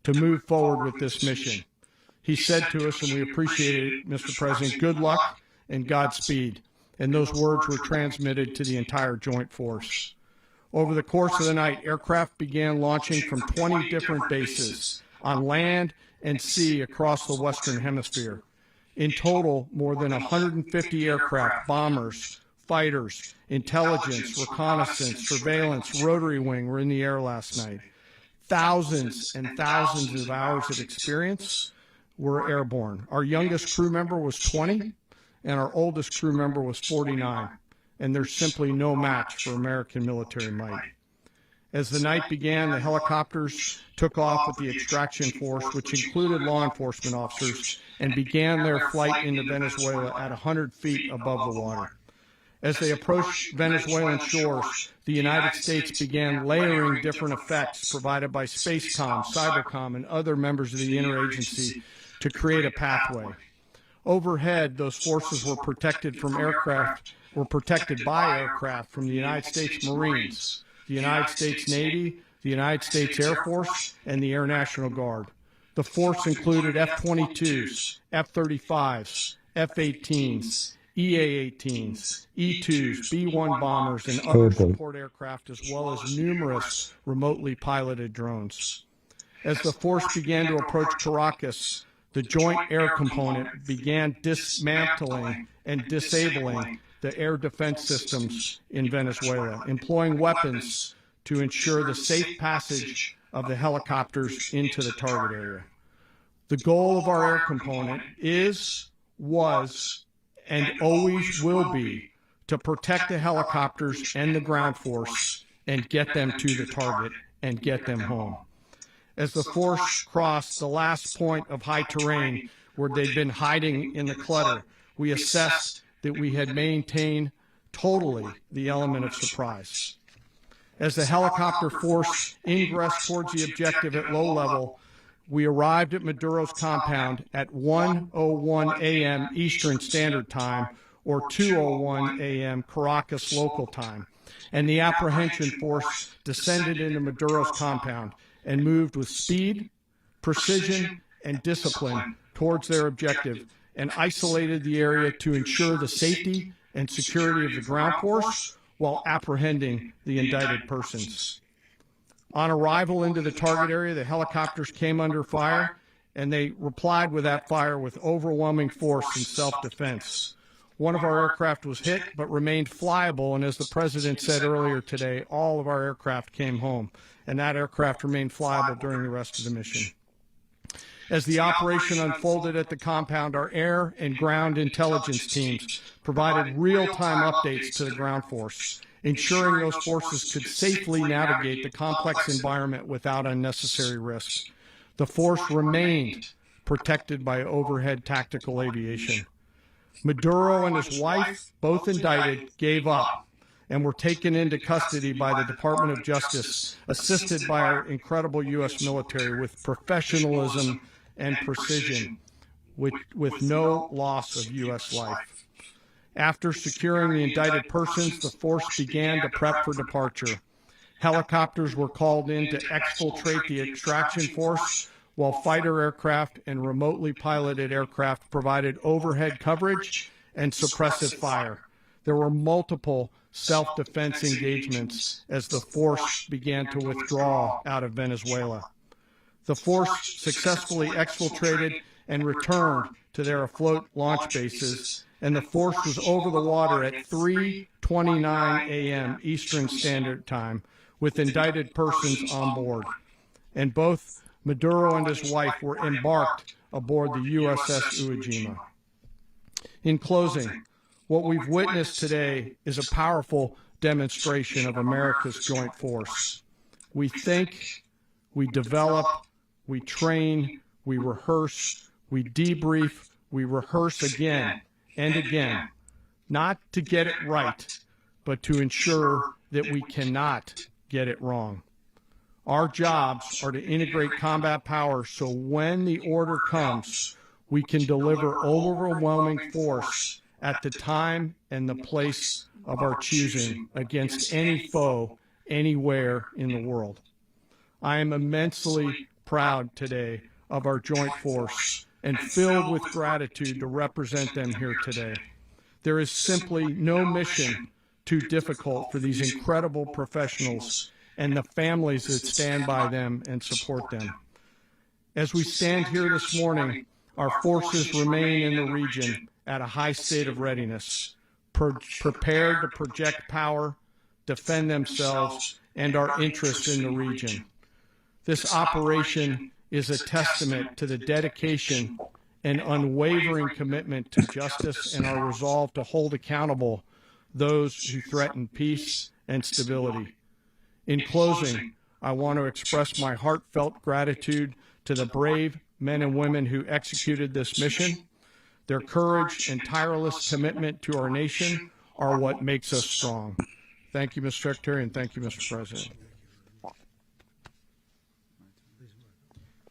to move forward with this mission. He said to us, and we appreciate it, Mr. President, good luck and Godspeed. And those words were transmitted to the entire joint force. Over the course of the night, aircraft began launching from 20 different bases on land and sea across the Western Hemisphere. In total, more than 150 aircraft, bombers, fighters, intelligence, reconnaissance, surveillance, rotary wing were in the air last night. Thousands and thousands of hours of experience were airborne. Our youngest crew member was 20, and our oldest crew member was 49, and there's simply no match for American military might. As the night began, the helicopters took off with the extraction force, which included law enforcement officers, and began their flight into Venezuela at 100 feet above the water. As they approached Venezuelan shores, the United States began layering different effects provided by Spacecom, Cybercom, and other members of the interagency to create a pathway. Overhead, those forces were protected by aircraft from the United States Marines, the United States Navy, the United States Air Force, and the Air National Guard. The force included F-22s, F-35s, F-18s, EA-18s, E-2s, B-1 bombers, and other support aircraft, as well as numerous remotely piloted drones. As the force began to approach Caracas, the Joint Air Component began dismantling and disabling the air defense systems in Venezuela, employing weapons to ensure the safe passage of the helicopters into the target area. The goal of our air component is, was, and always will be to protect the helicopters and the ground force and get them to the target and get them home. As the force crossed the last point of high terrain where they'd been hiding in the clutter, we assessed that we had maintained totally the element of surprise. As the helicopter force ingressed towards the objective at low level, we arrived at Maduro's compound at 1:01 a.m. Eastern Standard Time, or 2:01 a.m. Caracas local time, and the apprehension force descended into Maduro's compound and moved with speed, precision, and discipline towards their objective, and isolated the area to ensure the safety and security of the ground force while apprehending the indicted persons. On arrival into the target area, the helicopters came under fire, and they replied with that fire with overwhelming force and self-defense. One of our aircraft was hit but remained flyable, and as the president said earlier today, all of our aircraft came home, and that aircraft remained flyable during the rest of the mission. As the operation unfolded at the compound, our air and ground intelligence teams provided real-time updates to the ground force, ensuring those forces could safely navigate the complex environment without unnecessary risk. The force remained protected by overhead tactical aviation. Maduro and his wife, both indicted, gave up, and were taken into custody by the Department of Justice, assisted by our incredible U.S. military with professionalism and precision, with no loss of U.S. life. After securing the indicted persons, the force began to prep for departure. Helicopters were called in to exfiltrate the extraction force, while fighter aircraft and remotely piloted aircraft provided overhead coverage and suppressive fire. There were multiple self-defense engagements as the force began to withdraw out of Venezuela. The force successfully exfiltrated and returned to their afloat launch bases, and the force was over the water at 3:29 a.m. Eastern Standard Time with indicted persons on board. And both Maduro and his wife were embarked aboard the USS Iwo Jima. In closing, what we've witnessed today is a powerful demonstration of America's joint force. We think, we develop, we train, we rehearse, we debrief, we rehearse again and again, not to get it right, but to ensure that we cannot get it wrong. Our jobs are to integrate combat power so when the order comes, we can deliver overwhelming force at the time and the place of our choosing against any foe anywhere in the world. I am immensely proud today of our joint force and filled with gratitude to represent them here today. There is simply no mission too difficult for these incredible professionals and the families that stand by them and support them. As we stand here this morning, our forces remain in the region at a high state of readiness, prepared to project power, defend themselves, and our interests in the region. This operation is a testament to the dedication and unwavering commitment to justice and our resolve to hold accountable those who threaten peace and stability. In closing, I want to express my heartfelt gratitude to the brave men and women who executed this mission. Their courage and tireless commitment to our nation are what makes us strong. Thank you, Mr. Secretary, and thank you, Mr. President.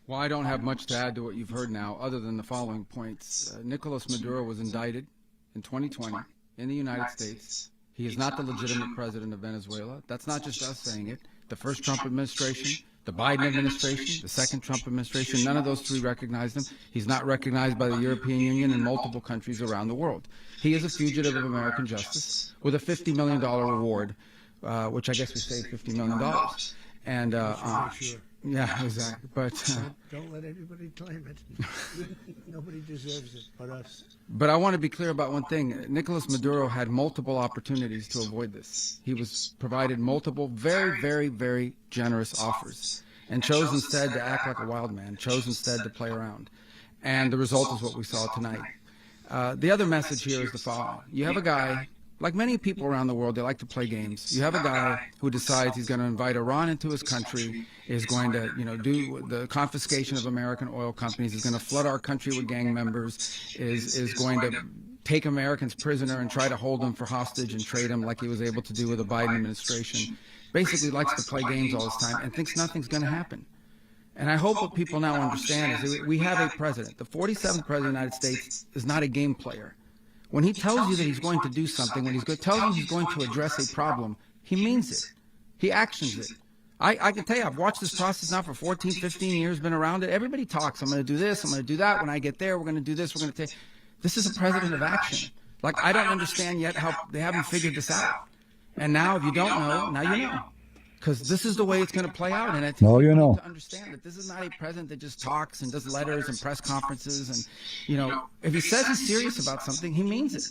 Well, I don't have much to add to what you've heard now, other than the following points. Nicolas Maduro was indicted in 2020 in the United States. He is not the legitimate president of Venezuela. That's not just us saying it. The first Trump administration, the Biden administration, the second Trump administration, none of those three recognized him. He's not recognized by the European Union and multiple countries around the world. He is a fugitive of American justice with a $50 million reward, which I guess we saved $50 million. And yeah, exactly. But don't let anybody claim it. Nobody deserves it but us. But I want to be clear about one thing. Nicolas Maduro had multiple opportunities to avoid this. He was provided multiple very, very, very generous offers and chose instead to act like a wild man, chose instead to play around. And the result is what we saw tonight. The other message here is the following. You have a guy, like many people around the world, they like to play games. You have a guy who decides he's going to invite Iran into his country, is going to, do the confiscation of American oil companies, is going to flood our country with gang members, is going to take Americans prisoner and try to hold them for hostage and trade them like he was able to do with the Biden administration. Basically likes to play games all this time and thinks nothing's going to happen. And I hope what people now understand is that we have a president. The 47th president of the United States is not a game player. When he tells you that he's going to do something, when he tells you he's going to address a problem, he means it. He actions it. I can tell you, I've watched this process now for 14, 15 years, been around it. Everybody talks. I'm going to do this. I'm going to do that. When I get there, we're going to do this. We're going to take. This is a president of action. Like, I don't understand yet how they haven't figured this out. And now, if you don't know, now you know. Because this is the way it's going to play out. And I think to understand that this is not a president that just talks and does letters and press conferences. And, if he says he's serious about something, he means it.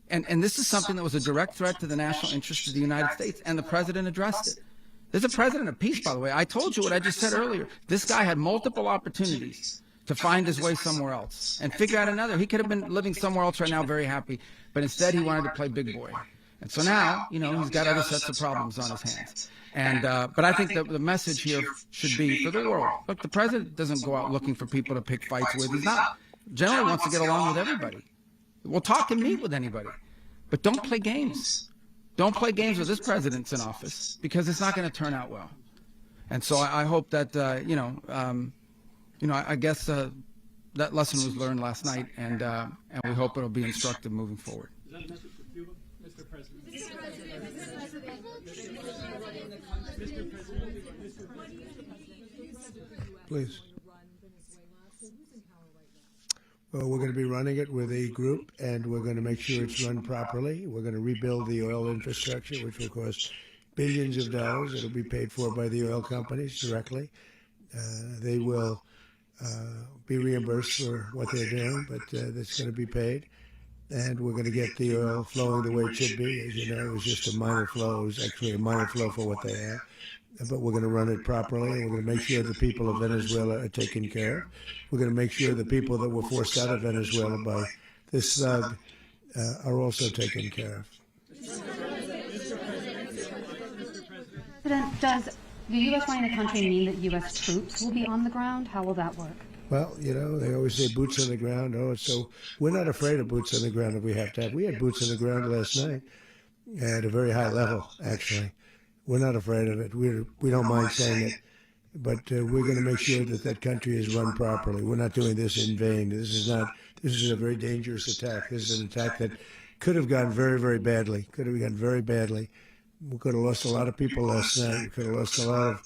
And this is something that was a direct threat to the national interest of the United States. And the president addressed it. There's a president of peace, by the way. I told you what I just said earlier. This guy had multiple opportunities to find his way somewhere else and figure out another. He could have been living somewhere else right now, very happy. But instead, he wanted to play big boy. And so now, he's got other sets of problems on his hands. And but I think that the message here should be for the world. Look, the president doesn't go out looking for people to pick fights with. He's not generally wants to get along with everybody. We'll talk and meet with anybody. But don't play games. Don't play games with this president's in office, because it's not going to turn out well. And so I hope that, I guess that lesson was learned last night, and we hope it'll be instructive moving forward. Is that a message for Cuba, Mr. President? Please. Well, we're going to be running it with a group, and we're going to make sure it's run properly. We're going to rebuild the oil infrastructure, which will cost billions of dollars. It'll be paid for by the oil companies directly. They will be reimbursed for what they're doing, but that's going to be paid. And we're going to get the oil flowing the way it should be. As you know, it was just a minor flow. It was actually a minor flow for what they have. But we're going to run it properly, and we're going to make sure the people of Venezuela are taken care of. We're going to make sure the people that were forced out of Venezuela by this thug are also taken care of. President, does the U.S. running the country mean that U.S. troops will be on the ground? How will that work? Well, you know, they always say boots on the ground. Oh, so we're not afraid of boots on the ground if we have to have. We had boots on the ground last night at a very high level, actually. We're not afraid of it. We don't mind saying it. But we're going to make sure that that country is run properly. We're not doing this in vain. This is a very dangerous attack. This is an attack that could have gone very, very badly. Could have gone very badly. We could have lost a lot of people last night. We could have lost a lot of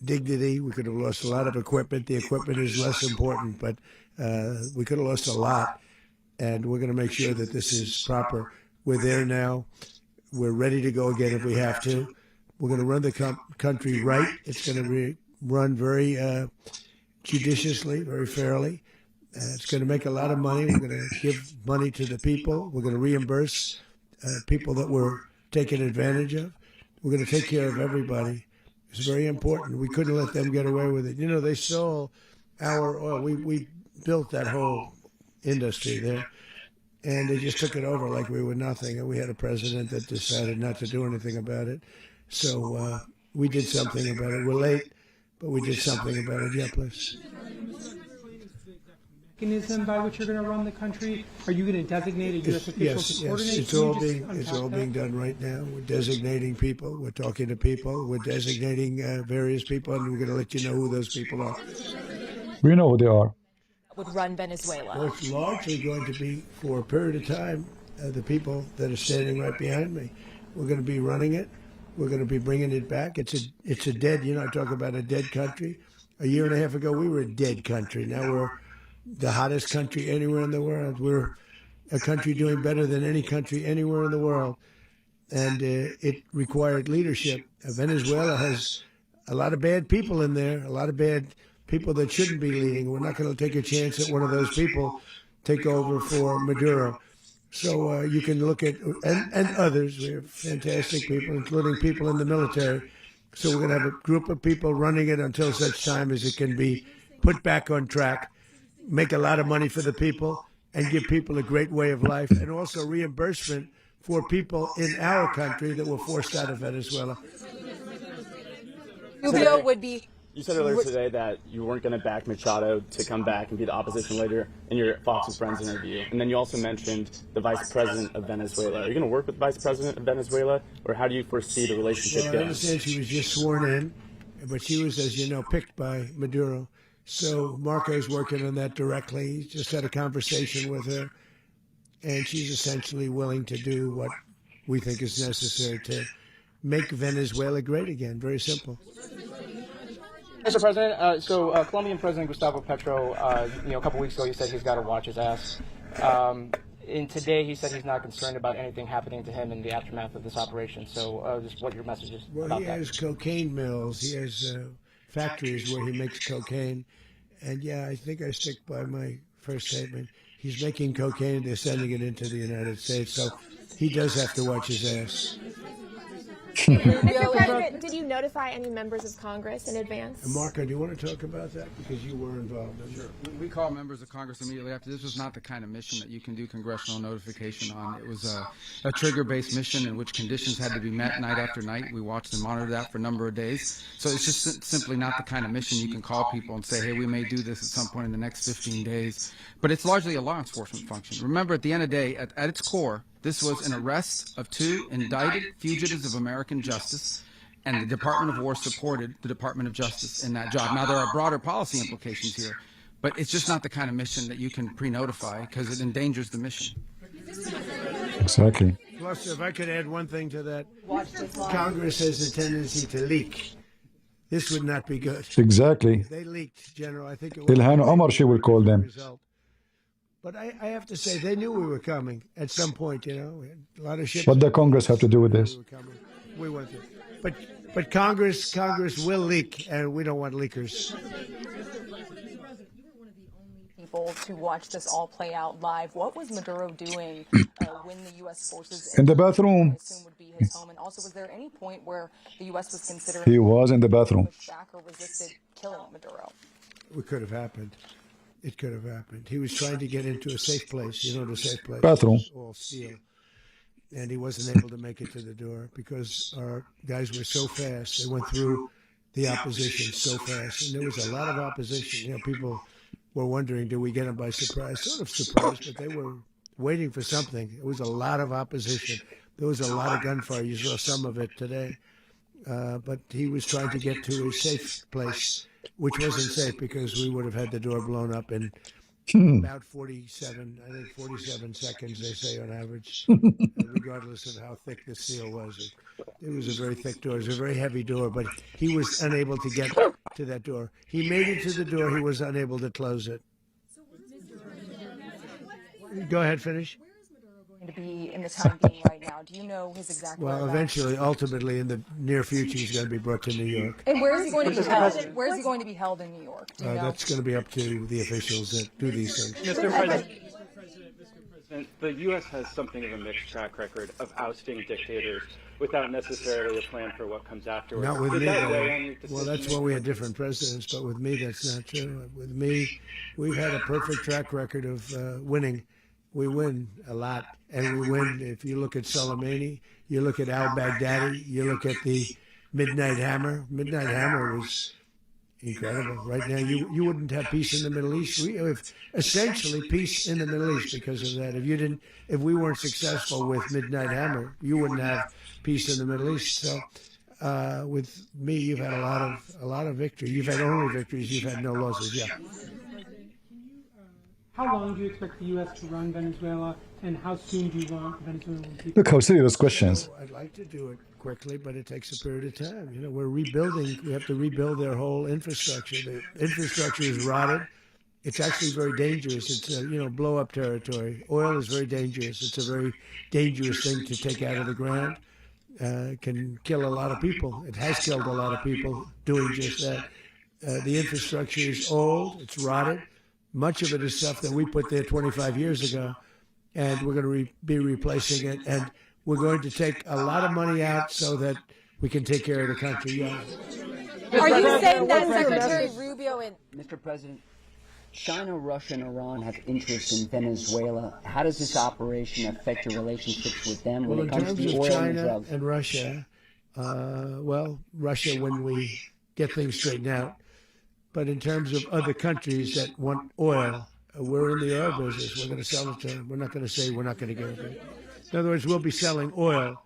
dignity. We could have lost a lot of equipment. The equipment is less important, but we could have lost a lot. And we're going to make sure that this is proper. We're there now. We're ready to go again if we have to. We're going to run the country right. It's going to be run very judiciously, very fairly. It's going to make a lot of money. We're going to give money to the people. We're going to reimburse people that were taken advantage of. We're going to take care of everybody. It's very important. We couldn't let them get away with it. You know, they stole our oil. We built that whole industry there. And they just took it over like we were nothing. And we had a president that decided not to do anything about it. So we did something about it. We're late, but we did something about it. Yeah, please. Mechanism by which you're going to run the country? Are you going to designate a U.S. official to coordinate? Yes, it's all being done right now. We're designating people. We're talking to people. We're designating various people, and we're going to let you know who those people are. We know who they are. Would run Venezuela? Well, it's largely going to be, for a period of time, the people that are standing right behind me. We're going to be running it. We're going to be bringing it back. It's a dead, I talk about a dead country. A year and a half ago, we were a dead country. Now we're the hottest country anywhere in the world. We're a country doing better than any country anywhere in the world. And it required leadership. Venezuela has a lot of bad people in there, a lot of bad people that shouldn't be leading. We're not going to take a chance that one of those people take over for Maduro. So you can look at, and others, we have fantastic people, including people in the military. So we're going to have a group of people running it until such time as it can be put back on track, make a lot of money for the people, and give people a great way of life, and also reimbursement for people in our country that were forced out of Venezuela. Rubio would be... You said earlier today that you weren't going to back Machado to come back and be the opposition leader in your Fox and Friends interview. And then you also mentioned the vice president of Venezuela. Are you going to work with the vice president of Venezuela, or how do you foresee the relationship Well, going? I understand she was just sworn in, but she was, as you know, picked by Maduro. So Marco's working on that directly. He just had a conversation with her, and she's essentially willing to do what we think is necessary to make Venezuela great again. Very simple. Mr. President, Colombian President Gustavo Petro, a couple weeks ago, he said he's got to watch his ass. And today, he said he's not concerned about anything happening to him in the aftermath of this operation. So, just what your message is about that? Well, he has cocaine mills. He has factories where he makes cocaine. And, yeah, I think I stick by my first statement. He's making cocaine. They're sending it into the United States. So he does have to watch his ass. Mr. President, did you notify any members of Congress in advance? Marco, do you want to talk about that? Because you were involved in it. Sure. We call members of Congress immediately after. This was not the kind of mission that you can do congressional notification on. It was a trigger-based mission in which conditions had to be met night after night. We watched and monitored that for a number of days. So it's just simply not the kind of mission you can call people and say, hey, we may do this at some point in the next 15 days. But it's largely a law enforcement function. Remember, at the end of the day, at its core, This was an arrest of 2 indicted fugitives of American justice, and the Department of War supported the Department of Justice in that job. Now, there are broader policy implications here, but it's just not the kind of mission that you can pre-notify because it endangers the mission. Exactly. Plus, if I could add one thing to that, Congress has a tendency to leak. This would not be good. Exactly. If they leaked, General, I think it would Ilhan Omar, she will call them. But I have to say, they knew we were coming at some point, you know. We had a lot of ships. What does Congress have to do with this? We went through. But Congress will leak, and we don't want leakers. People to watch this all play out live. What was Maduro doing when the U.S. forces In the bathroom. I assume would be his home? And also, was there any point where the U.S. was considering He was in the bathroom. back or resisted killing Maduro? It could have happened. It could have happened. He was trying to get into a safe place. You know, the safe place. Bathroom. All steel. And he wasn't able to make it to the door because our guys were so fast. They went through the opposition so fast. And there was a lot of opposition. You know, people were wondering, do we get them by surprise? Sort of surprised, but they were waiting for something. It was a lot of opposition. There was a lot of gunfire. You saw some of it today. But he was trying to get to a safe place, which wasn't safe because we would have had the door blown up in about 47 seconds, they say on average, regardless of how thick the steel was. It was a very thick door. It was a very heavy door, but he was unable to get to that door. He made it to the door. He was unable to close it. Go ahead, finish. To be in the time being right now. Do you know his exact Well, eventually, ultimately, in the near future, he's going to be brought to New York. And where is he going to be held? Where is he going to be held in New York? Do you know? That's going to be up to the officials that do these things. Mr. President, the U.S. has something of a mixed track record of ousting dictators without necessarily a plan for what comes afterwards. Not with Did me. that weigh on your Well, that's decision? why we had different presidents, but with me, that's not true. With me, we've had a perfect track record of winning. We win a lot, and we win. If you look at Soleimani, you look at al-Baghdadi, you look at the Midnight Hammer. Midnight Hammer was incredible. Right now, you wouldn't have peace in the Middle East. We have essentially peace in the Middle East because of that. If we weren't successful with Midnight Hammer, you wouldn't have peace in the Middle East. So, with me, you've had a lot of victory. You've had only victories. You've had no losses. Yeah. How long do you expect the U.S. to run Venezuela, and how soon do you want Venezuelan people? Look how serious questions. I'd like to do it quickly, but it takes a period of time. You know, we're rebuilding. We have to rebuild their whole infrastructure. The infrastructure is rotted. It's actually very dangerous. It's blow-up territory. Oil is very dangerous. It's a very dangerous thing to take out of the ground. Can kill a lot of people. It has killed a lot of people doing just that. The infrastructure is old. It's rotted. Much of it is stuff that we put there 25 years ago, and we're going to be replacing it. And we're going to take a lot of money out so that we can take care of the country. Yeah. Are you saying that Secretary Rubio and Mr. President, China, Russia, and Iran have interests in Venezuela. How does this operation affect your relationships with them when it comes to oil and drugs? And Russia, Russia when we get things straightened out. But in terms of other countries that want oil, we're in the oil business. We're going to sell it to them. We're not going to say we're not going to give it. In other words, we'll be selling oil,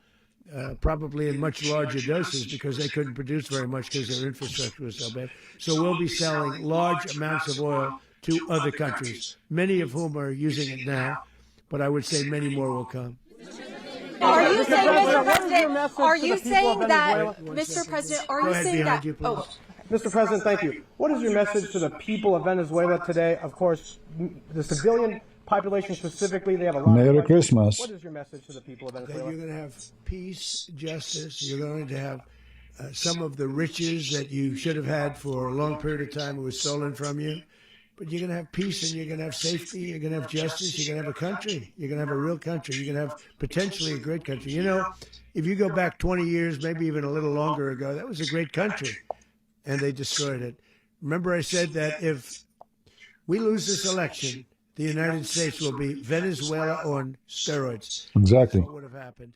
probably in much larger doses because they couldn't produce very much because their infrastructure was so bad. So we'll be selling large amounts of oil to other countries, many of whom are using it now, but I would say many more will come. Are you saying, Mr. President, are you saying that, Mr. President, are you saying that, Mr. President, thank you. What is your message to the people of Venezuela today? Of course, the civilian population specifically, they have a lot Merry of Christmas. What is your message to the people of Venezuela? That you're going to have peace, justice. You're going to have some of the riches that you should have had for a long period of time. It was stolen from you. But you're going to have peace and you're going to have safety. You're going to have justice. You're going to have a country. You're going to have a real country. You're going to have potentially a great country. You know, if you go back 20 years, maybe even a little longer ago, that was a great country. And they destroyed it. Remember I said that if we lose this election, the United States will be Venezuela on steroids. Exactly. That's what would have happened.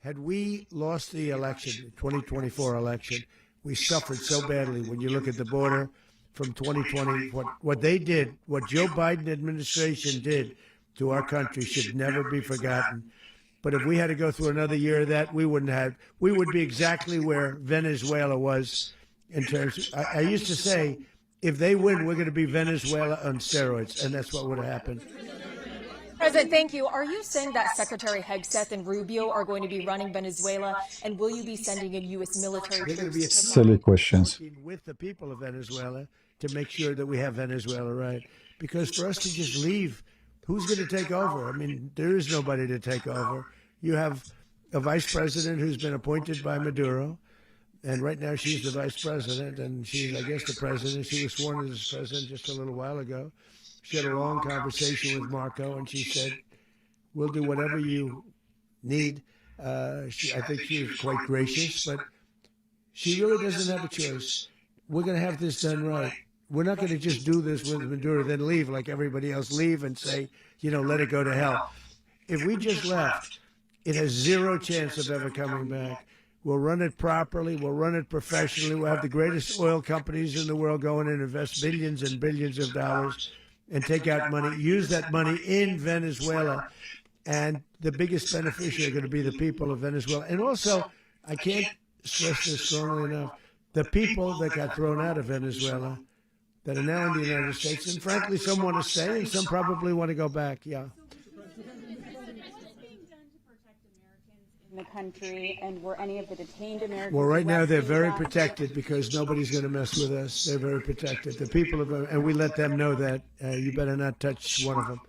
Had we lost the election, the 2024 election, we suffered so badly. When you look at the border from 2020, what they did, what Joe Biden administration did to our country should never be forgotten. But if we had to go through another year of that, we wouldn't have. We would be exactly where Venezuela was in terms. I used to say, if they win, we're going to be Venezuela on steroids, and that's what would have happened. President, thank you. Are you saying that Secretary Hegseth and Rubio are going to be running Venezuela, and will you be sending in U.S. military They're going to be troops? Silly questions. working with the people of Venezuela to make sure that we have Venezuela right. Because for us to just leave, who's going to take over? I mean, there is nobody to take over. You have a vice president who's been appointed by Maduro, and right now she's the vice president, and she's, I guess, the president. She was sworn as president just a little while ago. She had a long conversation with Marco, and she said, we'll do whatever you need. I think she was quite gracious, but she really doesn't have a choice. We're going to have this done right. We're not going to just do this with Maduro, then leave like everybody else, leave and say, let it go to hell. If we just left, it has zero chance of ever coming back. We'll run it properly. We'll run it professionally. We'll have the greatest oil companies in the world go in and invest billions and billions of dollars and take out money, use that money in Venezuela. And the biggest beneficiary are going to be the people of Venezuela. And also, I can't stress this strongly enough, the people that got thrown out of Venezuela that are now in the United States, and frankly, some want to stay and some probably want to go back, yeah. In the country, and were any of the detained Americans? Well, right now they're very protected because nobody's going to mess with us. They're very protected. The people of, and we let them know that you better not touch one of them.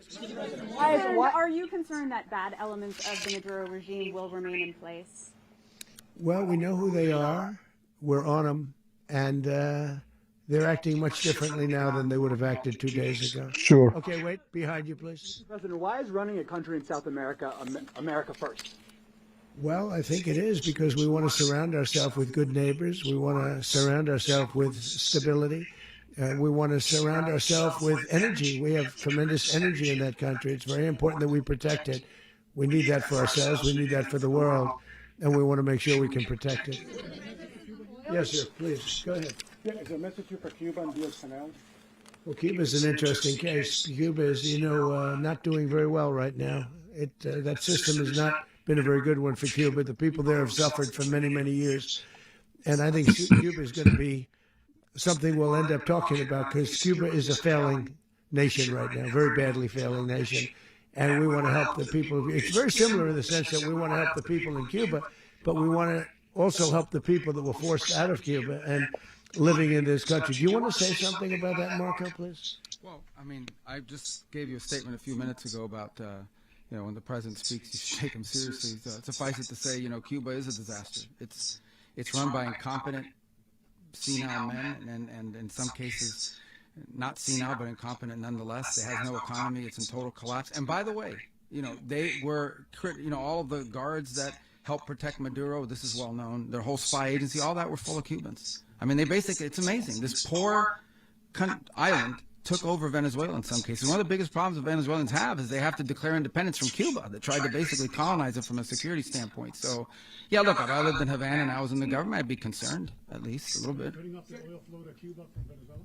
Are you concerned that bad elements of the Maduro regime will remain in place? Well, we know who they are. We're on them, and they're acting much differently now than they would have acted 2 days ago. Sure. Okay, wait, behind you, please. Mr. President, why is running a country in South America America first? Well, I think it is because we want to surround ourselves with good neighbors. We want to surround ourselves with stability. We want to surround ourselves with energy. We have tremendous energy in that country. It's very important that we protect it. We need that for ourselves. We need that for the world. And we want to make sure we can protect it. Yes, sir, please, go ahead. Yeah, is there a message for Cuba and Diaz-Canel? Well, Cuba is an interesting case. Cuba is, not doing very well right now. That system has not been a very good one for Cuba. The people there have suffered for many, many years. And I think Cuba is going to be something we'll end up talking about because Cuba is a failing nation right now, very badly failing nation. And we want to help the people. It's very similar in the sense that we want to help the people in Cuba, but we want to also help the people that were forced out of Cuba and living in this country. Do you want to say something about that, Marco, please? Well, I mean, I just gave you a statement a few minutes ago about when the president speaks, you should take him seriously. Suffice it to say, Cuba is a disaster. It's run by incompetent, senile men, and in some cases, not senile, but incompetent nonetheless. It has no economy. It's in total collapse. And by the way, they were, all of the guards that helped protect Maduro, this is well known, their whole spy agency, all that were full of Cubans. I mean, they basically, it's amazing. This poor island took over Venezuela in some cases. One of the biggest problems the Venezuelans have is they have to declare independence from Cuba. They tried to basically colonize it from a security standpoint. So, yeah, look, if I lived in Havana and I was in the government, I'd be concerned, at least a little bit. Cutting off the oil flow to Cuba from Venezuela?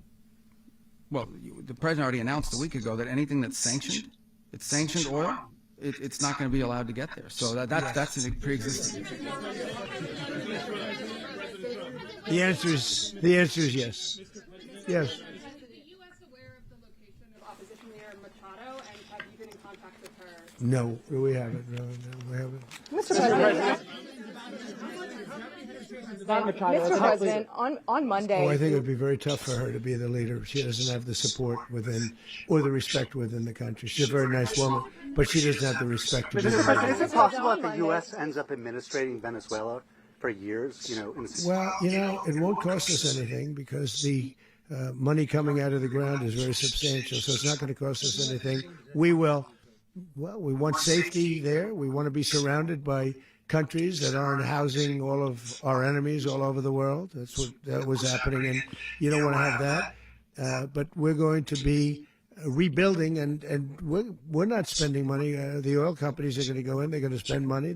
Well, the president already announced a week ago that anything that's sanctioned oil, it's not going to be allowed to get there. So that's a pre-existing. The answer is yes. Yes. No, we haven't. No, we haven't. Mr. President. Mr. President, on Monday. Oh, I think it would be very tough for her to be the leader. She doesn't have the support within or the respect within the country. She's a very nice woman, but she doesn't have the respect to be the leader. Is it possible that the U.S. ends up administrating Venezuela for years? Well, it won't cost us anything because the money coming out of the ground is very substantial, so it's not going to cost us anything. We want safety there. We want to be surrounded by countries that aren't housing all of our enemies all over the world. That was happening, and you don't want to have that. But we're going to be rebuilding, and we're not spending money. The oil companies are going to go in. They're going to spend money.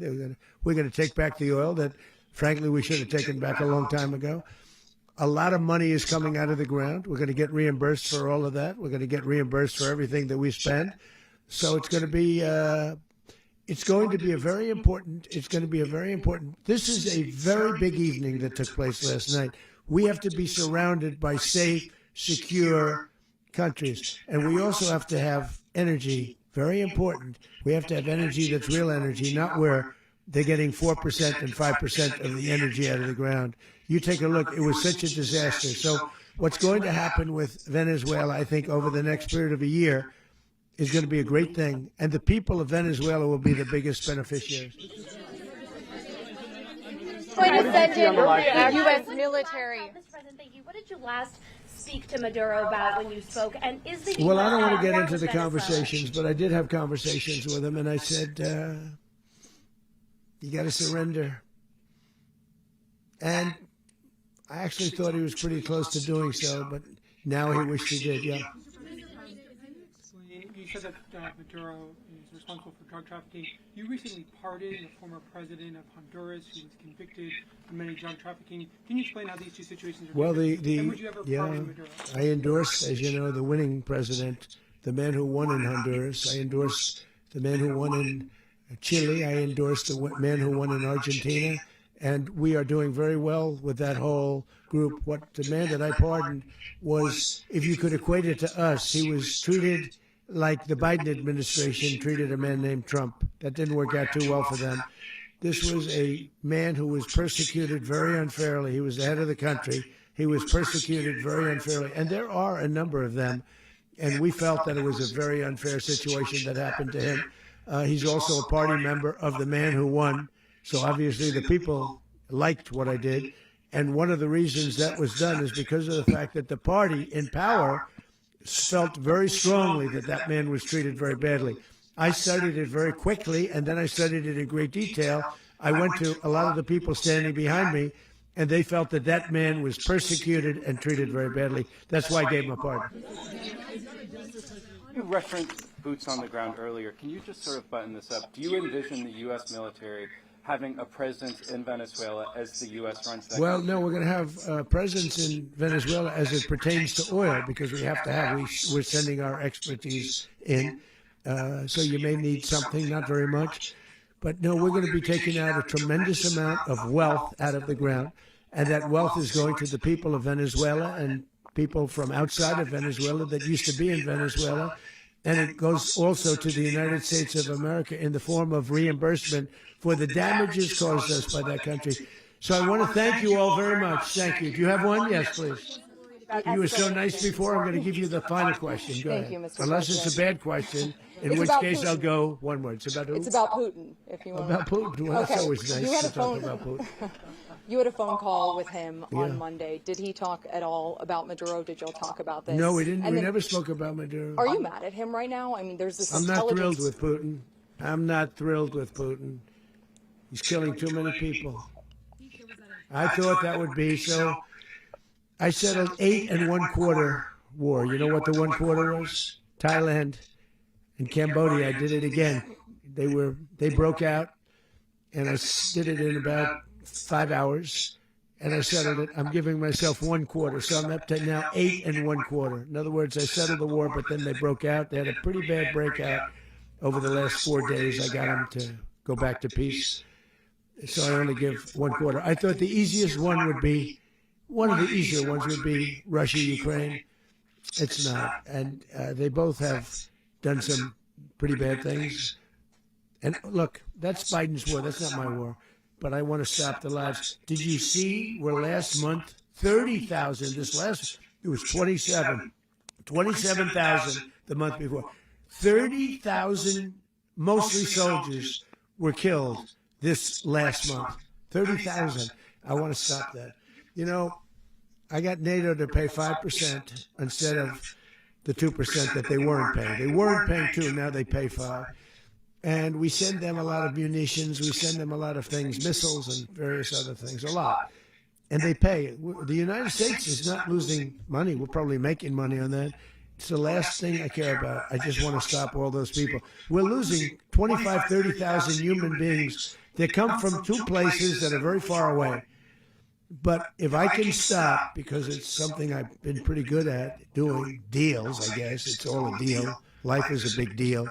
We're going to take back the oil that, frankly, we should have taken back a long time ago. A lot of money is coming out of the ground. We're going to get reimbursed for all of that. We're going to get reimbursed for everything that we spend. So it's going to be it's going to be a very important, this is a very big evening that took place last night. We have to be surrounded by safe, secure countries. And we also have to have energy, very important. We have to have energy that's real energy, not where they're getting 4% and 5% of the energy out of the ground. You take a look, it was such a disaster. So what's going to happen with Venezuela, I think, over the next period of a year is going to be a great thing. And the people of Venezuela will be the biggest beneficiaries. Going to send in the U.S. military. Mr. President, thank you. What did you last speak to Maduro about when you spoke? And is the Well, I don't want to get into the conversations, but I did have conversations with him, and I said, you got to surrender. And I actually thought he was pretty close to doing so, but now he wished he did, yeah. You said that Maduro is responsible for drug trafficking. You recently pardoned the former president of Honduras who was convicted of many drug trafficking. Can you explain how these two situations are different? And would you ever pardon Maduro? I endorsed, as you know, the winning president, the man who won in Honduras. I endorsed the man who won in Chile. I endorsed the man who won in Argentina. And we are doing very well with that whole group. What the man that I pardoned was, if you could equate it to us, he was treated like the Biden administration treated a man named Trump. That didn't work out too well for them. This was a man who was persecuted very unfairly. He was the head of the country. He was persecuted very unfairly. And there are a number of them. And we felt that it was a very unfair situation that happened to him. He's also a party member of the man who won. So obviously the people liked what I did. And one of the reasons that was done is because of the fact that the party in power felt very strongly that that man was treated very badly. I studied it very quickly, and then I studied it in great detail. I went to a lot of the people standing behind me, and they felt that that man was persecuted and treated very badly. That's why I gave him a pardon. You referenced boots on the ground earlier. Can you just sort of button this up? Do you envision the U.S. military having a presence in Venezuela as the U.S. runs that Well, country? no, we're going to have a presence in Venezuela as it pertains to oil, because we have to have, we're sending our expertise in. So you may need something, not very much. But no, we're going to be taking out a tremendous amount of wealth out of the ground. And that wealth is going to the people of Venezuela and people from outside of Venezuela that used to be in Venezuela. And it goes also to the United States of America in the form of reimbursement for the damages caused us by that country. So I want to thank you all very much. Thank you. Do you have one? Yes, please. You were so nice before. I'm going to give you the final question. Go ahead. Thank you, Mr. Unless it's a bad question, in which case I'll go one word. It's about who? It's about Putin, if you want. About Putin. Well, that's always nice to talk about Putin. You had a phone call with him on Yeah. Monday. Did he talk at all about Maduro? Did y'all talk about this? No, we didn't. And We then, never spoke about Maduro. Are you mad at him right now? I mean, there's this I'm not intelligence. thrilled with Putin. I'm not thrilled with Putin. He's killing too many people. I thought that would be so. I settled 8 1/4 war. You know what the 1/4 was? Thailand and Cambodia. I did it again. They broke out, and I did it in about 5 hours, and I settled it. I'm giving myself 1/4, so I'm up to now 8 1/4. In other words, I settled the war, but then they broke out. They had a pretty bad breakout over the last 4 days. I got them to go back to peace, so I only give 1/4. I thought the easiest one would be, one of the easier ones would be Russia, Ukraine. It's not, and they both have done some pretty bad things. And look, that's Biden's war. That's not my war. But I want to stop the lives. Did you see where last month, 30,000, it was 27,000 the month before. 30,000, mostly soldiers, were killed this last month. 30,000. I want to stop that. You know, I got NATO to pay 5% instead of the 2% that they weren't paying. They weren't paying 2, now they pay 5. And we send them a lot of munitions, we send them a lot of things, missiles and various other things, a lot. And they pay. The United States is not losing money. We're probably making money on that. It's the last thing I care about. I just want to stop all those people. We're losing 25, 30,000 human beings that come from 2 places that are very far away. But if I can stop, because it's something I've been pretty good at doing, deals, I guess. It's all a deal. Life is a big deal.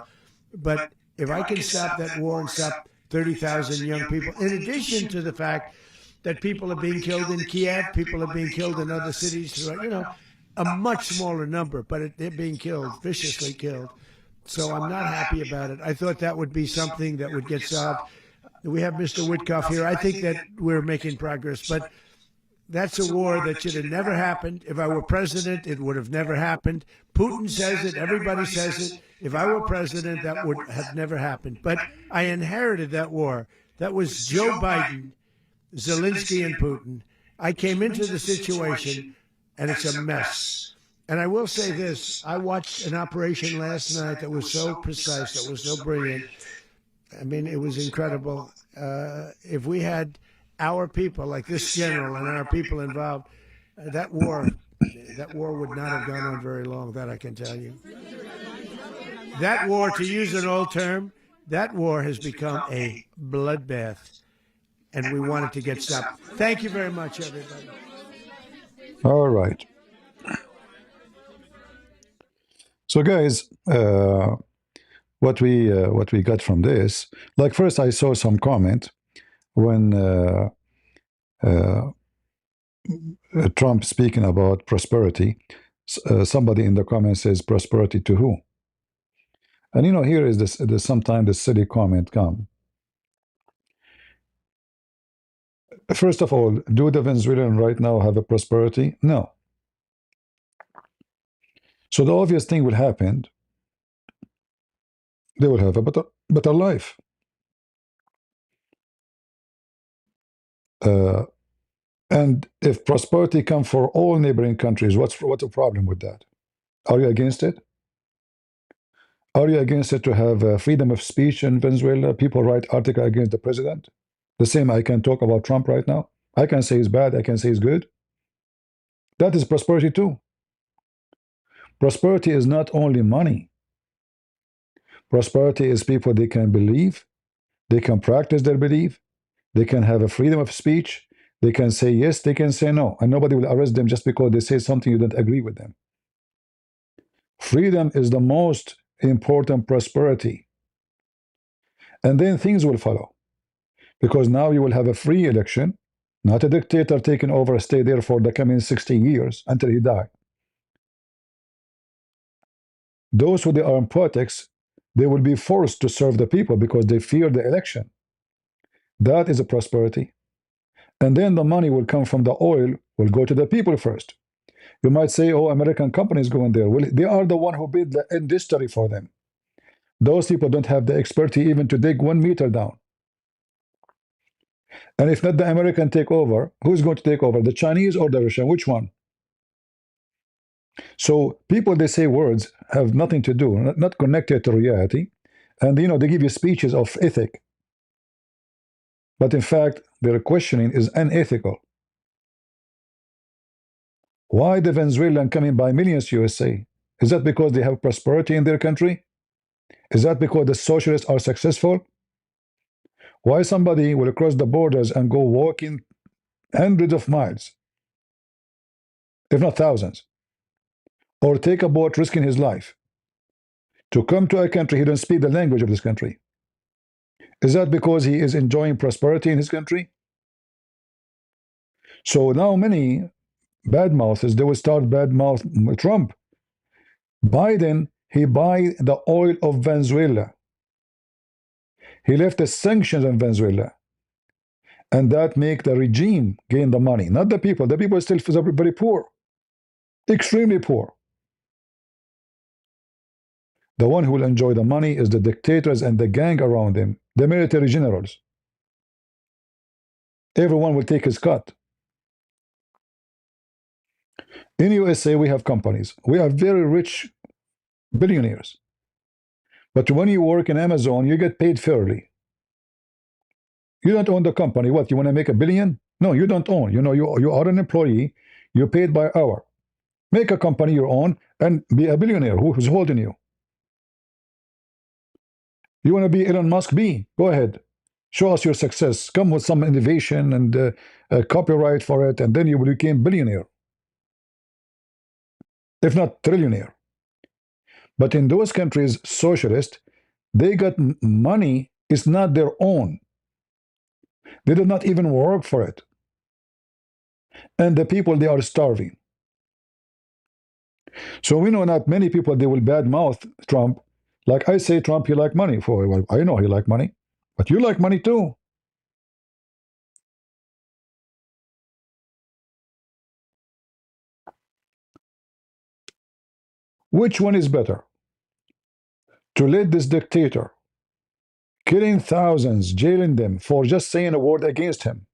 But if I can stop that war and stop 30,000 young people, in addition to the fact that people are being killed in Kiev, people are being killed in other cities, throughout, a much smaller number, but they're being killed, viciously killed. So I'm not happy about it. I thought that would be something that would get solved. We have Mr. Witkoff here. I think that we're making progress, but that's a war that should have never happened. If I were president, it would have never happened. Putin says it. Everybody says it. If I were president, that would have never happened. But I inherited that war. That was Joe Biden, Zelensky, and Putin. I came into the situation, and it's a mess. And I will say this. I watched an operation last night that was so precise, that was so brilliant. I mean, it was incredible. If we had our people, like this general and our people involved, that war would not have gone on very long, that I can tell you. That war, to use an old term, that war has become a bloodbath, and we want it to get stopped. Thank you very much, everybody. All right. So, guys, what we got from this, like first I saw some comment when Trump speaking about prosperity. Somebody in the comments says, prosperity to who? And here is this. Sometimes the silly comment come. First of all, do the Venezuelans right now have a prosperity? No. So the obvious thing will happen. They will have a better life. And if prosperity comes for all neighboring countries, what's the problem with that? Are you against it? Are you against it to have freedom of speech in Venezuela? People write articles against the president. The same I can talk about Trump right now. I can say he's bad. I can say he's good. That is prosperity too. Prosperity is not only money. Prosperity is people they can believe. They can practice their belief. They can have a freedom of speech. They can say yes, they can say no. And nobody will arrest them just because they say something you don't agree with them. Freedom is the most important prosperity. And then things will follow. Because now you will have a free election, not a dictator taking over, stay there for the coming 60 years until he dies. Those who are in politics, they will be forced to serve the people because they fear the election. That is a prosperity. And then the money will come from the oil, will go to the people first. You might say, oh, American companies going there. Well, they are the one who built the industry for them. Those people don't have the expertise even to dig 1 meter down. And if not the American take over, who's going to take over? The Chinese or the Russian? Which one? So people, they say words have nothing to do, not connected to reality. And, they give you speeches of ethic. But in fact, their questioning is unethical. Why the Venezuelan coming by millions USA? Is that because they have prosperity in their country? Is that because the socialists are successful? Why somebody will cross the borders and go walking hundreds of miles, if not thousands, or take a boat risking his life to come to a country he doesn't speak the language of this country? Is that because he is enjoying prosperity in his country? So now many badmouthers, they will start badmouth Trump. Biden, he buy the oil of Venezuela. He left the sanctions on Venezuela. And that make the regime gain the money, not the people. The people are still very poor, extremely poor. The one who will enjoy the money is the dictators and the gang around them, the military generals. Everyone will take his cut. In USA, we have companies. We are very rich billionaires. But when you work in Amazon, you get paid fairly. You don't own the company. What, you want to make $1 billion? No, you don't own. You are an employee. You're paid by hour. Make a company your own and be a billionaire. Who's holding you? You want to be Elon Musk? Go ahead. Show us your success. Come with some innovation and copyright for it, and then you will become billionaire. If not trillionaire. But in those countries, socialist, They got money. It's not their own. They did not even work for it. And the people, they are starving. So we know not many people, they will badmouth Trump. Like I say, Trump, he like money. Well, I know he like money. But you like money too. Which one is better? To let this dictator killing thousands, jailing them for just saying a word against him.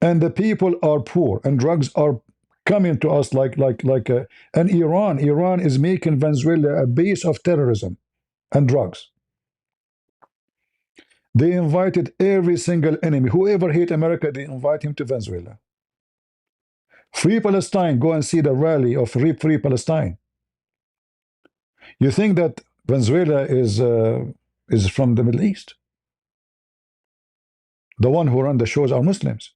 And the people are poor, and drugs are coming to us and Iran is making Venezuela a base of terrorism and drugs. They invited every single enemy, whoever hate America, they invite him to Venezuela. Free Palestine, go and see the rally of Free Palestine. You think that Venezuela is from the Middle East? The one who run the shows are Muslims.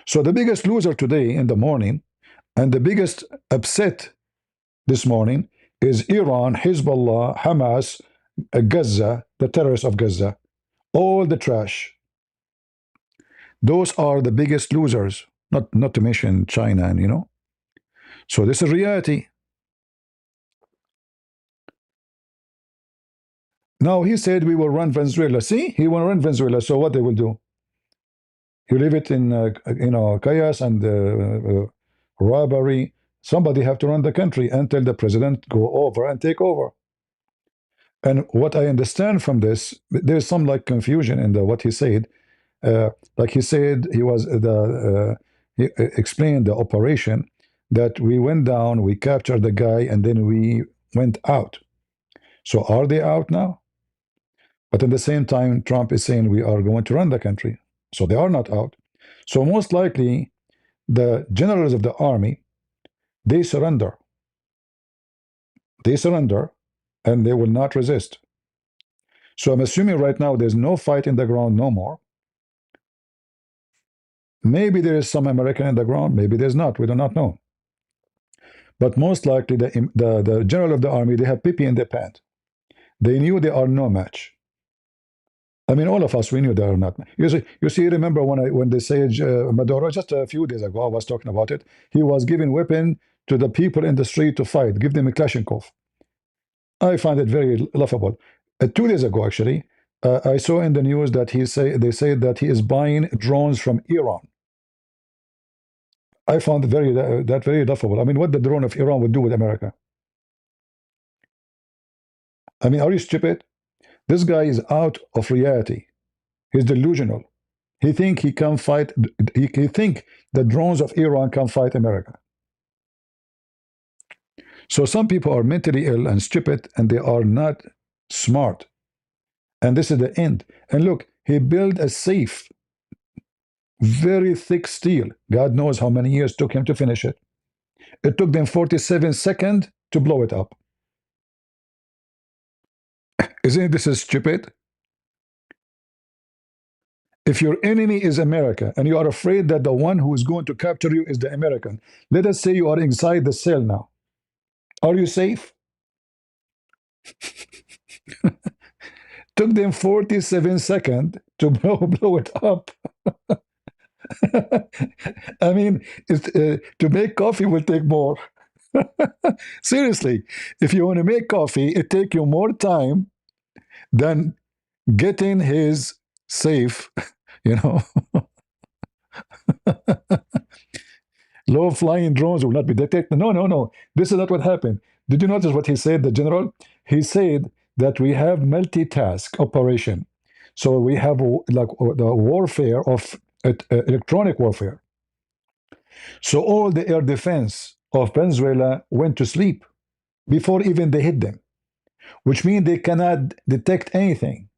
So the biggest loser today in the morning and the biggest upset this morning is Iran, Hezbollah, Hamas, Gaza, the terrorists of Gaza, all the trash. Those are the biggest losers, not to mention China, and So this is reality. Now he said we will run Venezuela. See, he will run Venezuela. So what they will do? You leave it in chaos and robbery. Somebody have to run the country until the president go over and take over. And what I understand from this, there's some confusion in what he said. Like he said, he explained the operation that we went down, we captured the guy, and then we went out. So are they out now? But at the same time, Trump is saying we are going to run the country. So they are not out. So most likely, the generals of the army, they surrender. They surrender, and they will not resist. So I'm assuming right now there's no fight in the ground no more. Maybe there is some American in the ground, maybe there's not. We do not know. But most likely, the general of the army, they have pee in their pants. They knew they are no match. I mean, all of us, we knew they are not. You see, remember when they said Maduro, just a few days ago, I was talking about it. He was giving weapon to the people in the street to fight, give them a Kalashnikov. I find it very laughable. 2 days ago, actually, I saw in the news that they say that he is buying drones from Iran. I found that very laughable. I mean, what the drone of Iran would do with America? I mean, are you stupid? This guy is out of reality. He's delusional. He think he can fight. He think the drones of Iran can fight America. So some people are mentally ill and stupid, and they are not smart. And this is the end. And look, he built a safe, very thick steel. God knows how many years took him to finish it. It took them 47 seconds to blow it up. Isn't this stupid? If your enemy is America and you are afraid that the one who is going to capture you is the American, let us say you are inside the cell now. Are you safe? Took them 47 seconds to blow it up. I mean, to make coffee will take more. Seriously, if you want to make coffee, it takes you more time than getting his safe, Low-flying drones will not be detected. No. This is not what happened. Did you notice what he said, the general? He said that we have multitask operation. So we have the warfare of electronic warfare. So all the air defense of Venezuela went to sleep before even they hit them, which means they cannot detect anything.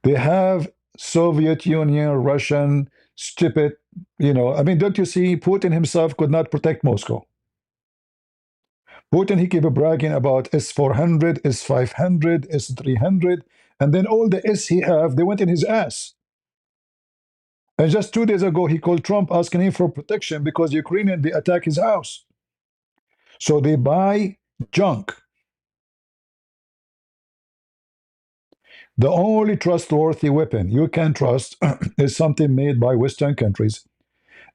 They have Soviet Union, Russian, stupid, I mean, don't you see Putin himself could not protect Moscow? Putin, he kept bragging about S-400, S-500, S-300, and then all the S he have, they went in his ass. And just 2 days ago, he called Trump asking him for protection because Ukrainian, they attack his house. So they buy junk. The only trustworthy weapon you can trust is something made by Western countries.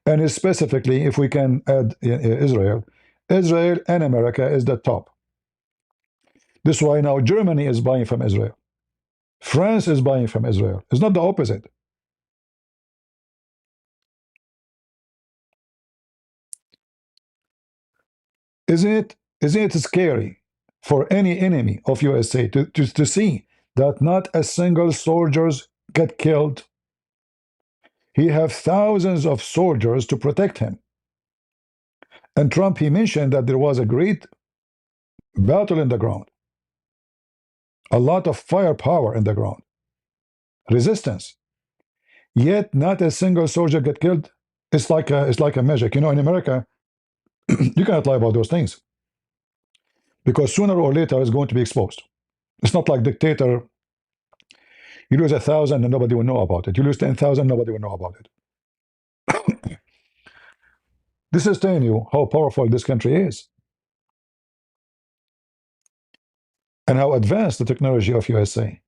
And specifically, if we can add Israel, Israel and America is the top. This is why now Germany is buying from Israel. France is buying from Israel. It's not the opposite. Isn't it scary for any enemy of USA to see that not a single soldiers get killed? He have thousands of soldiers to protect him. And Trump, he mentioned that there was a great battle in the ground. A lot of firepower in the ground. Resistance. Yet not a single soldier get killed. It's like a magic. You know, in America, you cannot lie about those things. Because sooner or later it's going to be exposed. It's not like dictator. You lose 1,000 and nobody will know about it. You lose 10,000, nobody will know about it. This is telling you how powerful this country is. And how advanced the technology of USA.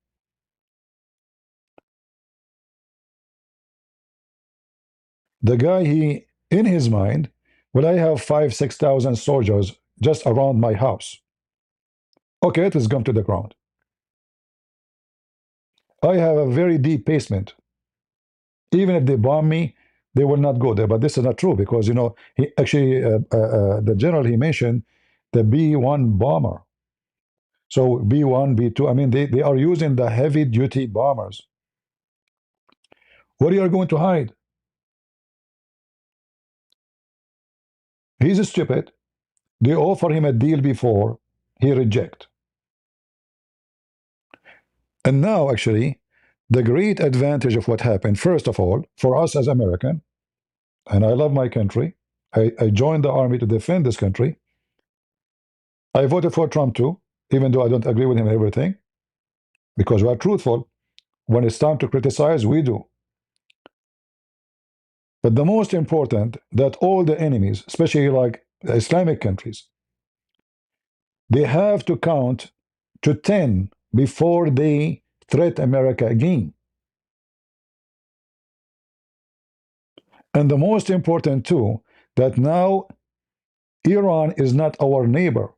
The guy, he, in his mind, well, I have 5,000-6,000 soldiers just around my house. Okay, it has gone to the ground. I have a very deep basement. Even if they bomb me, they will not go there. But this is not true because, you know, he actually, the general he mentioned, the B-1 bomber. So B-1, B-2, I mean, they are using the heavy-duty bombers. What are you going to hide? He's stupid. They offer him a deal before, he reject. And now, actually, the great advantage of what happened, first of all, for us as American, and I love my country, I joined the army to defend this country. I voted for Trump too, even though I don't agree with him in everything, because we are truthful. When it's time to criticize, we do. But the most important, that all the enemies, especially like the Islamic countries, they have to count to 10 before they threat America again. And the most important too, that now Iran is not our neighbor,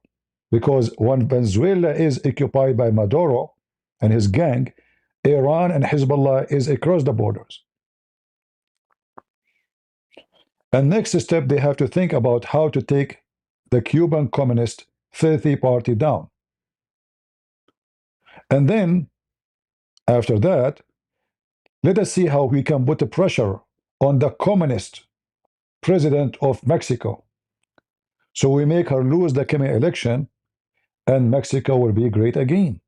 because when Venezuela is occupied by Maduro and his gang, Iran and Hezbollah is across the borders. And next step, they have to think about how to take the Cuban Communist filthy party down. And then, after that, let us see how we can put the pressure on the communist president of Mexico. So we make her lose the coming election, and Mexico will be great again.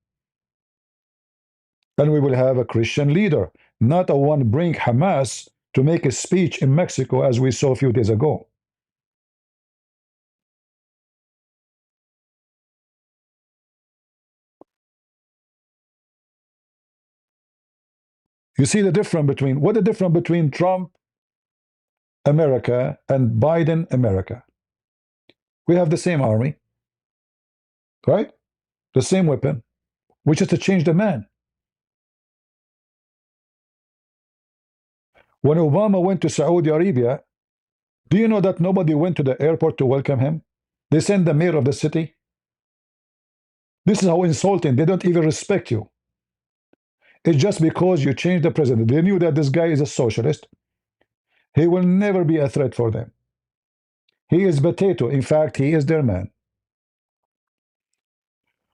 And we will have a Christian leader, not a one bring Hamas to make a speech in Mexico as we saw a few days ago. You see the difference between, what the difference between Trump America and Biden America? We have the same army, right? The same weapon, which is to change the man. When Obama went to Saudi Arabia, do you know that nobody went to the airport to welcome him? They sent the mayor of the city. This is how insulting. They don't even respect you. It's just because you changed the president. They knew that this guy is a socialist. He will never be a threat for them. He is potato. In fact, he is their man.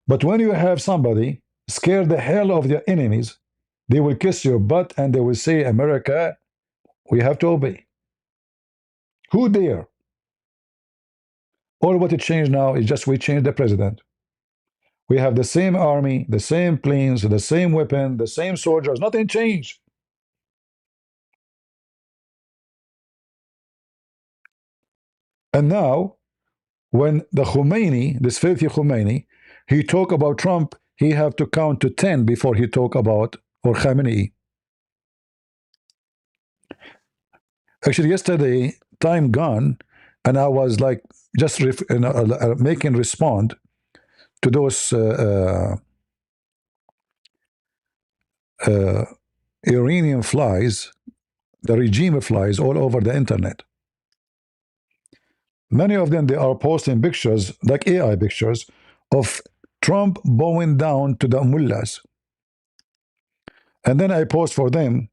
But when you have somebody scare the hell of their enemies, they will kiss your butt and they will say, America, we have to obey. Who dare? All what it changed now is just we changed the president. We have the same army, the same planes, the same weapon, the same soldiers. Nothing changed. And now, when the Khomeini, this filthy Khomeini, he talk about Trump, he have to count to 10 before he talk about, or Khamenei. Actually, yesterday, time gone, and I was like, just making respond to those uh, Iranian flies, the regime flies all over the internet. Many of them, they are posting pictures, like AI pictures, of Trump bowing down to the mullahs. And then I post for them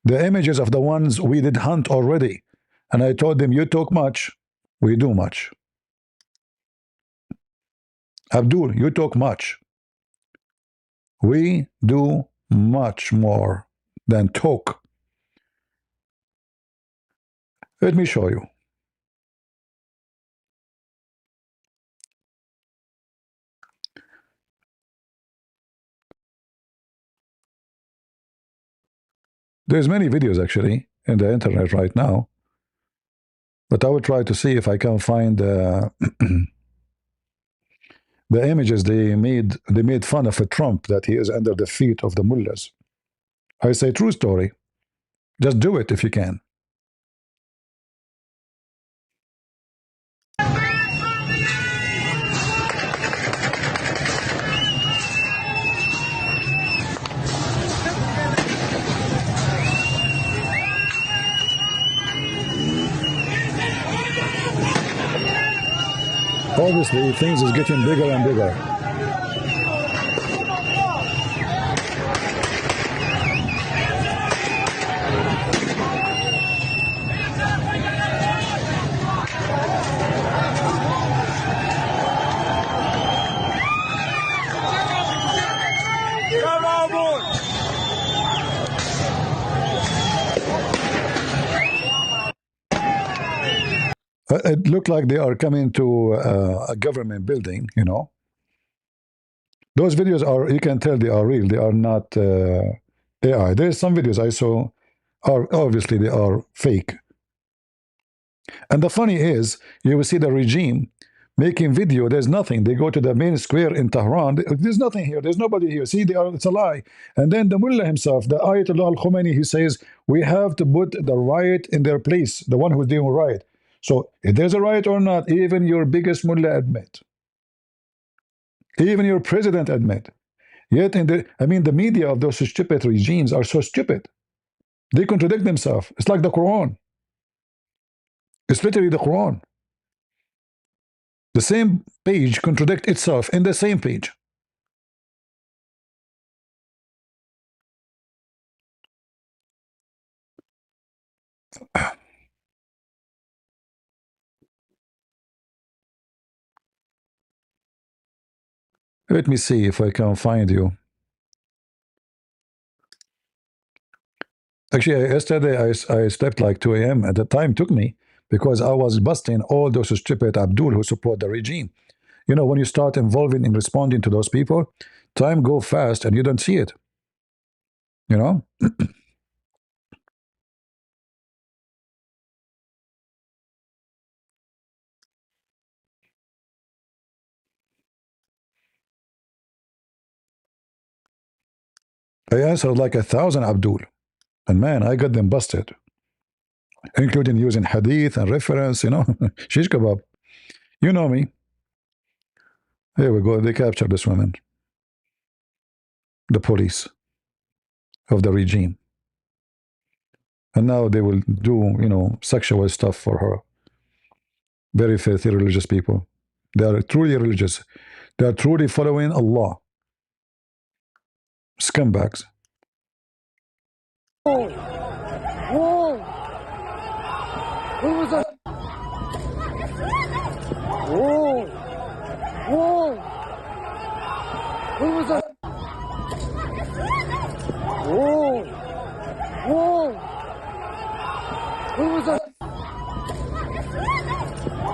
the images of the ones we did hunt already. And I told them, you talk much, we do much. Abdul, you talk much. We do much more than talk. Let me show you. There's many videos actually in the internet right now, but I will try to see if I can find the images they made. They made fun of a Trump that he is under the feet of the mullahs. I say true story. Just do it if you can. Obviously, things is getting bigger and bigger. Come on, boy. It looked like they are coming to a government building, you know. Those videos are, you can tell they are real. They are not AI. There's some videos I saw, are obviously they are fake. And the funny is, you will see the regime making video. There's nothing. They go to the main square in Tehran. There's nothing here. There's nobody here. See, it's a lie. And then the mullah himself, the Ayatollah al-Khomeini, he says, we have to put the riot in their place, the one who's doing riot. So if there's a riot or not, even your biggest mullah admit. Even your president admit. Yet, the media of those stupid regimes are so stupid. They contradict themselves. It's like the Quran. It's literally the Quran. The same page contradicts itself in the same page. Let me see if I can find you. Actually, yesterday I slept like 2 a.m. At the time took me because I was busting all those stupid Abdul who support the regime. You know, when you start involving and responding to those people, time go fast and you don't see it. You know? I answered like 1,000 Abdul. And man, I got them busted. Including using hadith and reference, you know. Shish kebab. You know me. Here we go. They captured this woman. The police of the regime. And now they will do, you know, sexual stuff for her. Very filthy religious people. They are truly religious. They are truly following Allah. Scumbags. Whoa! Whoa! Who was that? Whoa! Whoa! Who was that? Whoa! Whoa! Who was that?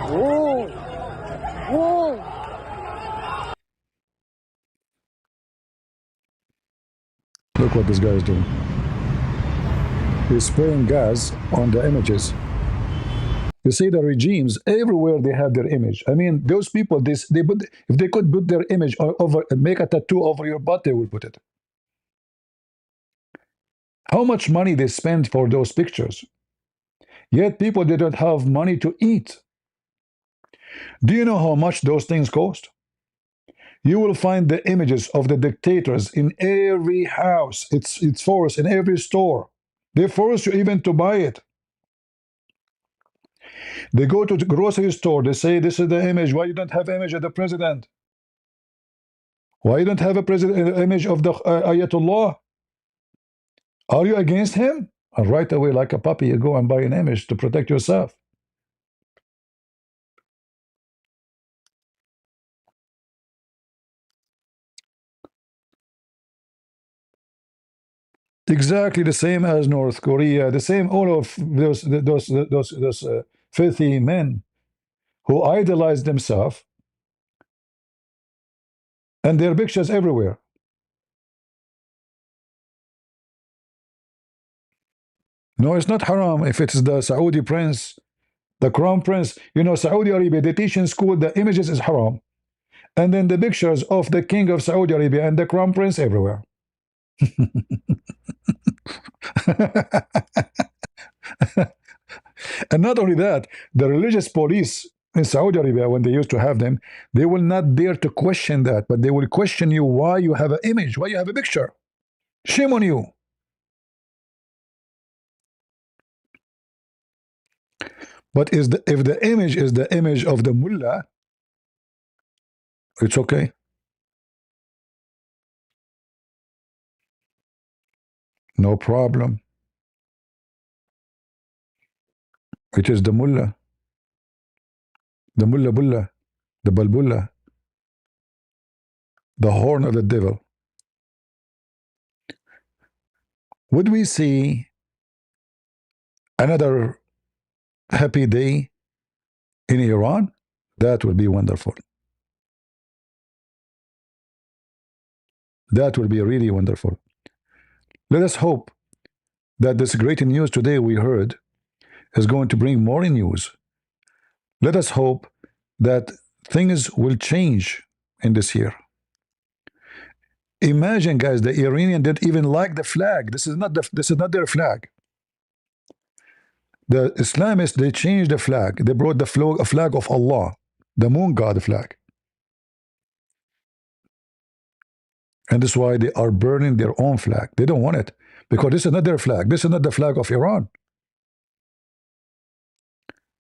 Whoa! Whoa! Look what this guy is doing. He's spraying gas on the images. You see the regimes, everywhere they have their image. I mean, those people, they put, if they could put their image over and make a tattoo over your butt, they will put it. How much money they spend for those pictures? Yet people, they don't have money to eat. Do you know how much those things cost? You will find the images of the dictators in every house. It's forced in every store. They force you even to buy it. They go to the grocery store. They say, this is the image. Why you don't have image of the president? Why you don't have a president image of the Ayatollah? Are you against him? And right away, like a puppy, you go and buy an image to protect yourself. Exactly the same as North Korea, the same all of those filthy men who idolize themselves, and their pictures everywhere. No, it's not haram if it's the Saudi prince, the crown prince. You know, Saudi Arabia, they teach in school the images is haram. And then the pictures of the king of Saudi Arabia and the crown prince everywhere. And not only that, the religious police in Saudi Arabia, when they used to have them, they will not dare to question that, but they will question you why you have an image, why you have a picture. Shame on you. But if the image is the image of the mullah, it's okay. No problem. It is the mullah, the mullah bulla, the balbulla, the horn of the devil. Would we see another happy day in Iran? That would be wonderful. That would be really wonderful. Let us hope that this great news today we heard is going to bring more news. Let us hope that things will change in this year. Imagine, guys, the Iranian didn't even like the flag. This is not their flag. The Islamists, they changed the flag. They brought the flag of Allah, the moon god flag. And that's why they are burning their own flag. They don't want it because this is not their flag. This is not the flag of Iran.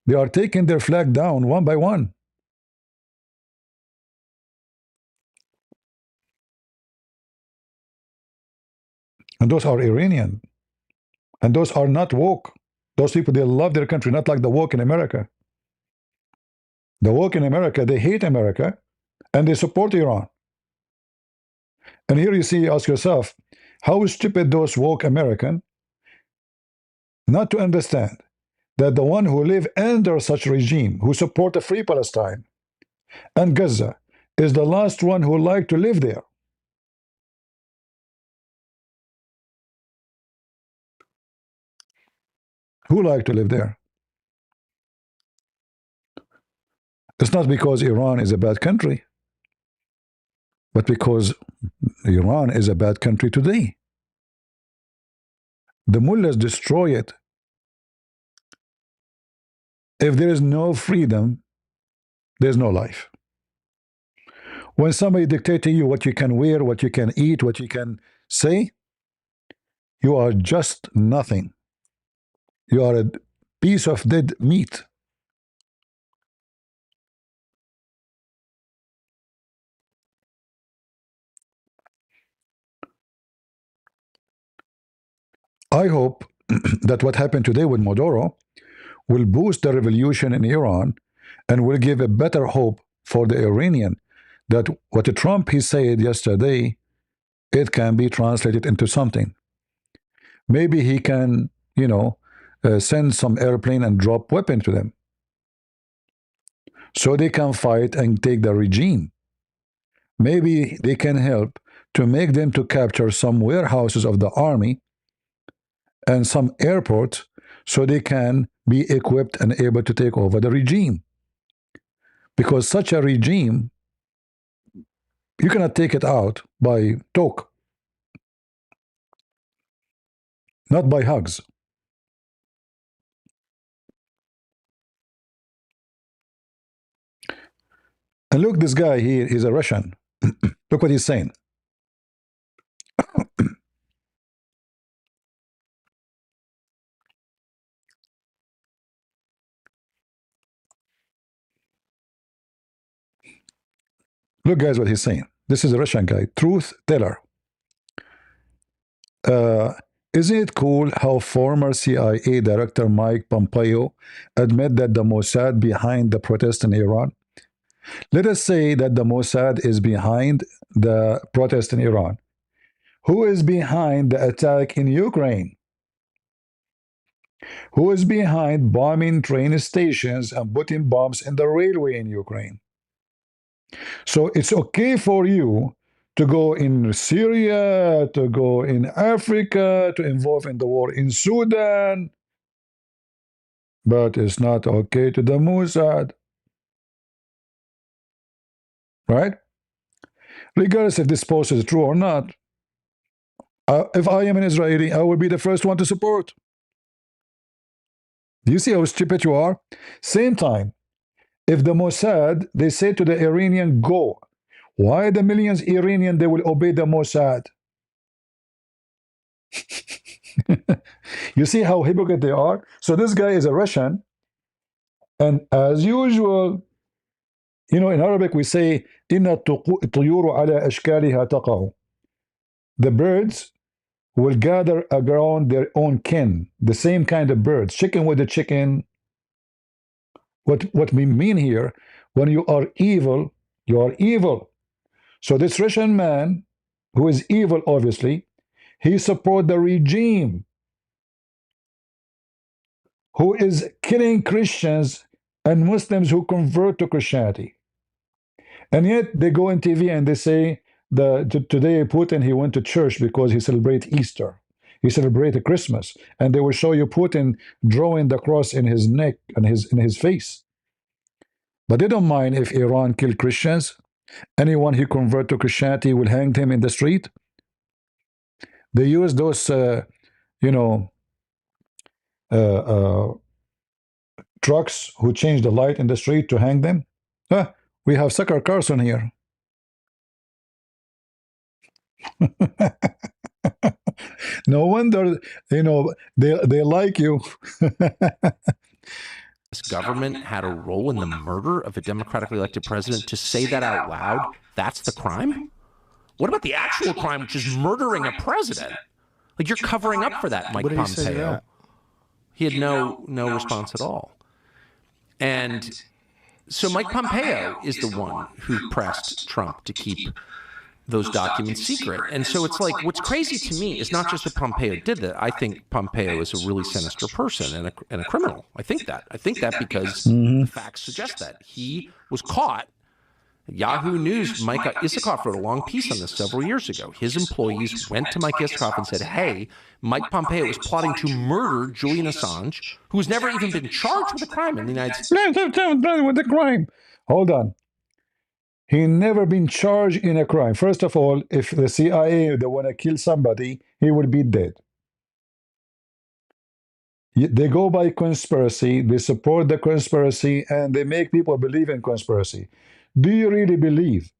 They are taking their flag down one by one. And those are Iranian. And those are not woke. Those people, they love their country, not like the woke in America. The woke in America, they hate America and they support Iran. And here you see, ask yourself, how stupid those woke American not to understand that the one who live under such regime, who support a free Palestine and Gaza, is the last one who like to live there. Who like to live there? It's not because Iran is a bad country, but because Iran is a bad country today. The mullahs destroy it. If there is no freedom, there's no life. When somebody dictates to you what you can wear, what you can eat, what you can say, you are just nothing. You are a piece of dead meat. I hope that what happened today with Maduro will boost the revolution in Iran and will give a better hope for the Iranian that what Trump he said yesterday, it can be translated into something. Maybe he can, send some airplane and drop weapon to them so they can fight and take the regime. Maybe they can help to make them to capture some warehouses of the army and some airports so they can be equipped and able to take over the regime. Because such a regime, you cannot take it out by talk, not by hugs. And look, this guy here is a Russian. Look what he's saying. Look, guys, what he's saying. This is a Russian guy, truth teller. Isn't it cool how former CIA Director Mike Pompeo admit that the Mossad behind the protest in Iran? Let us say that the Mossad is behind the protest in Iran. Who is behind the attack in Ukraine? Who is behind bombing train stations and putting bombs in the railway in Ukraine? So it's okay for you to go in Syria, to go in Africa, to involve in the war in Sudan, but it's not okay to the Mossad. Right? Regardless if this post is true or not, if I am an Israeli, I will be the first one to support. Do you see how stupid you are? Same time, if the Mossad, they say to the Iranian, go. Why the millions Iranian, they will obey the Mossad? You see how hypocrite they are? So this guy is a Russian, and as usual, you know, in Arabic we say, إِنَّ الطُّيُورُ عَلَى أَشْكَالِهَا تَقَعُ. The birds will gather around their own kin, the same kind of birds, chicken with the chicken. What we mean here, when you are evil, you are evil. So this Russian man, who is evil, obviously, he supports the regime who is killing Christians and Muslims who convert to Christianity. And yet they go on TV and they say, today Putin, he went to church because he celebrates Easter. He celebrated Christmas. And they will show you Putin drawing the cross in his neck and in his face. But they don't mind if Iran kill Christians. Anyone who convert to Christianity will hang him in the street. They use those, trucks who change the light in the street to hang them. We have Sucker Carson here. No wonder, they like you. This government had a role in the murder of a democratically elected president. To say that out loud, that's the crime? What about the actual crime, which is murdering a president? Like, you're covering up for that, Mike Pompeo. He had no response at all. And so Mike Pompeo is the one who pressed Trump to keep those documents secret. And so it's like, what's crazy to me is not just that Pompeo did that. I think Pompeo is a really sinister person and a criminal. I think that because the facts suggest that. He was caught. Yahoo News, Mike Isikoff wrote a long piece on this several years ago. His employees went to Mike Isikoff and said, hey, Mike Pompeo is plotting to murder Julian Assange, who has never even been charged with a crime in the United States. With the crime. Hold on. He never been charged in a crime. First of all, if the CIA, they want to kill somebody, he will be dead. They go by conspiracy, they support the conspiracy, and they make people believe in conspiracy. Do you really believe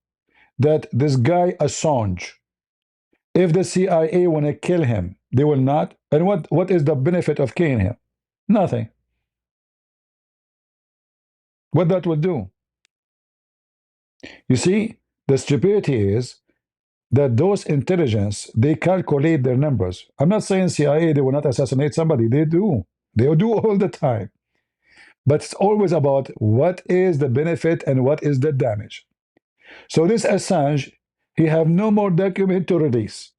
that this guy Assange, if the CIA want to kill him, they will not? And what is the benefit of killing him? Nothing. What that will do? You see, the stupidity is that those intelligence, they calculate their numbers. I'm not saying CIA, they will not assassinate somebody. They do. They do all the time. But it's always about what is the benefit and what is the damage. So this Assange, he have no more document to release.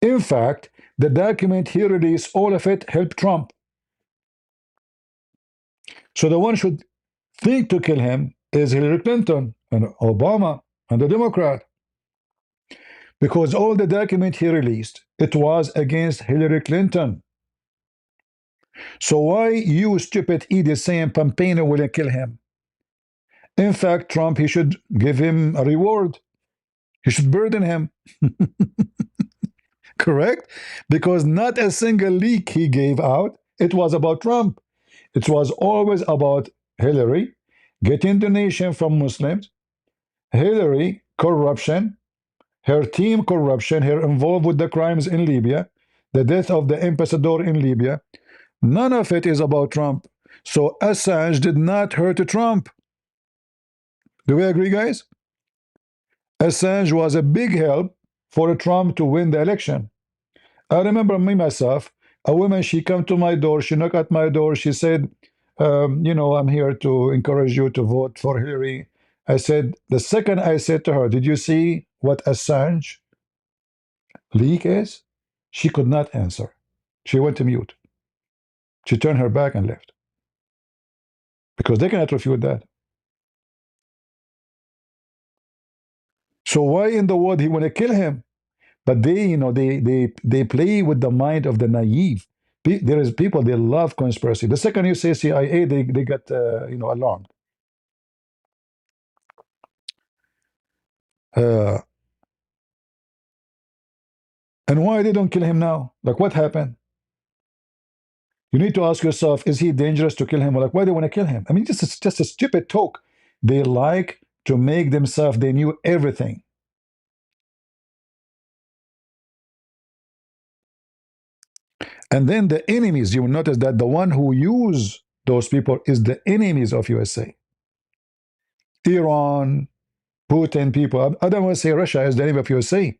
In fact, the document he released, all of it helped Trump. So the one should think to kill him is Hillary Clinton and Obama and the Democrat. Because all the document he released, it was against Hillary Clinton. So why you stupid idiot saying Pompeo will kill him? In fact, Trump, he should give him a reward. He should burden him. Correct? Because not a single leak he gave out, it was about Trump. It was always about Hillary getting donation from Muslims, Hillary corruption, her team corruption, her involved with the crimes in Libya, the death of the ambassador in Libya. None of it is about Trump. So Assange did not hurt Trump. Do we agree, guys? Assange was a big help for Trump to win the election. I remember me myself, a woman, she came to my door, she knocked at my door, she said, you know, I'm here to encourage you to vote for Hillary. I said, the second I said to her, did you see what Assange leak is? She could not answer. She went to mute. She turned her back and left. Because they cannot refute that. So why in the world he want to kill him? But they, you know, they play with the mind of the naive. There is people, they love conspiracy. The second you say CIA, they get you know, alarmed. And why they don't kill him now? Like, what happened? You need to ask yourself, is he dangerous to kill him? Or like, why do they want to kill him? I mean, it's just a stupid talk. They like to make themselves, they knew everything. And then the enemies, you will notice that the one who use those people is the enemies of USA. Iran, Putin people. I don't want to say Russia is the enemy of USA.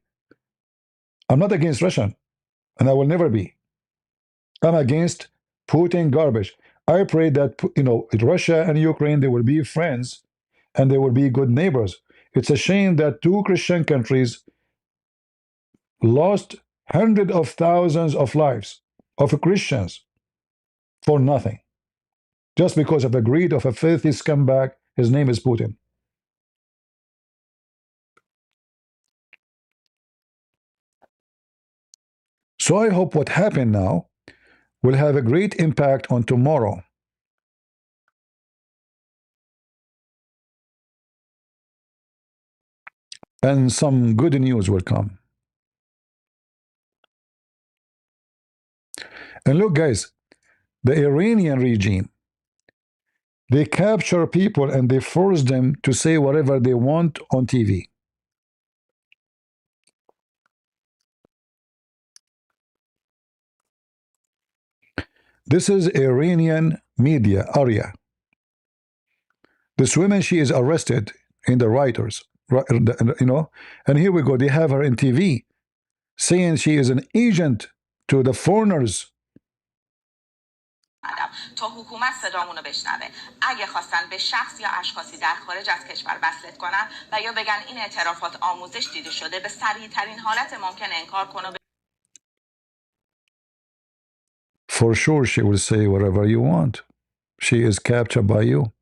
I'm not against Russia, and I will never be. I'm against Putin garbage. I pray that, you know, Russia and Ukraine, they will be friends and they will be good neighbors. It's a shame that two Christian countries lost hundreds of thousands of lives of Christians for nothing, just because of the greed of a filthy scumbag. His name is Putin. So I hope what happened now will have a great impact on tomorrow. And some good news will come. And look, guys, the Iranian regime, they capture people and they force them to say whatever they want on TV. This is Iranian media, Arya. This woman, she is arrested in the Reuters, you know, and here we go. They have her in TV saying she is an agent to the foreigners. تا حکومت صدامونو بشنوه اگه خواستن به شخص یا اشخاصی در خارج از کشور وصلت کنن و یا بگن این اعترافات آموزش دیده شده به سریع ترین حالت ممکن انکار کنه. For sure she will say whatever you want. She is captured by you.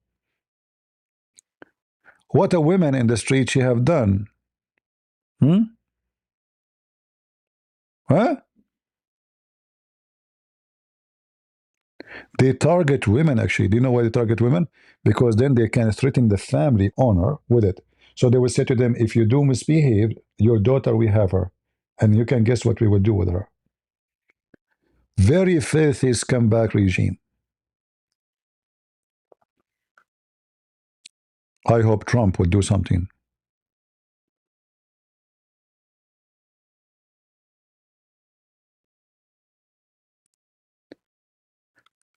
What a women in the street she have done. Huh? They target women, actually. Do you know why they target women? Because then they can threaten the family honor with it. So they will say to them, if you do misbehave, your daughter, we have her. And you can guess what we will do with her. Very filthy scumbag regime. I hope Trump will do something.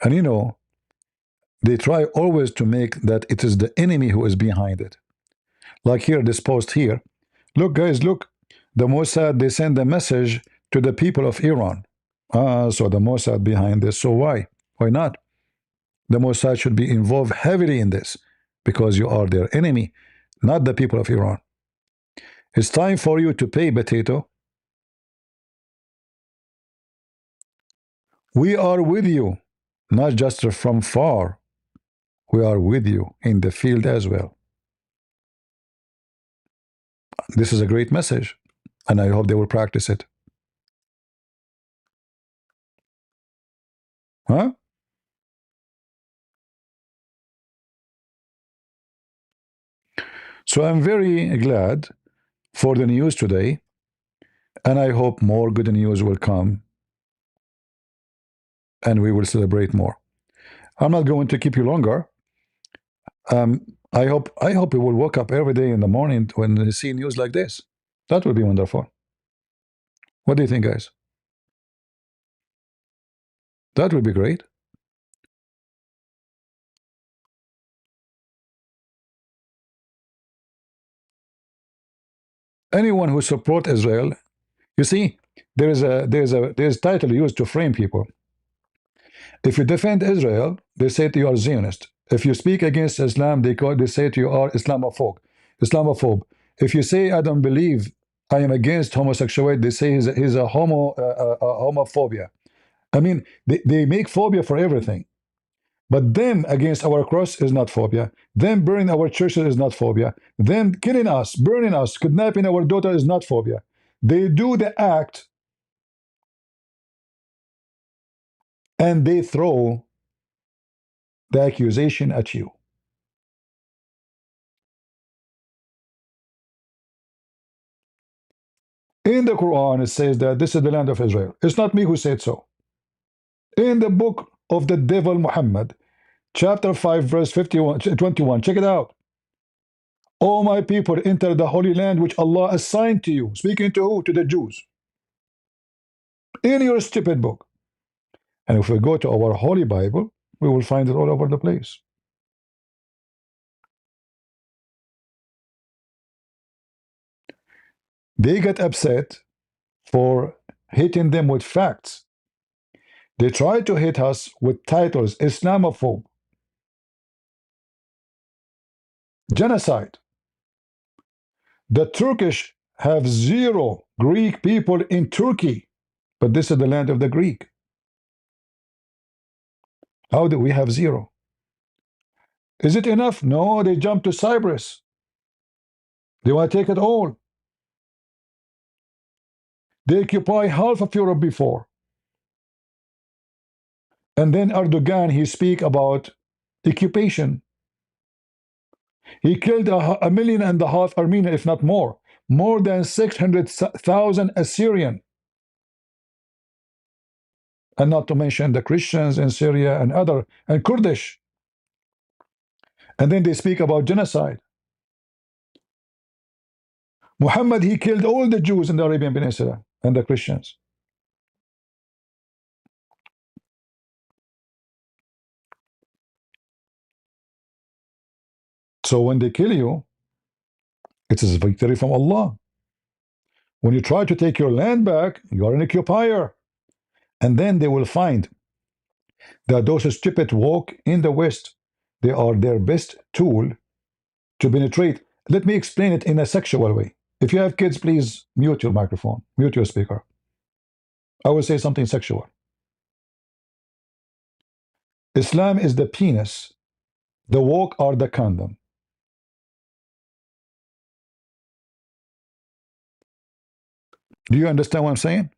And you know, they try always to make that it is the enemy who is behind it. Like here, this post here. Look, guys, look. The Mossad, they send a message to the people of Iran. So the Mossad behind this. So why? Why not? The Mossad should be involved heavily in this because you are their enemy, not the people of Iran. It's time for you to pay, potato. We are with you, not just from far. We are with you in the field as well. This is a great message, and I hope they will practice it. Huh? So I'm very glad for the news today, and I hope more good news will come, and we will celebrate more. I'm not going to keep you longer. I hope he will wake up every day in the morning when they see news like this. That would be wonderful. What do you think, guys? That would be great. Anyone who support Israel, you see, there's a title used to frame people. If you defend Israel, they say to you are Zionist. If you speak against Islam, they say to you are Islamophobe. If you say I don't believe, I am against homosexuality, they say he's a homophobia. I mean, they make phobia for everything. But them against our cross is not phobia. Them burning our churches is not phobia. Them killing us, burning us, kidnapping our daughter is not phobia. They do the act and they throw the accusation at you. In the Quran, it says that this is the land of Israel. It's not me who said so. In the book of the devil Muhammad, chapter 5, verse 21, check it out. O my people, enter the holy land which Allah assigned to you. Speaking to who? To the Jews. In your stupid book. And if we go to our holy Bible, we will find it all over the place. They get upset for hitting them with facts. They try to hit us with titles, Islamophobe, genocide. The Turkish have 0 Greek people in Turkey, but this is the land of the Greek. How do we have 0? Is it enough? No, they jump to Cyprus. They want to take it all. They occupy half of Europe before. And then Erdogan, he speak about occupation. He killed 1.5 million Armenian, if not more. More than 600,000 Assyrian. And not to mention the Christians in Syria and Kurdish. And then they speak about genocide. Muhammad, he killed all the Jews in the Arabian Peninsula and the Christians. So when they kill you, it is a victory from Allah. When you try to take your land back, you are an occupier. And then they will find that those stupid woke in the West, they are their best tool to penetrate. Let me explain it in a sexual way. If you have kids, please mute your microphone, mute your speaker. I will say something sexual. Islam is the penis. The woke are the condom. Do you understand what I'm saying?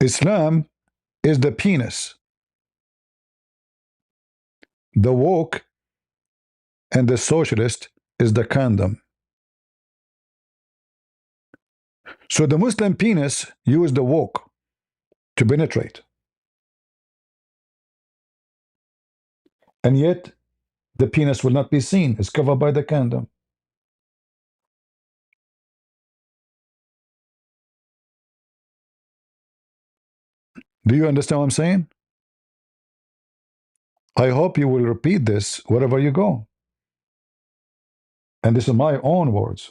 Islam is the penis. The woke and the socialist is the condom. So the Muslim penis used the woke to penetrate. And yet, the penis will not be seen. It's covered by the condom. Do you understand what I'm saying? I hope you will repeat this wherever you go. And this is my own words.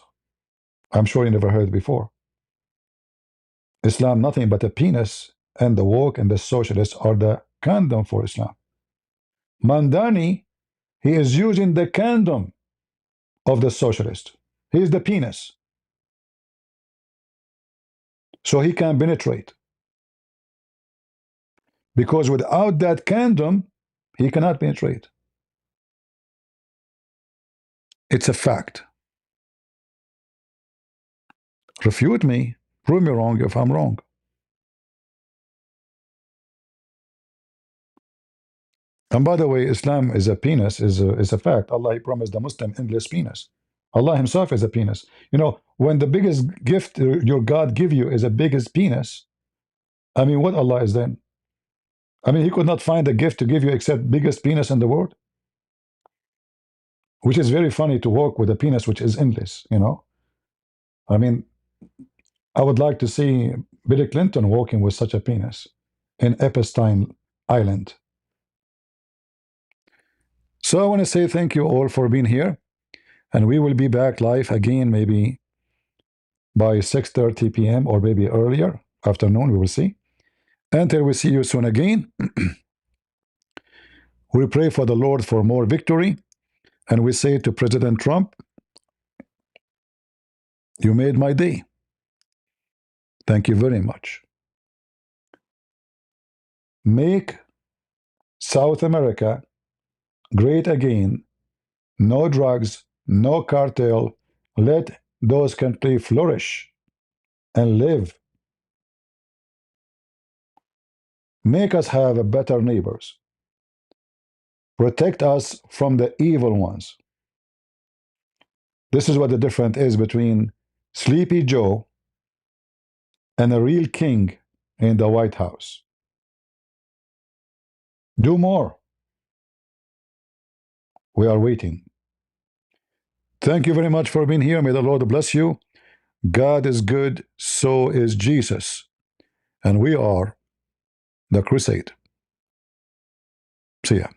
I'm sure you never heard it before. Islam, nothing but a penis, and the woke and the socialists are the condom for Islam. Mandani, he is using the condom of the socialist. He is the penis. So he can penetrate. Because without that condom, he cannot penetrate. It's a fact. Refute me, prove me wrong if I'm wrong. And by the way, Islam is a penis, is a fact. Allah, he promised the Muslim endless penis. Allah himself is a penis. You know, when the biggest gift your God give you is a biggest penis, I mean, what Allah is then? I mean, he could not find a gift to give you except biggest penis in the world, which is very funny to walk with a penis which is endless, you know. I mean, I would like to see Bill Clinton walking with such a penis in Epstein Island. So I want to say thank you all for being here, and we will be back live again maybe by 6:30 p.m. or maybe earlier, afternoon, we will see. Until we see you soon again, we pray for the Lord for more victory, and we say to President Trump, you made my day. Thank you very much. Make South America great again. No drugs, no cartel. Let those countries flourish and live. Make us have better neighbors. Protect us from the evil ones. This is what the difference is between Sleepy Joe and a real king in the White House. Do more. We are waiting. Thank you very much for being here. May the Lord bless you. God is good, so is Jesus. And we are the crusade. See ya.